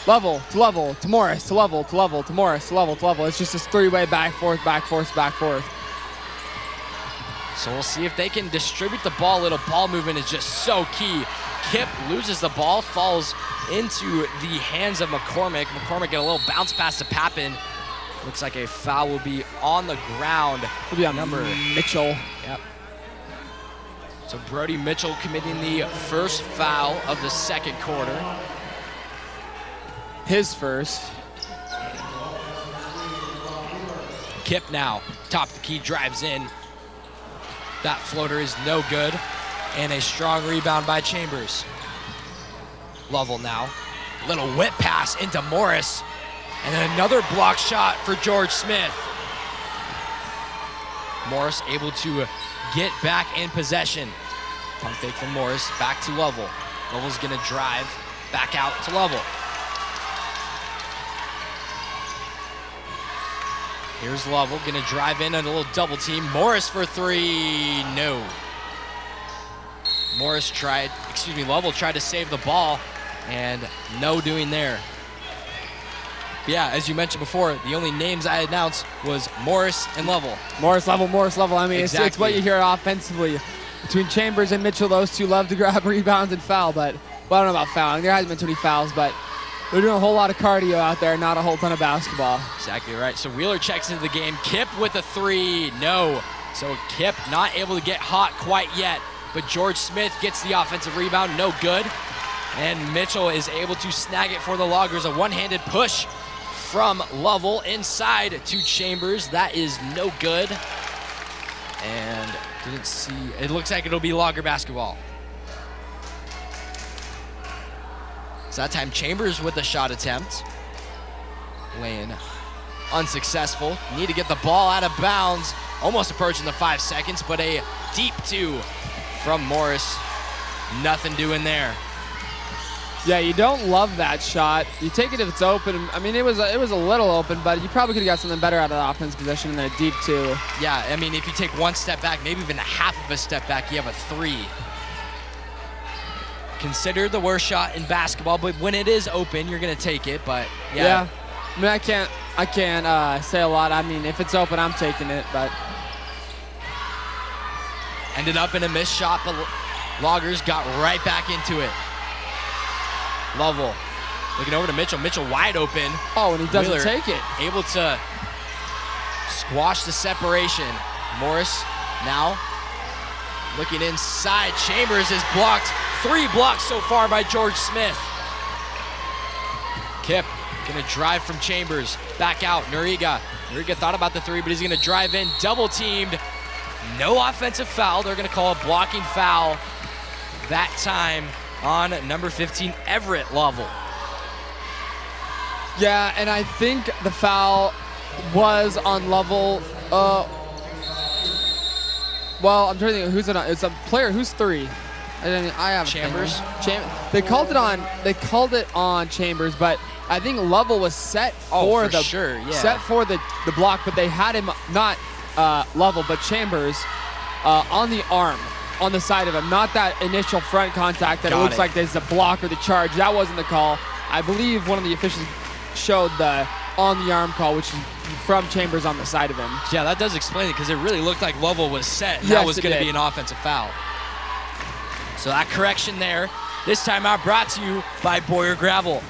Level to level to Morris to level to level to Morris to level to level. It's just this three-way back, forth, back, forth, back, forth. So we'll see if they can distribute the ball. Little ball movement is just so key. Kip loses the ball, falls into the hands of McCormick. McCormick get a little bounce pass to Pappin. Looks like a foul will be on the ground. It'll be on number Mitchell. Yep. So Brody Mitchell committing the first foul of the second quarter. His first. Kip now, top of the key, drives in. That floater is no good. And a strong rebound by Chambers. Lovell now. Little whip pass into Morris. And then another block shot for George Smith. Morris able to get back in possession. Pump fake from Morris, back to Lovell. Lovell's gonna drive back out to Lovell. Here's Lovell, gonna drive in on a little double team. Morris for three, no. Lovell tried to save the ball, and no doing there. Yeah, as you mentioned before, the only names I announced was Morris and Lovell. Morris, Lovell, Morris, Lovell. I mean, Exactly. it's what you hear offensively. Between Chambers and Mitchell, those two love to grab rebounds and foul, but well, I don't know about fouling. There hasn't been too many fouls, but they're doing a whole lot of cardio out there, not a whole ton of basketball. Exactly right. So Wheeler checks into the game. Kip with a three, no. So Kip not able to get hot quite yet, but George Smith gets the offensive rebound, no good. And Mitchell is able to snag it for the Loggers. A one-handed push from Lovell inside to Chambers. That is no good. And didn't see, it looks like it'll be Logger basketball. So that time Chambers with the shot attempt. Lane unsuccessful. Need to get the ball out of bounds. Almost approaching the 5 seconds, but a deep two from Morris. Nothing doing there. Yeah, you don't love that shot. You take it if it's open. I mean, it was a little open, but you probably could have got something better out of the offense possession than a deep two. Yeah, I mean, if you take one step back, maybe even a half of a step back, you have a three. Considered the worst shot in basketball, but when it is open, you're gonna take it. But yeah. I mean, I can't say a lot. I mean, if it's open, I'm taking it. But ended up in a missed shot, but Loggers got right back into it. Lovell looking over to Mitchell. Mitchell wide open. Oh, and he doesn't Wheeler take it. Able to squash the separation. Morris now looking inside. Chambers is blocked. 3 blocks so far by George Smith. Kip gonna drive from Chambers. Back out, Noriega. Noriega thought about the 3, but he's gonna drive in. Double teamed. No offensive foul. They're gonna call a blocking foul that time on number 15, Everett Lovell. Yeah, and I think the foul was on Lovell. Well, I'm trying to think who's it on. It's a player who's 3. I have Chambers. They called it on Chambers, but I think Lovell was set for set for the block, but they had him not Lovell, but Chambers on the arm, on the side of him, not that initial front contact that it looks like there's a block or the charge. That wasn't the call. I believe one of the officials showed the on the arm call, which is from Chambers on the side of him. Yeah, that does explain it, because it really looked like Lovell was set, and Yes, that was going to be an offensive foul. So that correction there. This time out brought to you by Boyer Gravel.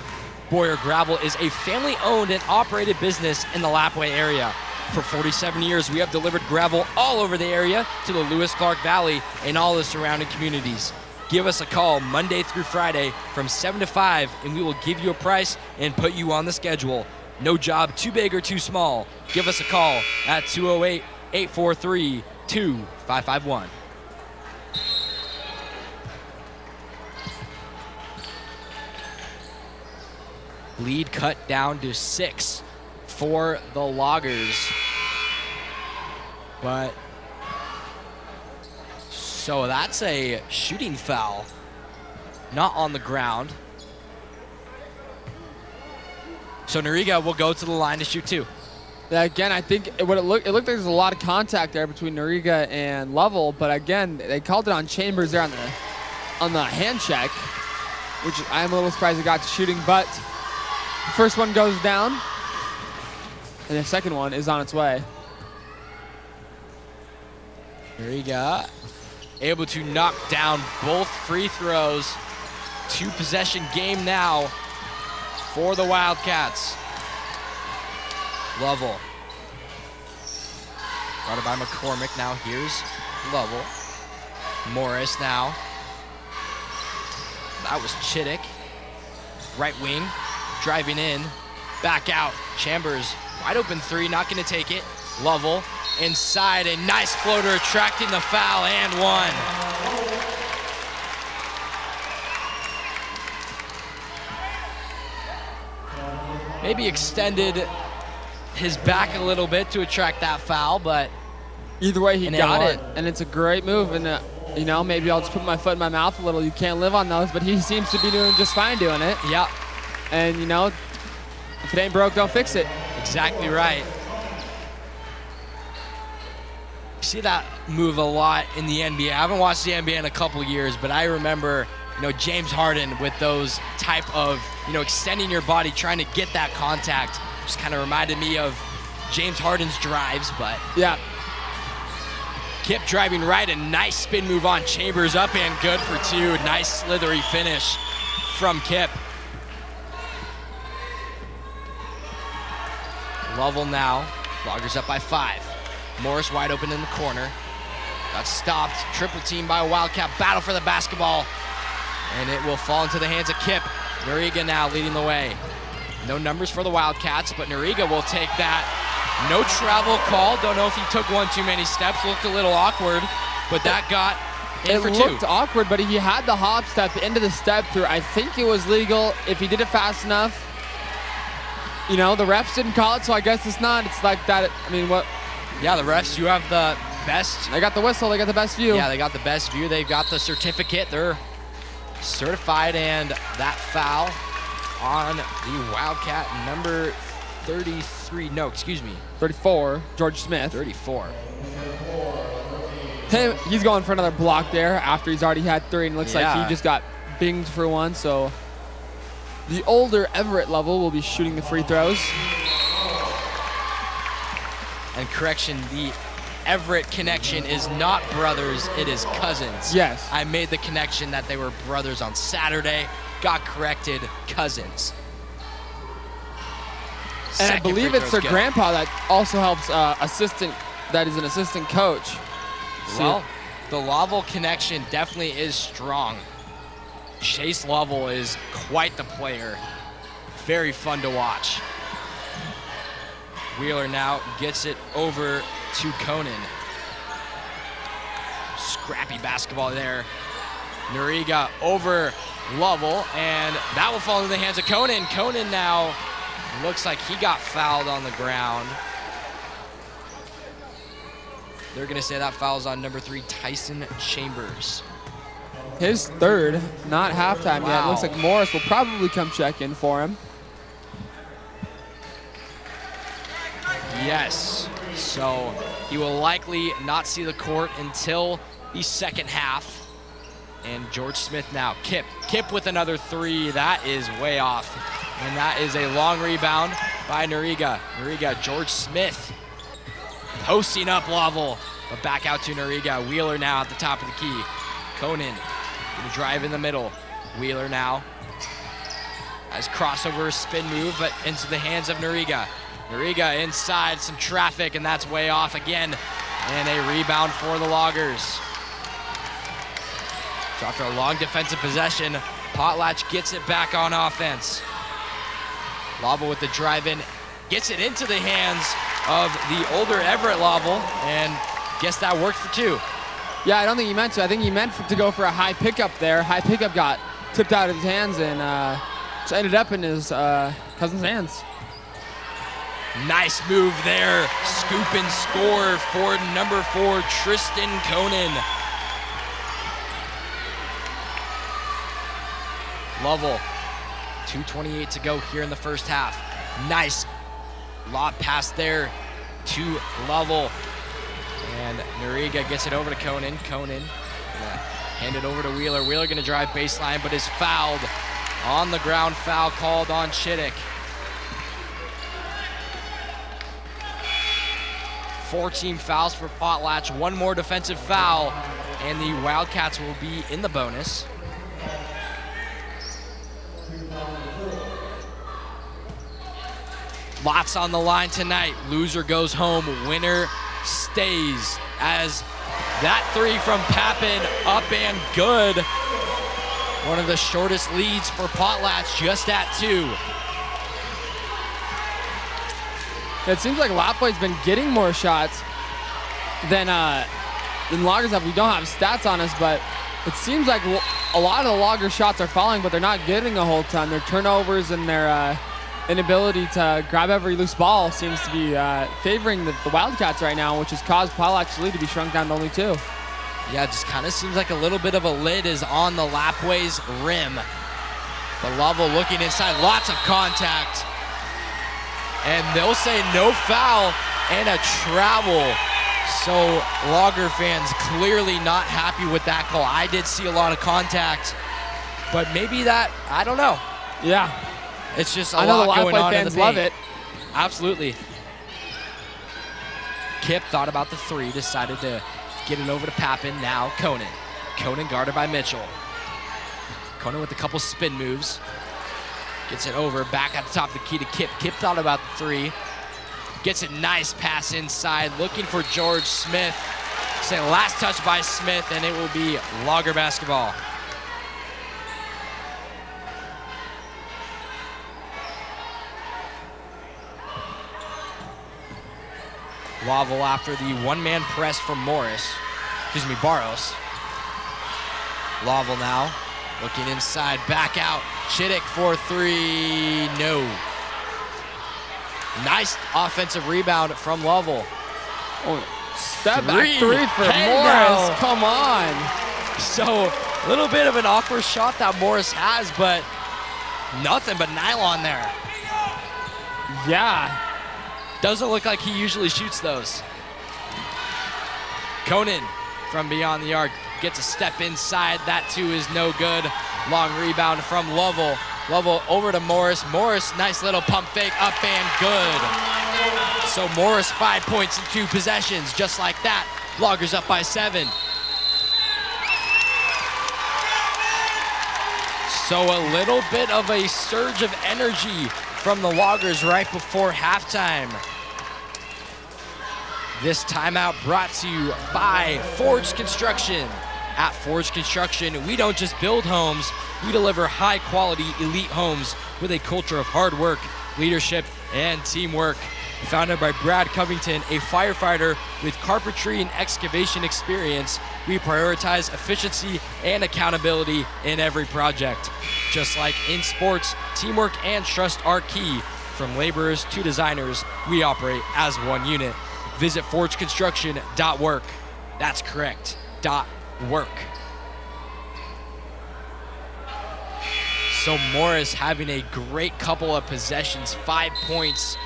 Boyer Gravel is a family-owned and operated business in the Lapwai area. For 47 years, we have delivered gravel all over the area to the Lewis-Clark Valley and all the surrounding communities. Give us a call Monday through Friday from 7 to 5, and we will give you a price and put you on the schedule. No job too big or too small. Give us a call at 208-843-2551. Lead cut down to 6 for the Loggers. But so that's a shooting foul, not on the ground. So Noriega will go to the line to shoot 2. Yeah, again, I think it looked like there's a lot of contact there between Noriega and Lovell, but again, they called it on Chambers there on the hand check, which I'm a little surprised it got to shooting, but First one goes down, and the second one is on its way. Noriega able to knock down both free throws. 2-possession game now for the Wildcats. Lovell. Guarded by McCormick. Now here's Lovell. Morris now. That was Chittick. Right wing. Driving in. Back out. Chambers. Wide open three. Not going to take it. Lovell. Inside. A nice floater attracting the foul and one. Maybe extended his back a little bit to attract that foul, but either way, he and got it it, and it's a great move. And you know, maybe I'll just put my foot in my mouth a little. You can't live on those, but he seems to be doing just fine doing it. Yeah, And you know, if it ain't broke, don't fix it. exactly right. You see that move a lot in the NBA. I haven't watched the NBA in a couple years, but I remember, you know, James Harden with those type of, you know, extending your body, trying to get that contact. Just kind of reminded me of James Harden's drives, but Yeah. Kip driving right, a nice spin move on Chambers, up and good for two. Nice slithery finish from Kip. Lovell now, Loggers up by 5. Morris wide open in the corner. Got stopped, triple team by Wildcat, battle for the basketball. And it will fall into the hands of Kip. Noriega now leading the way. No numbers for the Wildcats, but Noriega will take that. No travel call. Don't know if he took one too many steps. Looked a little awkward, but that got in for It two. looked awkward, but he had the hop step into the step through. I think it was legal if he did it fast enough. You know, the refs didn't call it, so I guess it's not. It's like that. I mean, what? Yeah, the refs, you have the best. They got the whistle. They got the best view. Yeah, they got the best view. They've got the certificate. They're certified, and that foul on the Wildcat number 33. No, excuse me, 34, George Smith. 34. He's going for another block there after he's already had 3, and it looks like Yeah. he just got binged for 1. So the older Everett level will be shooting the free throws. And correction, the Everett connection is not brothers, it is cousins. Yes. I made the connection that they were brothers on Saturday, got corrected, cousins. And I Second believe free it's their throw's good. grandpa that also helps that is an assistant coach. Well, the Lovell connection definitely is strong. Chase Lovell is quite the player. Very fun to watch. Wheeler now gets it over to Conan. Scrappy basketball there. Noriega over Lovell, and that will fall into the hands of Conan. Conan now looks like he got fouled on the ground. They're gonna say that foul's on number 3, Tyson Chambers. His third, not halftime yet. It Wow. looks like Morris will probably come check in for him. Yes, so he will likely not see the court until the second half. And George Smith now, Kip with another 3. That is way off. And that is a long rebound by Noriega. Noriega, George Smith posting up Lovell, but back out to Noriega. Wheeler now at the top of the key. Conan gonna drive in the middle. Wheeler now has crossover spin move, but into the hands of Noriega. Noriega inside, some traffic, and that's way off again. And a rebound for the Loggers. So after a long defensive possession, Potlatch gets it back on offense. Lovell with the drive in, gets it into the hands of the older Everett Lovell, and guess that worked for 2. Yeah, I don't think he meant to. I think he meant to go for a high pickup there. High pickup got tipped out of his hands and just ended up in his cousin's hands. Nice move there. Scoop and score for number 4, Tristan Conan. Lovell, 2:28 to go here in the first half. Nice lob pass there to Lovell. And Noriega gets it over to Conan. Conan gonna hand it over to Wheeler. Wheeler gonna drive baseline, but is fouled. On the ground foul called on Chittick. 4 team fouls for Potlatch, 1 more defensive foul, and the Wildcats will be in the bonus. Lots on the line tonight. Loser goes home, winner stays, as that 3 from Papin up and good. One of the shortest leads for Potlatch, just at 2. It seems like Lapwai's been getting more shots than Loggers have. We don't have stats on us, but it seems like a lot of the Loggers shots are falling, but they're not getting a whole ton. Their turnovers and their inability to grab every loose ball seems to be favoring the Wildcats right now, which has caused Potlatch's lead to be shrunk down to only 2. Yeah, it just kind of seems like a little bit of a lid is on the Lapwai's rim. But Lovell looking inside, lots of contact. And they'll say no foul and a travel. So Logger fans clearly not happy with that call. I did see a lot of contact, but maybe that, I don't know. Yeah. It's just a I know lot the going Lapwai on in the fans paint. love it. Absolutely. Kip thought about the 3, decided to get it over to Papin. Now Conan. Conan guarded by Mitchell. Conan with a couple spin moves. Gets it over, back at the top of the key to Kip. Kip thought about the 3. Gets a nice pass inside, looking for George Smith. Say last touch by Smith, and it will be Logger basketball. Wavel after the 1-man press from Barros. Lovell now looking inside, back out. Chittick for 3, no. Nice offensive rebound from Lovell. Oh, step back 3 for Morris, come on. So a little bit of an awkward shot that Morris has, but nothing but nylon there. Yeah. Doesn't look like he usually shoots those. Conan from beyond the arc gets a step inside. That too is no good. Long rebound from Lovell. Lovell over to Morris. Morris, nice little pump fake, up and good. So Morris 5 points in 2 possessions, just like that. Loggers up by 7. So a little bit of a surge of energy from the Loggers right before halftime. This timeout brought to you by Forge Construction. At Forge Construction, we don't just build homes, we deliver high-quality, elite homes with a culture of hard work, leadership, and teamwork. Founded by Brad Covington, a firefighter with carpentry and excavation experience, we prioritize efficiency and accountability in every project. Just like in sports, teamwork and trust are key. From laborers to designers, we operate as one unit. Visit forgeconstruction.work. That's correct, .work. So Morris having a great couple of possessions, 5 points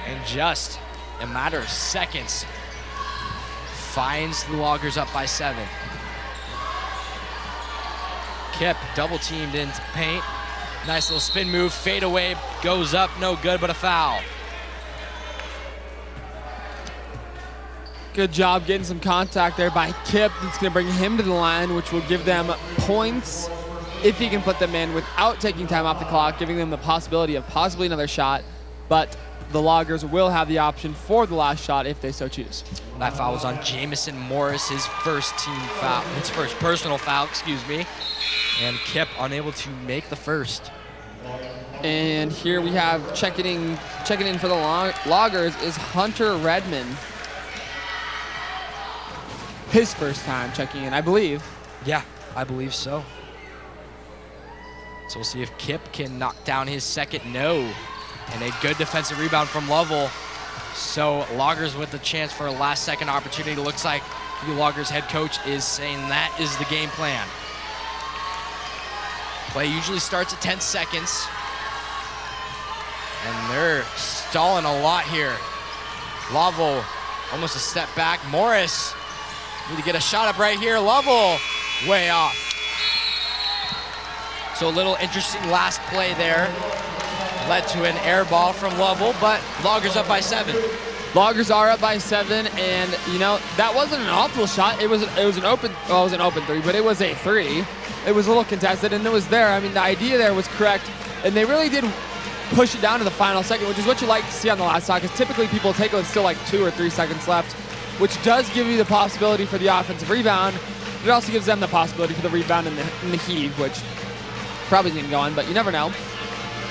in just a matter of seconds. Finds the Loggers up by 7. Kip double teamed into paint. Nice little spin move, fade away, goes up, no good, but a foul. Good job getting some contact there by Kip. It's going to bring him to the line, which will give them points if he can put them in without taking time off the clock, giving them the possibility of possibly another shot. But the Loggers will have the option for the last shot if they so choose. That foul was on Jamison Morris, his first team foul, his first personal foul, and Kip unable to make the first. And here we have checking in for the Loggers is Hunter Redmond. His first time checking in, I believe. Yeah, I believe so. So we'll see if Kip can knock down his second. No. And a good defensive rebound from Lovell. So Loggers with the chance for a last second opportunity. Looks like the Loggers head coach is saying that is the game plan. Play usually starts at 10 seconds. And they're stalling a lot here. Lovell almost a step back. Morris need to get a shot up right here. Lovell way off. So a little interesting last play there. Led to an air ball from Lovell, but Loggers up by 7. Loggers are up by 7, and you know that wasn't an awful shot. It was an open, well, it was an open 3, but it was a 3. It was a little contested, and it was there. I mean, the idea there was correct, and they really did push it down to the final second, which is what you like to see on the last shot, because typically people take it with still like 2 or 3 seconds left, which does give you the possibility for the offensive rebound. It also gives them the possibility for the rebound in the heave, which probably isn't going, but you never know.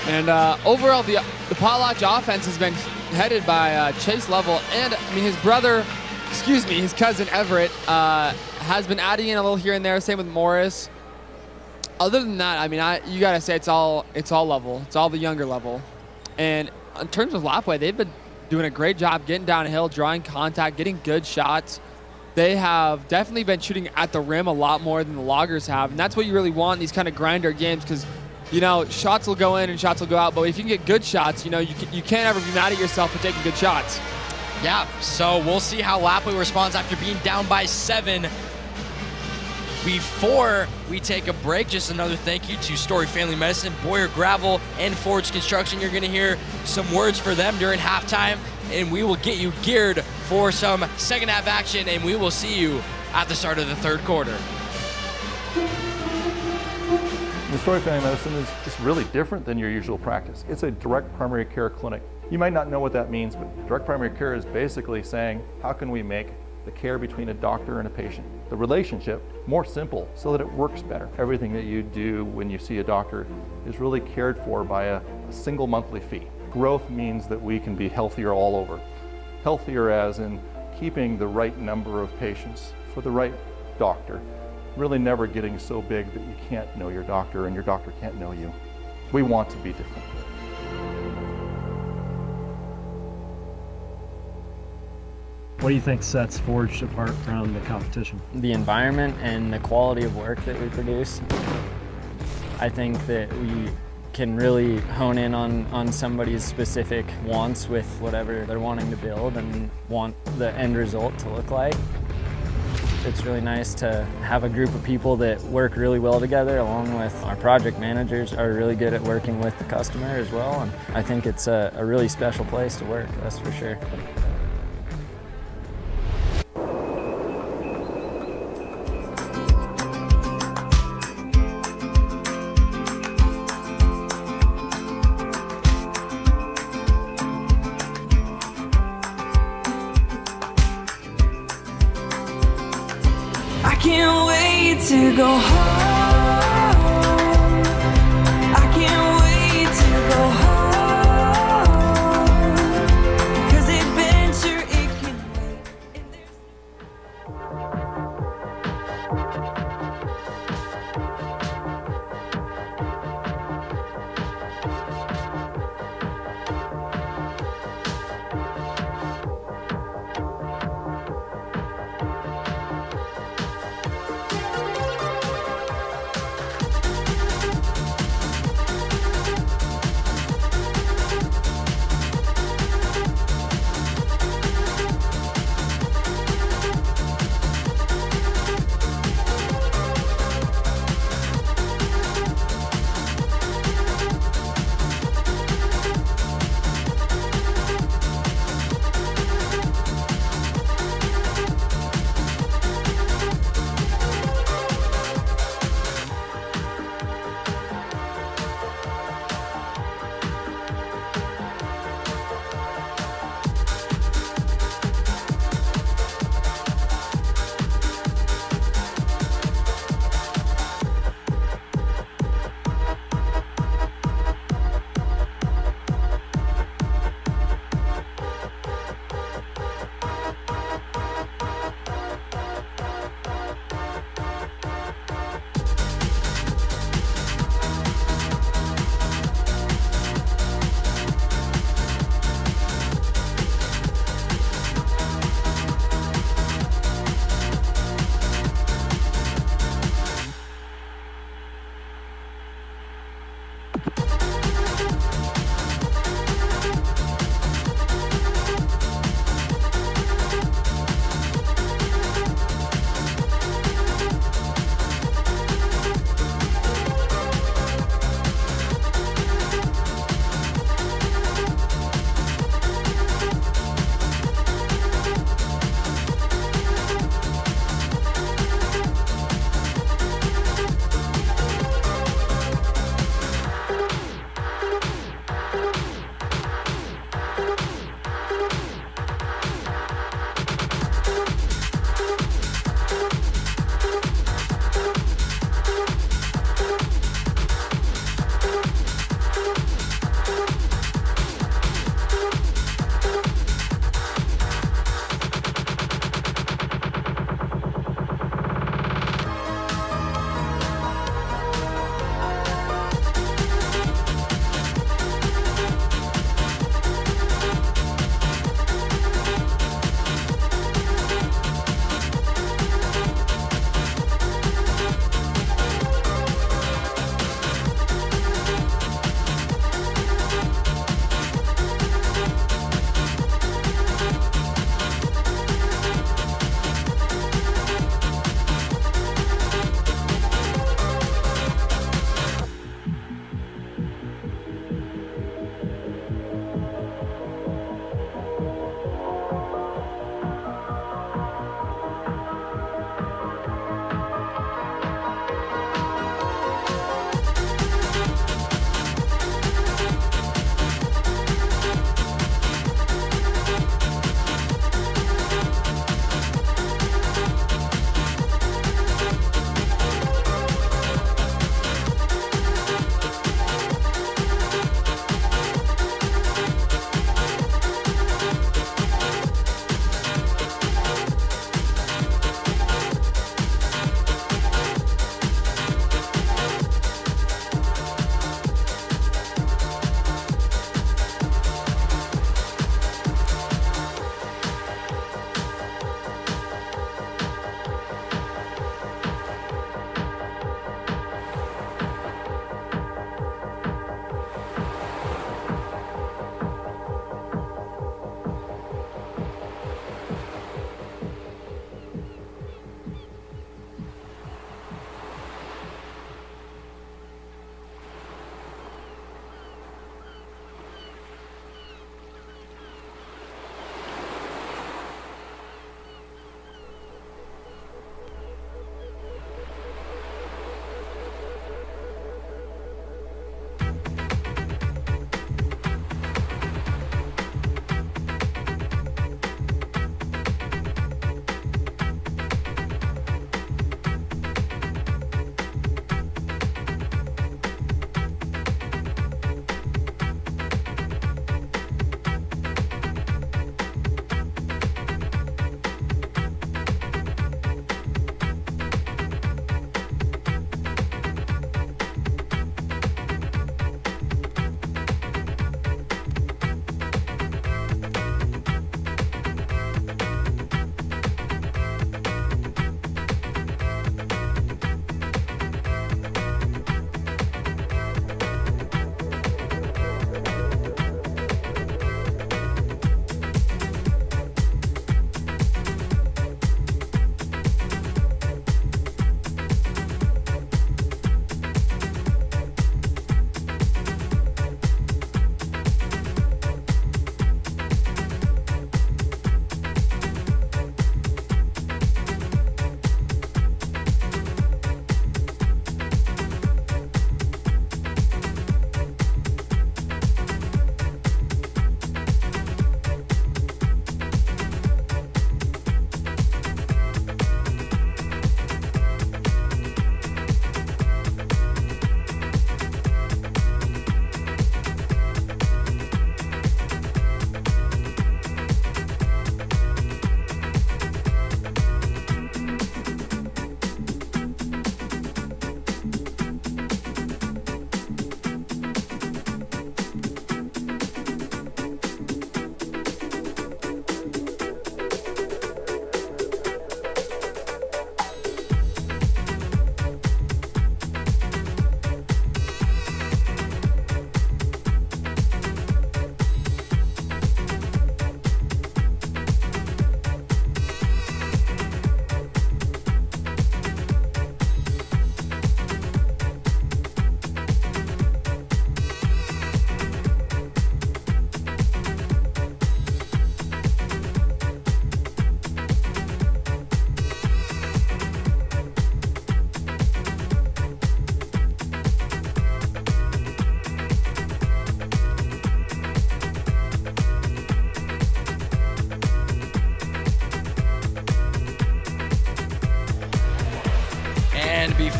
And overall, the Potlatch offense has been headed by Chase Level, and I mean his cousin Everett has been adding in a little here and there. Same with Morris. Other than that, I mean, you gotta say it's all level. It's all the younger level. And in terms of Lapwai, they've been doing a great job getting downhill, drawing contact, getting good shots. They have definitely been shooting at the rim a lot more than the Loggers have, and that's what you really want in these kind of grinder games, because you know shots will go in and shots will go out. But if you can get good shots, you know you can't ever be mad at yourself for taking good shots. Yeah, so we'll see how Lapwai responds after being down by 7. Before we take a break, just another thank you to Story Family Medicine, Boyer Gravel, and Forge Construction. You're going to hear some words for them during halftime, and we will get you geared for some second half action, and we will see you at the start of the third quarter. The Story Family Medicine is really different than your usual practice. It's a direct primary care clinic. You might not know what that means, but direct primary care is basically saying, how can we make the care between a doctor and a patient, the relationship, more simple so that it works better. Everything that you do when you see a doctor is really cared for by a single monthly fee. Growth means that we can be healthier all over. Healthier as in keeping the right number of patients for the right doctor. Really never getting so big that you can't know your doctor and your doctor can't know you. We want to be different. What do you think sets Forge apart from the competition? The environment and the quality of work that we produce. I think that we can really hone in on somebody's specific wants with whatever they're wanting to build and want the end result to look like. It's really nice to have a group of people that work really well together, along with our project managers are really good at working with the customer as well. And I think it's a really special place to work, that's for sure. I can't wait to go home. I can't wait to go home. 'Cause adventure, it can wait. And there's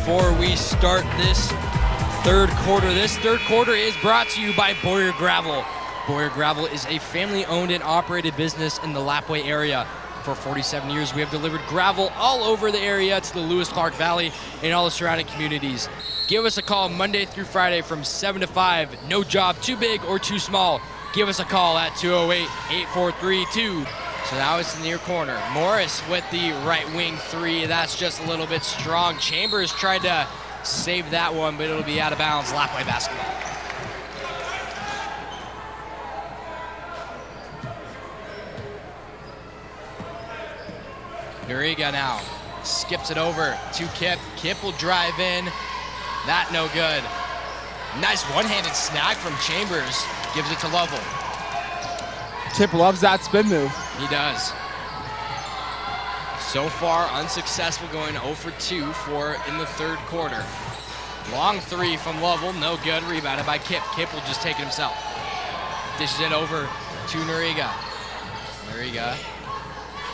before we start this third quarter. This third quarter is brought to you by Boyer Gravel. Boyer Gravel is a family-owned and operated business in the Lapwai area. For 47 years, we have delivered gravel all over the area to the Lewis-Clark Valley and all the surrounding communities. Give us a call Monday through Friday from 7 to 5. No job too big or too small. Give us a call at 208-8432. So now it's in the near corner. Morris with the right wing three. That's just a little bit strong. Chambers tried to save that one, but it'll be out of bounds. Lapwai basketball. Noriega now skips it over to Kip. Kip will drive in. That no good. Nice one-handed snag from Chambers. Gives it to Lovell. Kip loves that spin move. He does. So far, unsuccessful, going 0 for 2 in the third quarter. Long three from Lovell, no good. Rebounded by Kip. Kip will just take it himself. Dishes it over to Noriega. Noriega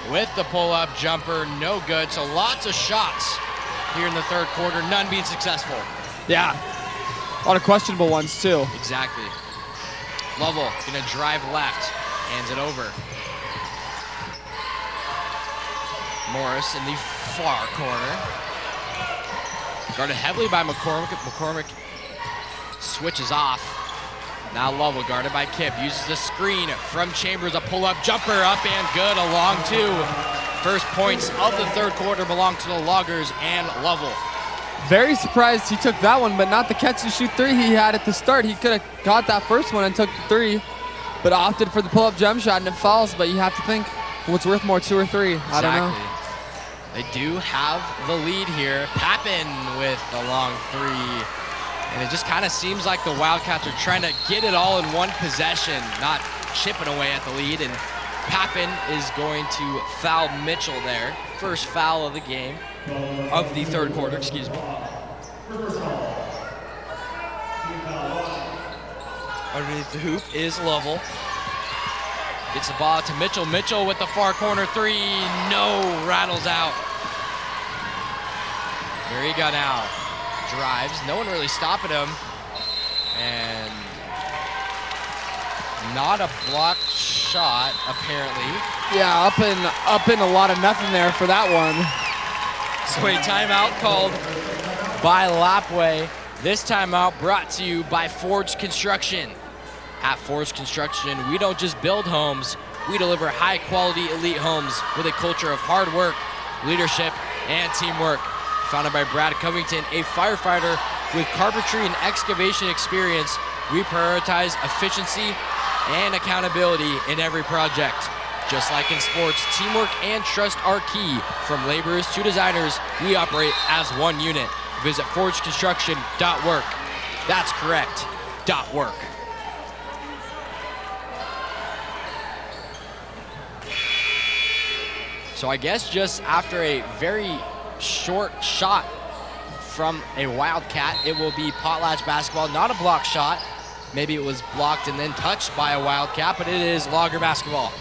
with the pull-up jumper, no good. So lots of shots here in the third quarter, none being successful. Yeah, a lot of questionable ones too. Exactly. Lovell gonna drive left, hands it over. Morris in the far corner. Guarded heavily by McCormick. McCormick switches off. Now Lovell guarded by Kip. Uses the screen from Chambers. A pull-up jumper up and good. A long two. First points of the third quarter belong to the Loggers and Lovell. Very surprised he took that one, but not the catch and shoot three he had at the start. He could have got that first one and took the three, but opted for the pull-up jump shot and it falls. But you have to think, what's worth more, 2 or 3? I don't know. They do have the lead here. Pappin with the long three. And it just kind of seems like the Wildcats are trying to get it all in one possession, not chipping away at the lead. And Pappin is going to foul Mitchell there. First foul of the game, of the third quarter, excuse me. Underneath the hoop is Lovell. Gets the ball to Mitchell. Mitchell with the far corner three. No, rattles out. There you go now. Drives. No one really stopping him. And not a blocked shot, apparently. Yeah, up in a lot of nothing there for that one. So a timeout called by Lapwai. This timeout brought to you by Forge Construction. At Forge Construction, we don't just build homes, we deliver high-quality elite homes with a culture of hard work, leadership, and teamwork. Founded by Brad Covington, a firefighter with carpentry and excavation experience, we prioritize efficiency and accountability in every project. Just like in sports, teamwork and trust are key. From laborers to designers, we operate as one unit. Visit forgeconstruction.work. That's correct, .work. So I guess just after a very short shot from a Wildcat, it will be Potlatch basketball, not a block shot. Maybe it was blocked and then touched by a Wildcat, but it is Logger basketball.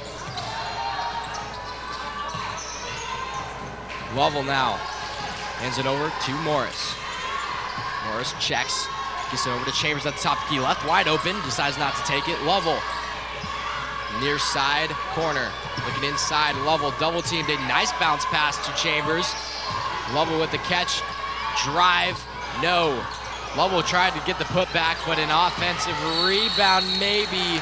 Lovell now hands it over to Morris. Morris checks, gets it over to Chambers at the top of the key, left wide open, decides not to take it. Lovell, near side corner, looking inside. Lovell double teamed, a nice bounce pass to Chambers. Lovell with the catch, drive, no. Lovell tried to get the putback, but an offensive rebound maybe.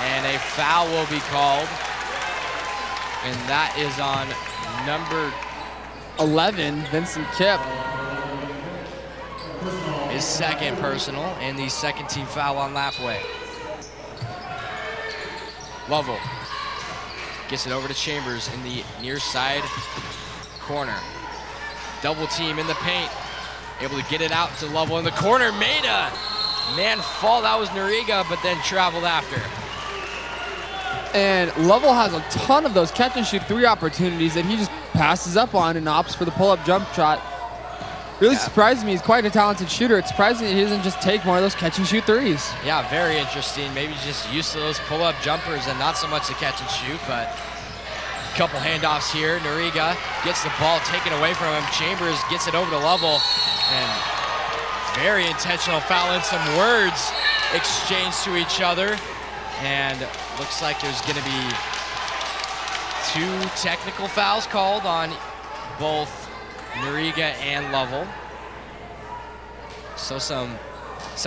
And a foul will be called. And that is on number 11, Vincent Kip. His second personal and the second team foul on Lapwai. Lovell gets it over to Chambers in the near side corner. Double team in the paint. Able to get it out to Lovell in the corner. Made a man fall. That was Noriega, but then traveled after. And Lovell has a ton of those catch and shoot three opportunities that he just passes up on and opts for the pull-up jump shot. Really surprised me. He's quite a talented shooter. It's surprising that he doesn't just take more of those catch and shoot threes. Yeah, very interesting. Maybe just used to those pull-up jumpers and not so much the catch and shoot, but Couple handoffs here. Noriega gets the ball taken away from him. Chambers gets it over to Lovell, and very intentional foul and some words exchanged to each other. And looks like there's going to be 2 technical fouls called on both Noriega and Lovell. So some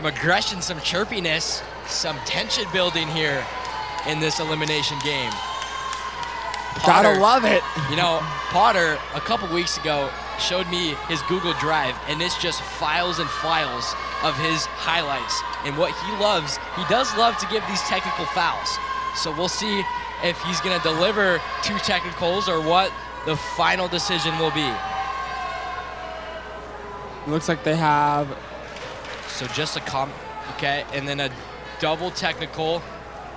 aggression, some chirpiness, some tension building here in this elimination game. Gotta love it. You know, Potter a couple weeks ago showed me his Google Drive, and it's just files and files of his highlights. And what he loves, he does love to give these technical fouls. So we'll see if he's going to deliver 2 technicals or what the final decision will be. It looks like they have. So just okay, and then a double technical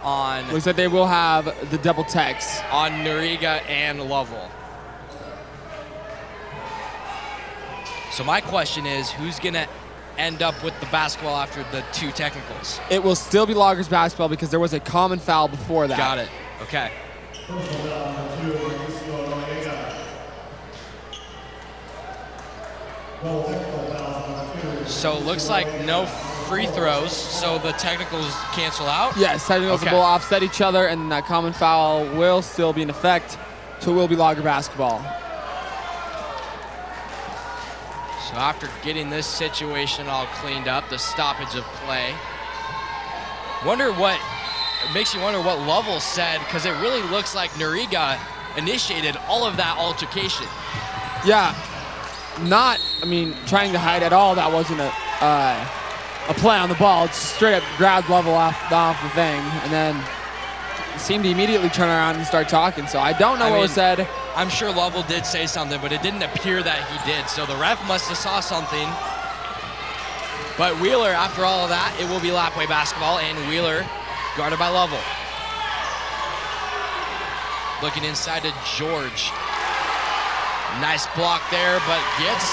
on Looks like they will have the double techs on Noriega and Lovell. So my question is, who's gonna end up with the basketball after the 2 technicals? It will still be Loggers basketball because there was a common foul before that. Got it. Okay. So it looks like no free throws, so the technicals cancel out? Yes, technicals Okay. will offset each other, and that common foul will still be in effect, so it will be Logger basketball. So after getting this situation all cleaned up, the stoppage of play, it makes you wonder what Lovell said, because it really looks like Noriega initiated all of that altercation. Yeah, trying to hide at all. That wasn't a play on the ball. It's straight up grabbed Lovell off the thing, and then seemed to immediately turn around and start talking. So I don't know what was said. I'm sure Lovell did say something, but it didn't appear that he did. So the ref must have saw something. But Wheeler, after all of that, it will be Lapwai basketball, and Wheeler guarded by Lovell. Looking inside to George. Nice block there, but gets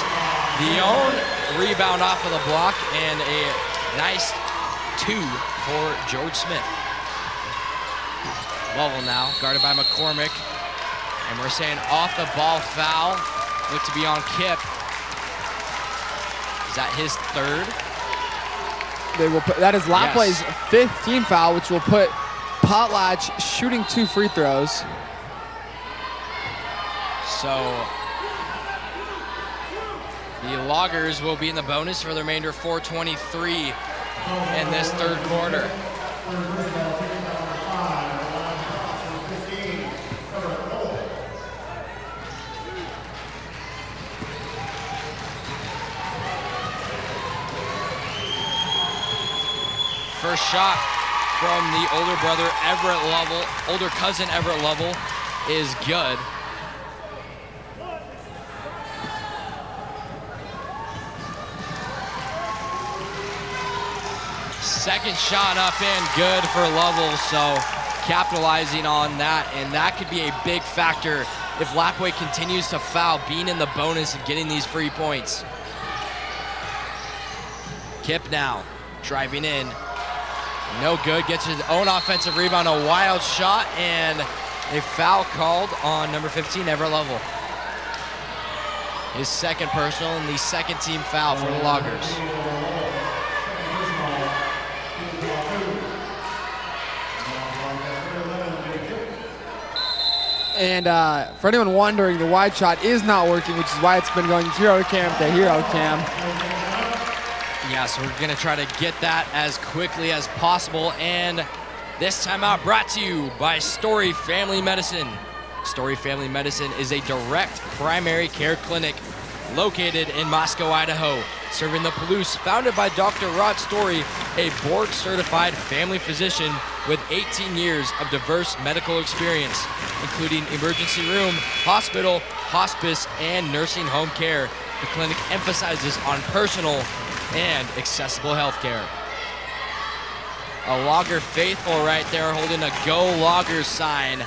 the own rebound off of the block, and a nice 2 for George Smith. Lovell now, guarded by McCormick. And we're saying off the ball foul. Look to be on Kip. Is that his 3rd? That is Lapwai's 5th team foul, which will put Potlatch shooting 2 free throws. So the Loggers will be in the bonus for the remainder of 4:23 in this 3rd quarter. First shot from the older cousin Everett Lovell is good. Second shot up and good for Lovell, so capitalizing on that, and that could be a big factor if Lapwai continues to foul, being in the bonus and getting these free points. Kip now, driving in. No good, gets his own offensive rebound, a wild shot, and a foul called on number 15, Everett Lovell. His 2nd personal and the 2nd team foul for the Loggers. And for anyone wondering, the wide shot is not working, which is why it's been going hero cam to hero cam. Yeah, so we're gonna try to get that as quickly as possible. And this timeout brought to you by Story Family Medicine. Story Family Medicine is a direct primary care clinic located in Moscow, Idaho, serving the Palouse, founded by Dr. Rod Story, a board-certified family physician with 18 years of diverse medical experience, including emergency room, hospital, hospice, and nursing home care. The clinic emphasizes on personal and accessible health care. A Logger faithful right there holding a Go Loggers sign,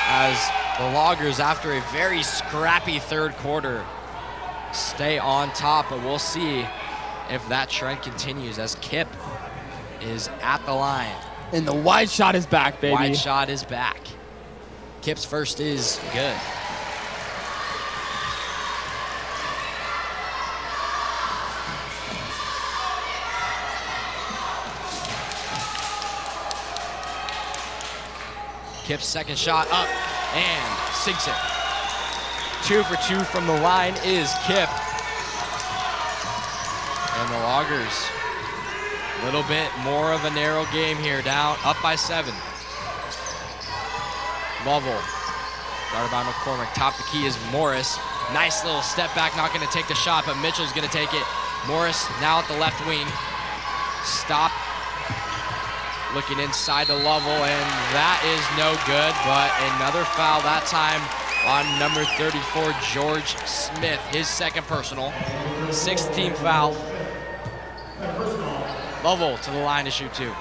as the Loggers, after a very scrappy 3rd quarter, stay on top, but we'll see if that trend continues as Kip is at the line. And the wide shot is back, baby. Wide shot is back. Kip's first is good. Kip's second shot up and sinks it. 2 for 2 from the line is Kip. And the Loggers, a little bit more of a narrow game here, down, up by 7. Lovell, guarded by McCormick. Top the key is Morris. Nice little step back, not gonna take the shot, but Mitchell's gonna take it. Morris now at the left wing. Stop. Looking inside to Lovell, and that is no good, but another foul that time on number 34, George Smith, his second personal. 6th team foul. Lovell to the line to shoot 2.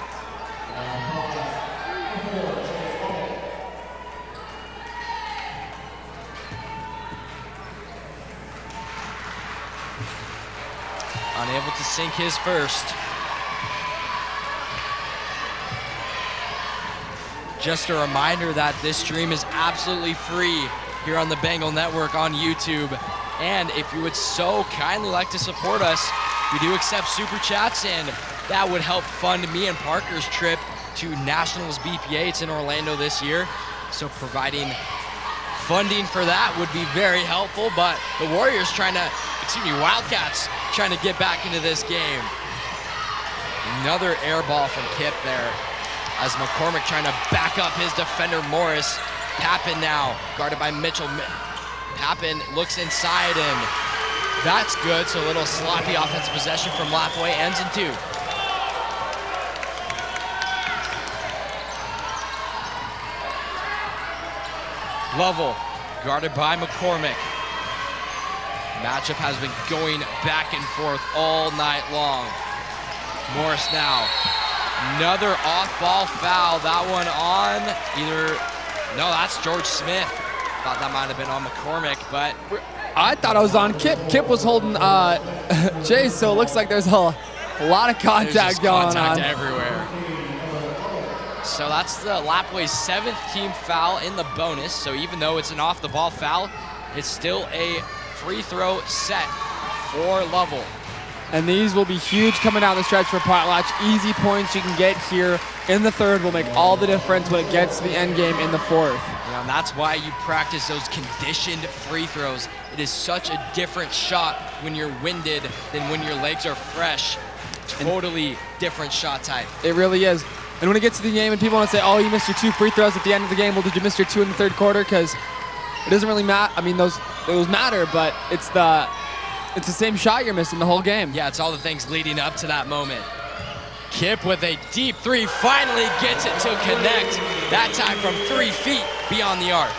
Unable to sink his first. Just a reminder that this stream is absolutely free here on the Bengal Network on YouTube. And if you would so kindly like to support us, we do accept super chats, and that would help fund me and Parker's trip to Nationals BPA. It's in Orlando this year. So providing funding for that would be very helpful, but the Warriors Wildcats trying to get back into this game. Another air ball from Kip there, as McCormick trying to back up his defender, Morris. Pappen now, guarded by Mitchell. Pappen looks inside, and that's good. So a little sloppy offensive possession from Lapwai, ends in 2. Lovell, guarded by McCormick. Matchup has been going back and forth all night long. Morris now. Another off-ball foul. That one on no, that's George Smith. Thought that might have been on McCormick, but I thought it was on Kip. Kip was holding Chase, so it looks like there's a lot of contact going on. Everywhere. So that's the Lapwai's 7th team foul in the bonus. So even though it's an off-the-ball foul, it's still a free throw set for Lovell. And these will be huge coming down the stretch for Potlatch. Easy points you can get here in the third will make all the difference when it gets to the end game in the fourth. Yeah, and that's why you practice those conditioned free throws. It is such a different shot when you're winded than when your legs are fresh. Totally different shot type. It really is. And when it gets to the game and people want to say, oh, you missed your 2 free throws at the end of the game, well, did you miss your 2 in the third quarter? Because it doesn't really matter. I mean, those matter, but it's the same shot you're missing the whole game. Yeah, it's all the things leading up to that moment. Kip with a deep 3, finally gets it to connect. That time from 3 feet beyond the arc.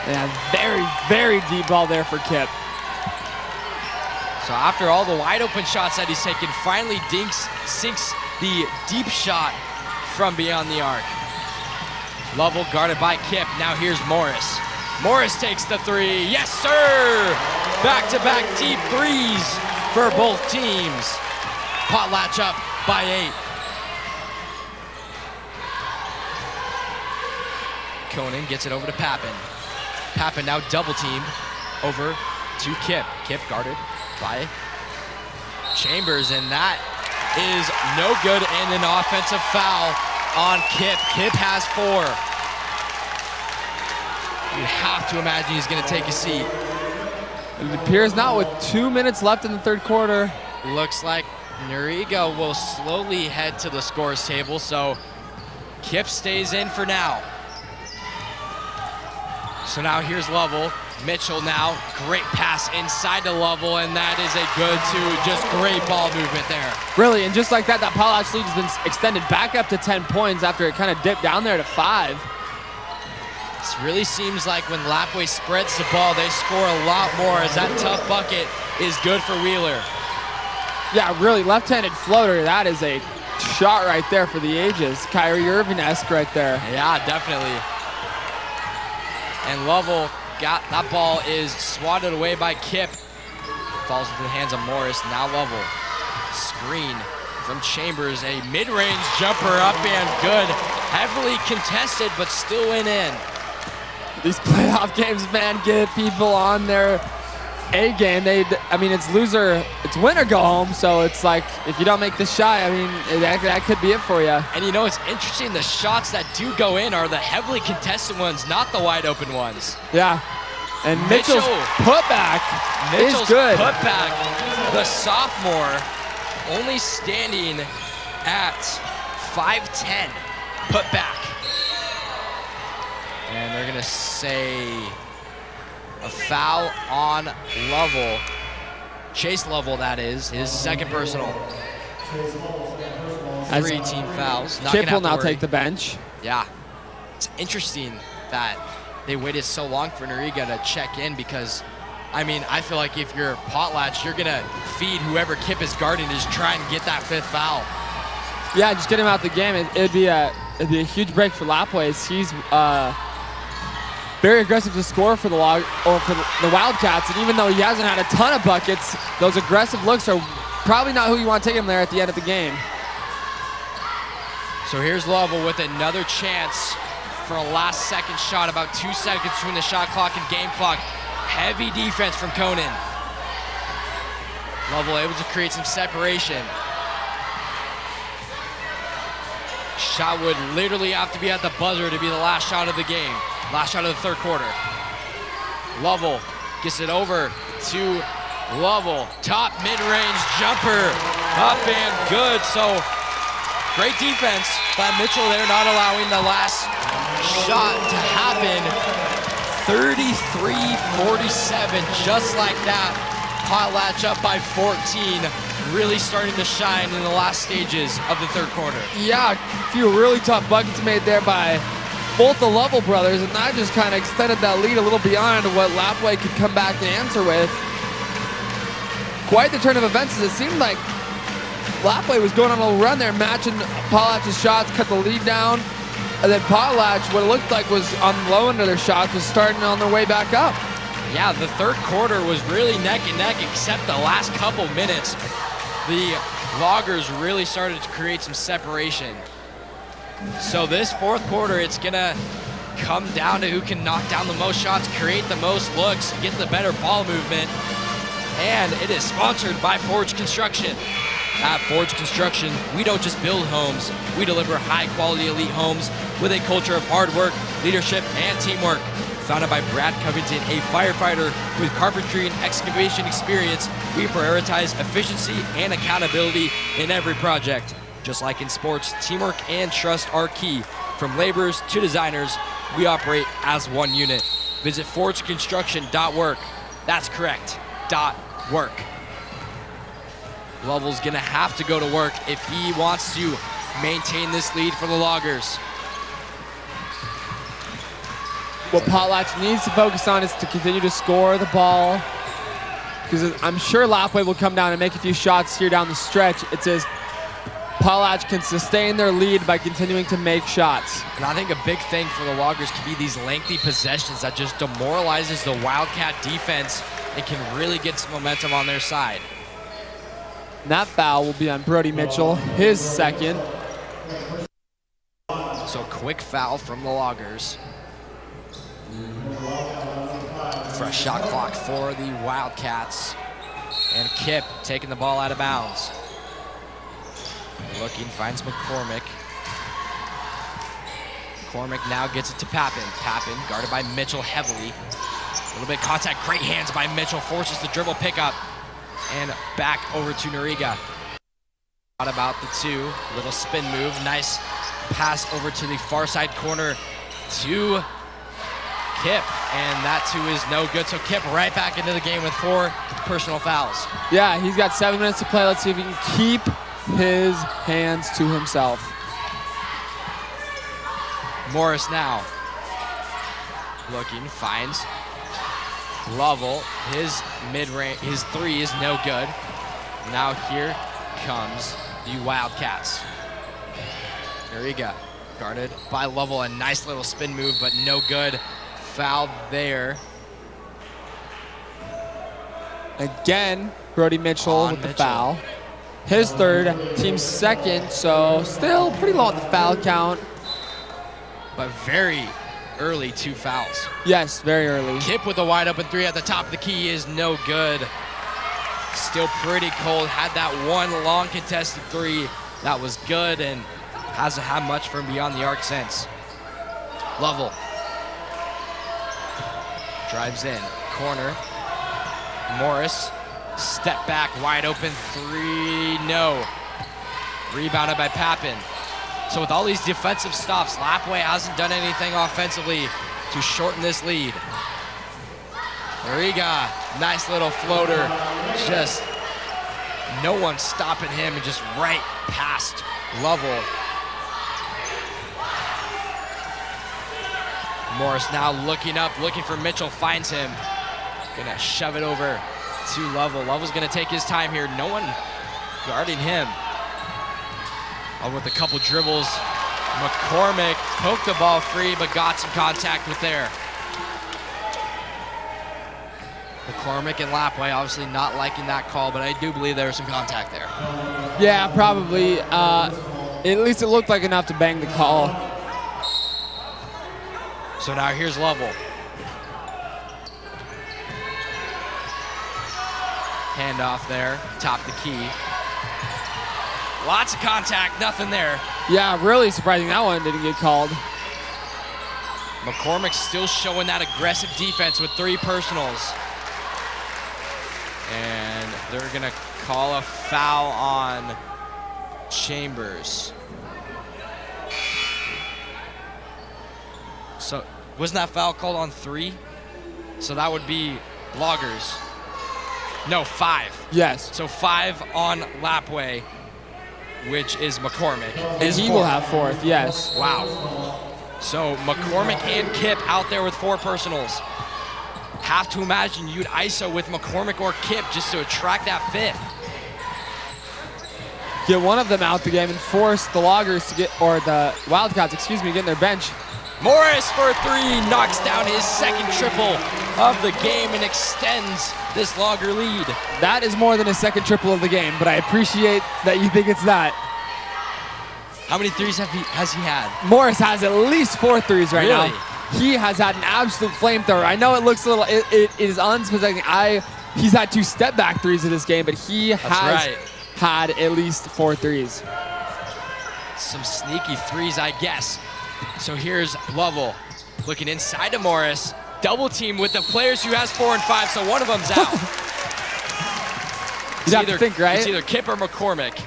Yeah, very, very deep ball there for Kip. So after all the wide open shots that he's taken, finally sinks the deep shot from beyond the arc. Lovell guarded by Kip. Now here's Morris. Morris takes the 3. Yes, sir! Back-to-back deep 3s for both teams. Potlatch up by 8. Conan gets it over to Pappen. Pappen now double teamed over to Kip. Kip guarded by Chambers, and that is no good, and an offensive foul on Kip. Kip has 4. You have to imagine he's going to take a seat. It appears not, with 2 minutes left in the third quarter. Looks like Noriega will slowly head to the scores table, so Kip stays in for now. So now here's Lovell. Mitchell now, great pass inside to Lovell, and that is a good 2, just great ball movement there. Really, and just like that, that Potlatch lead has been extended back up to 10 points after it kind of dipped down there to 5. This really seems like when Lapwai spreads the ball, they score a lot more, as that tough bucket is good for Wheeler. Yeah, really, left-handed floater, that is a shot right there for the ages. Kyrie Irving-esque right there. Yeah, definitely. And Lovell got that ball, is swatted away by Kip. Falls into the hands of Morris. Now Lovell. Screen from Chambers. A mid-range jumper up and good. Heavily contested, but still went in. these playoff games, man, get people on their A game. It's it's win or go home. So it's like, if you don't make the shot, that could be it for you. And it's interesting, the shots that do go in are the heavily contested ones, not the wide open ones. Yeah. And Mitchell's putback is good. Putback, the sophomore, only standing at 5'10", putback. And they're going to say a foul on Lovell. Chase Lovell, that is, his second personal. 3 team fouls. Kip will now take the bench. Yeah. It's interesting that they waited so long for Noriega to check in, because, I feel like if you're Potlatch, you're going to feed whoever Kip is guarding to just try and get that 5th foul. Yeah, just get him out the game. It'd be a huge break for Lapwai. He's very aggressive to score for the Wildcats, and even though he hasn't had a ton of buckets, those aggressive looks are probably not who you want to take him there at the end of the game. So here's Lovell with another chance for a last second shot, about 2 seconds between the shot clock and game clock. Heavy defense from Conan. Lovell able to create some separation. Shot would literally have to be at the buzzer to be the last shot of the game. Last shot of the third quarter. Lovell gets it over to Lovell. Top mid-range jumper. Up and good. So great defense by Mitchell there, not allowing the last shot to happen. 33-47, just like that. Potlatch up by 14. Really starting to shine in the last stages of the third quarter. Yeah, a few really tough buckets made there by both the Lovell brothers, and that just kind of extended that lead a little beyond what Lapwai could come back to answer with. Quite the turn of events, as it seemed like Lapwai was going on a little run there, matching Potlatch's shots, cut the lead down, and then Potlatch, what it looked like was on the low end of their shots, was starting on their way back up. Yeah, the third quarter was really neck and neck, except the last couple minutes. The Loggers really started to create some separation. So this fourth quarter, it's gonna come down to who can knock down the most shots, create the most looks, get the better ball movement. And it is sponsored by Forge Construction. At Forge Construction, we don't just build homes, we deliver high-quality elite homes with a culture of hard work, leadership, and teamwork. Founded by Brad Covington, a firefighter with carpentry and excavation experience, we prioritize efficiency and accountability in every project. Just like in sports, teamwork and trust are key. From laborers to designers, we operate as one unit. Visit forgeconstruction.work. That's correct, .work. Lovell's gonna have to go to work if he wants to maintain this lead for the Loggers. What Potlatch needs to focus on is to continue to score the ball, because I'm sure Lapwai will come down and make a few shots here down the stretch. It says Potlatch can sustain their lead by continuing to make shots. And I think a big thing for the Loggers could be these lengthy possessions that just demoralizes the Wildcat defense and can really get some momentum on their side. And that foul will be on Brody Mitchell, his second. So quick foul from the Loggers. Fresh shot clock for the Wildcats. And Kip taking the ball out of bounds. Looking, finds McCormick. McCormick now gets it to Pappin. Pappin guarded by Mitchell heavily. A little bit of contact, great hands by Mitchell, forces the dribble pickup. And back over to Noriega. Thought about the two, little spin move, nice pass over to the far side corner to Kip, and that too is no good. So Kip right back into the game with 4 personal fouls. Yeah, he's got 7 minutes to play. Let's see if he can keep his hands to himself. Morris now looking, finds Lovell. His mid-range, his 3 is no good. Now here comes the Wildcats. Noriega guarded by Lovell. A nice little spin move, but no good. Foul there. Again, Brody Mitchell with the foul. His third, team's second, so still pretty low on the foul count. But very early 2 fouls. Yes, very early. Kip with a wide open 3 at the top of the key is no good. Still pretty cold. Had that one long contested 3 that was good and hasn't had much from beyond the arc since. Lovell drives in, corner. Morris, step back, wide open 3, no. Rebounded by Pappin. So with all these defensive stops, Lapwai hasn't done anything offensively to shorten this lead. Riga, nice little floater. Just no one stopping him and just right past Lovell. Morris now looking up, looking for Mitchell, finds him. Gonna shove it over to Lovell. Lovell's gonna take his time here. No one guarding him. With a couple dribbles, McCormick poked the ball free, but got some contact with there. McCormick and Lapwai obviously not liking that call, but I do believe there was some contact there. Yeah, probably. At least it looked like enough to bang the call. So now here's Lovell. Handoff there, top the key. Lots of contact, nothing there. Yeah, really surprising that one didn't get called. McCormick still showing that aggressive defense with 3 personals. And they're gonna call a foul on Chambers. So wasn't that foul called on 3? So that would be Loggers. No, 5. Yes. So 5 on Lapwai, which is McCormick. And he will have 4th, yes. Wow. So McCormick and Kip out there with 4 personals. Have to imagine you'd ISO with McCormick or Kip just to attract that 5th. Get one of them out the game and force the Loggers to get, or the Wildcats, excuse me, get in their bench. Morris for 3, knocks down his 2nd triple of the game and extends this Logger lead. That is more than a 2nd triple of the game, but I appreciate that you think it's that. How many 3s has he had? Morris has at least 4 threes right Really? now. He has had an absolute flamethrower. I know it looks a little, it is unspecific. He's had 2 step back 3s in this game, but he has had at least 4 threes. Some sneaky 3s, I guess. So here's Lovell looking inside to Morris. Double team with the players who has 4 and 5, so one of them's out. You'd have to think, right? It's either Kip or McCormick.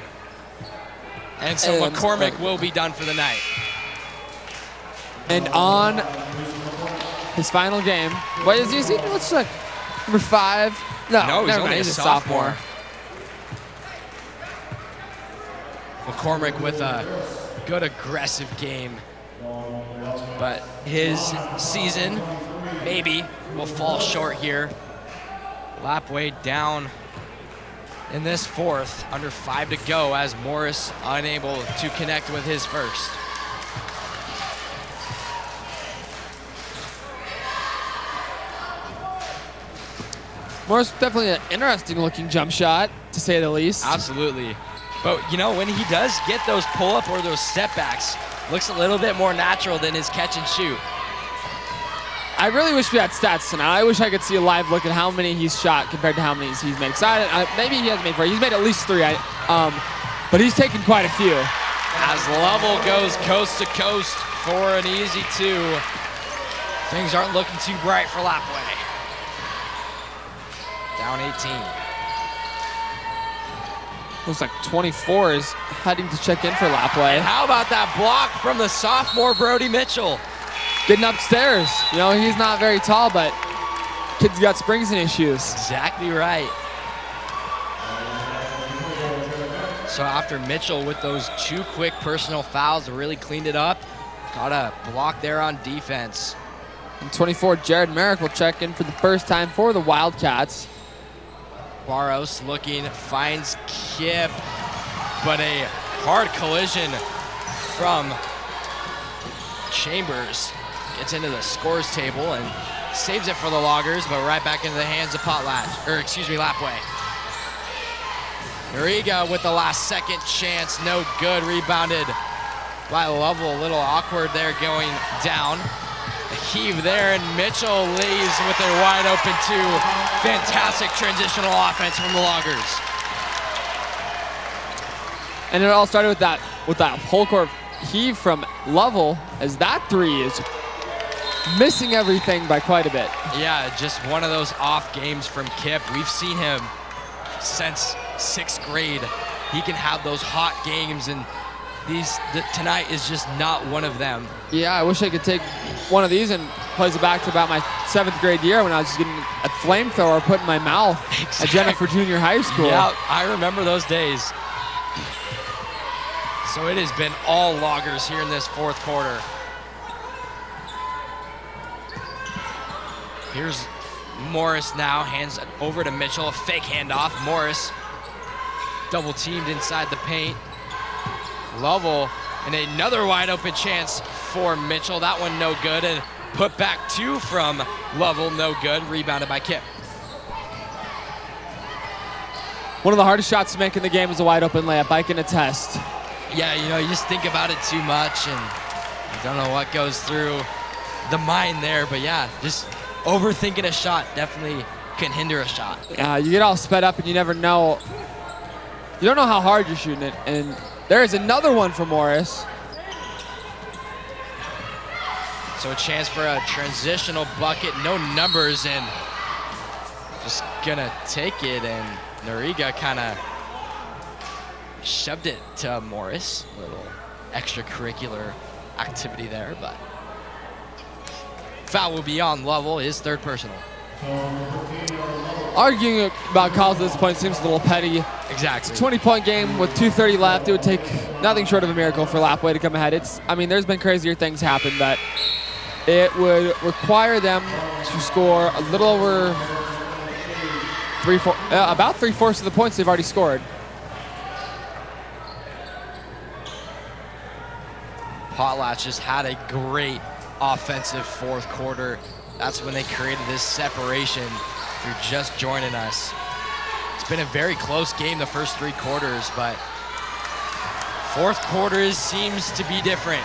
And so McCormick will be done for the night. And on his final game, what is he? Let's check. Number 5. No, he's only a sophomore. sophomore. McCormick with a good aggressive game. But his season maybe will fall short here. Lapwai down in this 4th, under 5 to go as Morris unable to connect with his first. Morris, definitely an interesting looking jump shot, to say the least. Absolutely. But you know, when he does get those pull-up or those step backs, looks a little bit more natural than his catch and shoot. I really wish we had stats tonight. I wish I could see a live look at how many he's shot compared to how many he's made. Maybe he hasn't made 4. He's made at least 3, but he's taken quite a few. As Lovell goes coast to coast for an easy 2, things aren't looking too bright for Lapwai. Down 18. Looks like 24 is heading to check in for Lapwai. And how about that block from the sophomore Brody Mitchell? Getting upstairs. You know, he's not very tall, but kid's got springs and issues. Exactly right. So after Mitchell with those 2 quick personal fouls really cleaned it up, got a block there on defense. And 24, Jared Merrick will check in for the first time for the Wildcats. Barros looking, finds Kip, but a hard collision from Chambers. Gets into the scores table and saves it for the Loggers, but right back into the hands of Lapwai. Riga with the last second chance, no good, rebounded by Lovell. A little awkward there going down. A heave there, and Mitchell leaves with a wide open 2. Fantastic transitional offense from the Loggers. And it all started with that whole court heave from Lovell, as that 3 is missing everything by quite a bit. Yeah, just one of those off games from Kip. We've seen him since 6th grade. He can have those hot games, and tonight is just not one of them. Yeah, I wish I could take one of these and place it back to about my 7th grade year when I was just getting a flamethrower put in my mouth at Jennifer Junior High School. Yeah, I remember those days. So it has been all Loggers here in this 4th quarter. Here's Morris now, hands it over to Mitchell, a fake handoff. Morris double teamed inside the paint. Lovell, and another wide open chance for Mitchell. That one no good, and put back 2 from Lovell, no good. Rebounded by Kip. One of the hardest shots to make in the game is a wide open layup. I can attest. Yeah, you just think about it too much, and you don't know what goes through the mind there. But yeah, just overthinking a shot definitely can hinder a shot. You get all sped up, and you never know. You don't know how hard you're shooting it, and there is another one for Morris. So a chance for a transitional bucket, no numbers, and just gonna take it, and Noriga kind of shoved it to Morris. A little extracurricular activity there, but foul will be on Lovell, his 3rd personal. Arguing about calls at this point seems a little petty. Exactly. It's a 20-point game with 2:30 left. It would take nothing short of a miracle for Lapwai to come ahead. There's been crazier things happen, but it would require them to score a little over about 3/4 of the points they've already scored. Potlatch has had a great offensive 4th quarter. That's when they created this separation through just joining us. It's been a very close game the first 3 quarters, but 4th quarter seems to be different.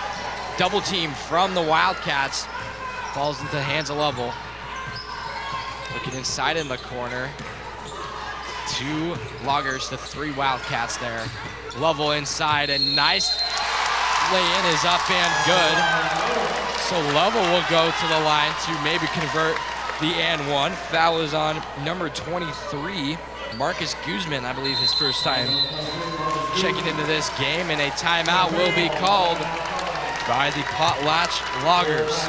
Double team from the Wildcats. Falls into the hands of Lovell. Looking inside in the corner. 2 Loggers to 3 Wildcats there. Lovell inside, and nice lay-in is up and good. So Lovell will go to the line to maybe convert the and 1. Foul is on number 23, Marcus Guzman, I believe his first time checking into this game, and a timeout will be called by the Potlatch Loggers.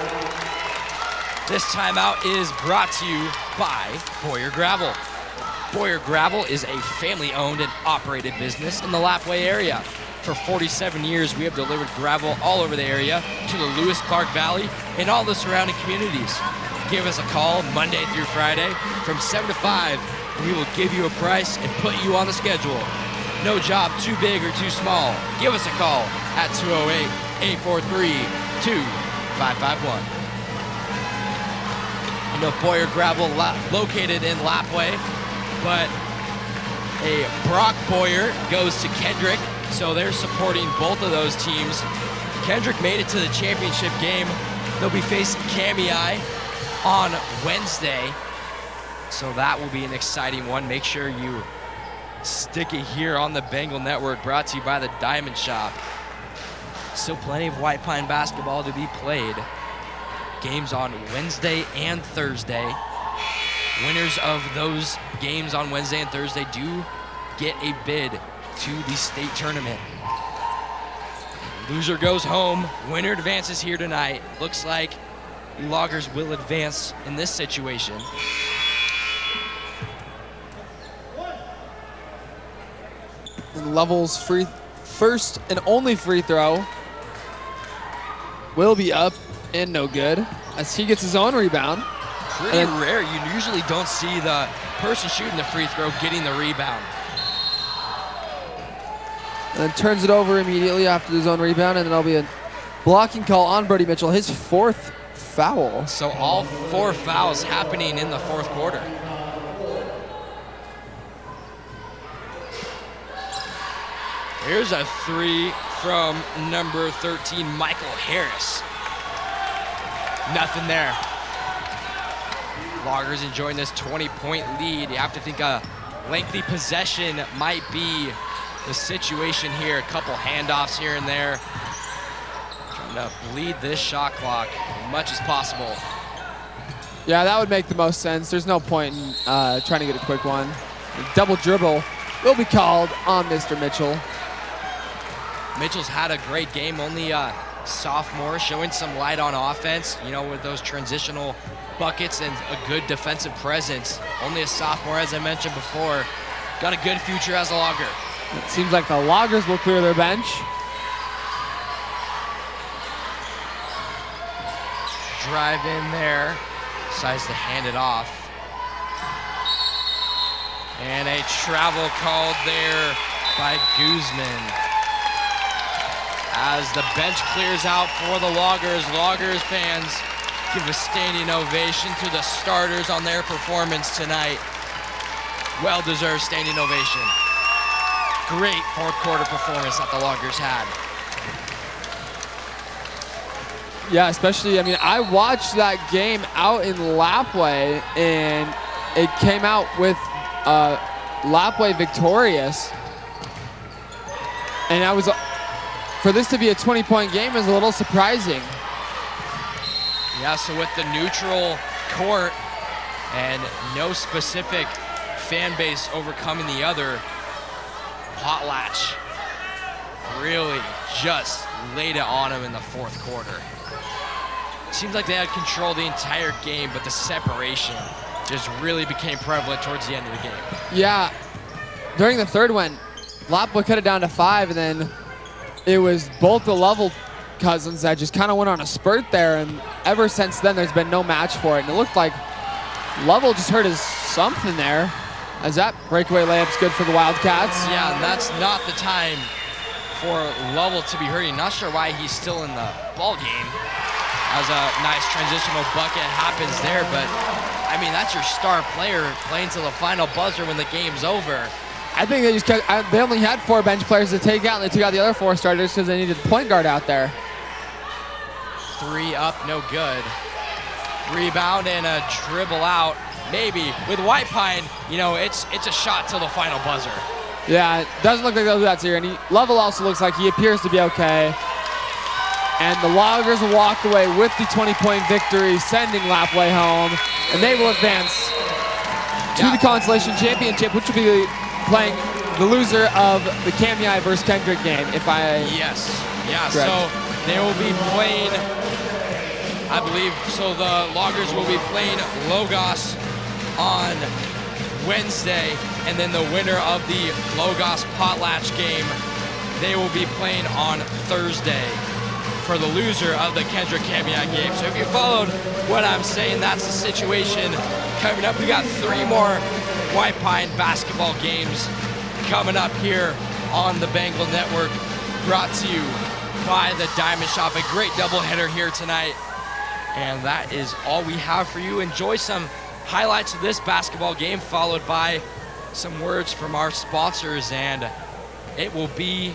This timeout is brought to you by Boyer Gravel. Boyer Gravel is a family-owned and operated business in the Lapwai area. For 47 years, we have delivered gravel all over the area to the Lewis-Clark Valley and all the surrounding communities. Give us a call Monday through Friday from 7 to 5. We will give you a price and put you on the schedule. No job too big or too small. Give us a call at 208-843-2551. You know, Boyer Gravel located in Lapwai, but a Brock Boyer goes to Kendrick, so they're supporting both of those teams. Kendrick made it to the championship game. They'll be facing Kamei on Wednesday, so that will be an exciting one. Make sure you stick it here on the Bengal Network, brought to you by the Diamond Shop. Still plenty of White Pine basketball to be played. Games on Wednesday and Thursday. Winners of those games on Wednesday and Thursday do get a bid to the state tournament. Loser goes home. Winner advances here tonight. Looks like the Loggers will advance in this situation. And Lovell's first and only free throw will be up and no good as he gets his own rebound. Pretty rare. You usually don't see the person shooting the free throw getting the rebound. And then turns it over immediately after his own rebound, and then there'll be a blocking call on Brody Mitchell, his 4th foul. So all 4 fouls happening in the 4th quarter. Here's a 3 from number 13, Michael Harris. Nothing there. Loggers enjoying this 20-point lead. You have to think a lengthy possession might be the situation here. A couple handoffs here and there. Trying to bleed this shot clock as much as possible. Yeah, that would make the most sense. There's no point in trying to get a quick one. The double dribble will be called on Mr. Mitchell. Mitchell's had a great game, only a sophomore, showing some light on offense, you know, with those transitional buckets and a good defensive presence. Only a sophomore, as I mentioned before. Got a good future as a Logger. It seems like the Loggers will clear their bench. Drive in there, decides to hand it off. And a travel called there by Guzman. As the bench clears out for the Loggers, Loggers fans give a standing ovation to the starters on their performance tonight. Well-deserved standing ovation. Great fourth quarter performance that the Loggers had. Yeah, especially, I mean, I watched that game out in Lapwai, and it came out with Lapwai victorious. And I was, for this to be a 20-point game is a little surprising. Yeah, so with the neutral court and no specific fan base overcoming the other, Potlatch really just laid it on him in the fourth quarter. Seems like they had control the entire game, but the separation just really became prevalent towards the end of the game. Yeah, during the third one, Lapwai cut it down to 5, and then it was both the Lovell cousins that just kind of went on a spurt there, and ever since then there's been no match for it. And it looked like Lovell just hurt his something there, as that breakaway layup's good for the Wildcats. Yeah, and that's not the time for Lovell to be hurting. Not sure why he's still in the ball game, as a nice transitional bucket happens there, but I mean, that's your star player playing to the final buzzer when the game's over. I think they just they only had 4 bench players to take out, and they took out the other 4 starters because they needed a point guard out there. 3 up, no good. Rebound and a dribble out, maybe. With White Pine, you know, it's a shot till the final buzzer. Yeah, it doesn't look like they'll do that here. And Lovell also looks like he appears to be okay. And the Loggers will walk away with the 20-point victory, sending Lapwai home, and they will advance to the Consolation Championship, which will be playing the loser of the Kamei versus Kendrick game, if I... Yes, yeah, correct. So they will be playing, I believe, so the Loggers will be playing Logos on Wednesday, and then the winner of the Logos Potlatch game, they will be playing on Thursday for the loser of the Kendrick Kamei game. So if you followed what I'm saying, that's the situation coming up. We got 3 more White Pine basketball games coming up here on the Bengal Network, brought to you by the Diamond Shop. A great doubleheader here tonight. And that is all we have for you. Enjoy some highlights of this basketball game, followed by some words from our sponsors, and it will be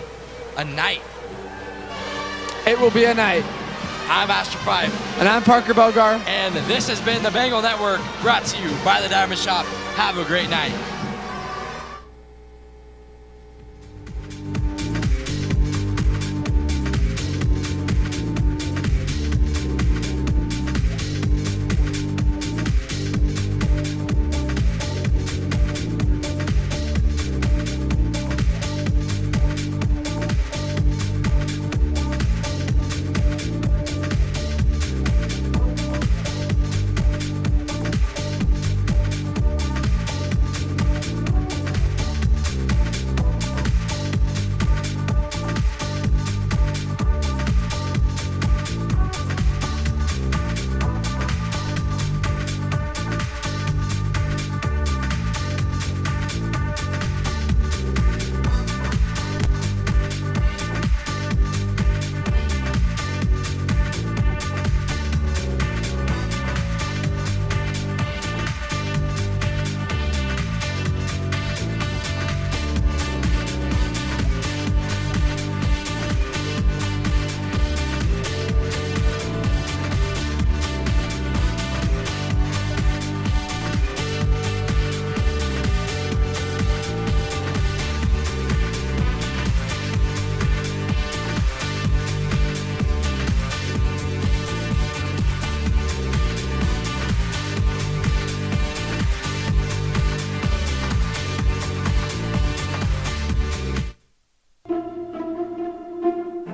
a night. It will be a night. I'm Astor 5. And I'm Parker Bogar. And this has been the Bengal Network, brought to you by the Diamond Shop. Have a great night.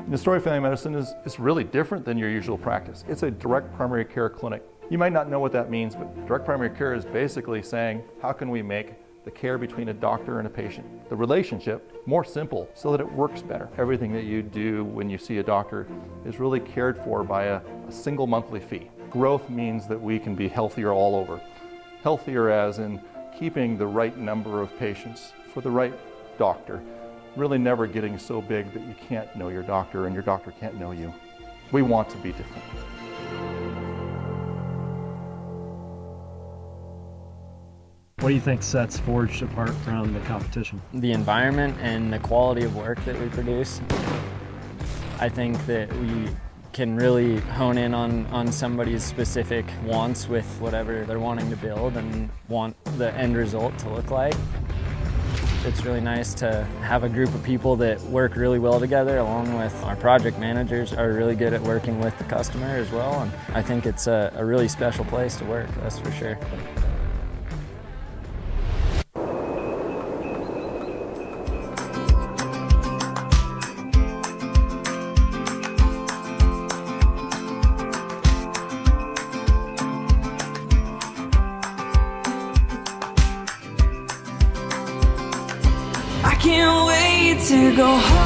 The Story Family Medicine is really different than your usual practice. It's a direct primary care clinic. You might not know what that means, but direct primary care is basically saying, how can we make the care between a doctor and a patient, the relationship, more simple so that it works better. Everything that you do when you see a doctor is really cared for by a single monthly fee. Growth means that we can be healthier all over. Healthier as in keeping the right number of patients for the right doctor. Really never getting so big that you can't know your doctor and your doctor can't know you. We want to be different. What do you think sets Forged apart from the competition? The environment and the quality of work that we produce. I think that we can really hone in on somebody's specific wants with whatever they're wanting to build and want the end result to look like. It's really nice to have a group of people that work really well together, along with our project managers are really good at working with the customer as well. And I think it's a really special place to work, that's for sure. I can't wait to go home.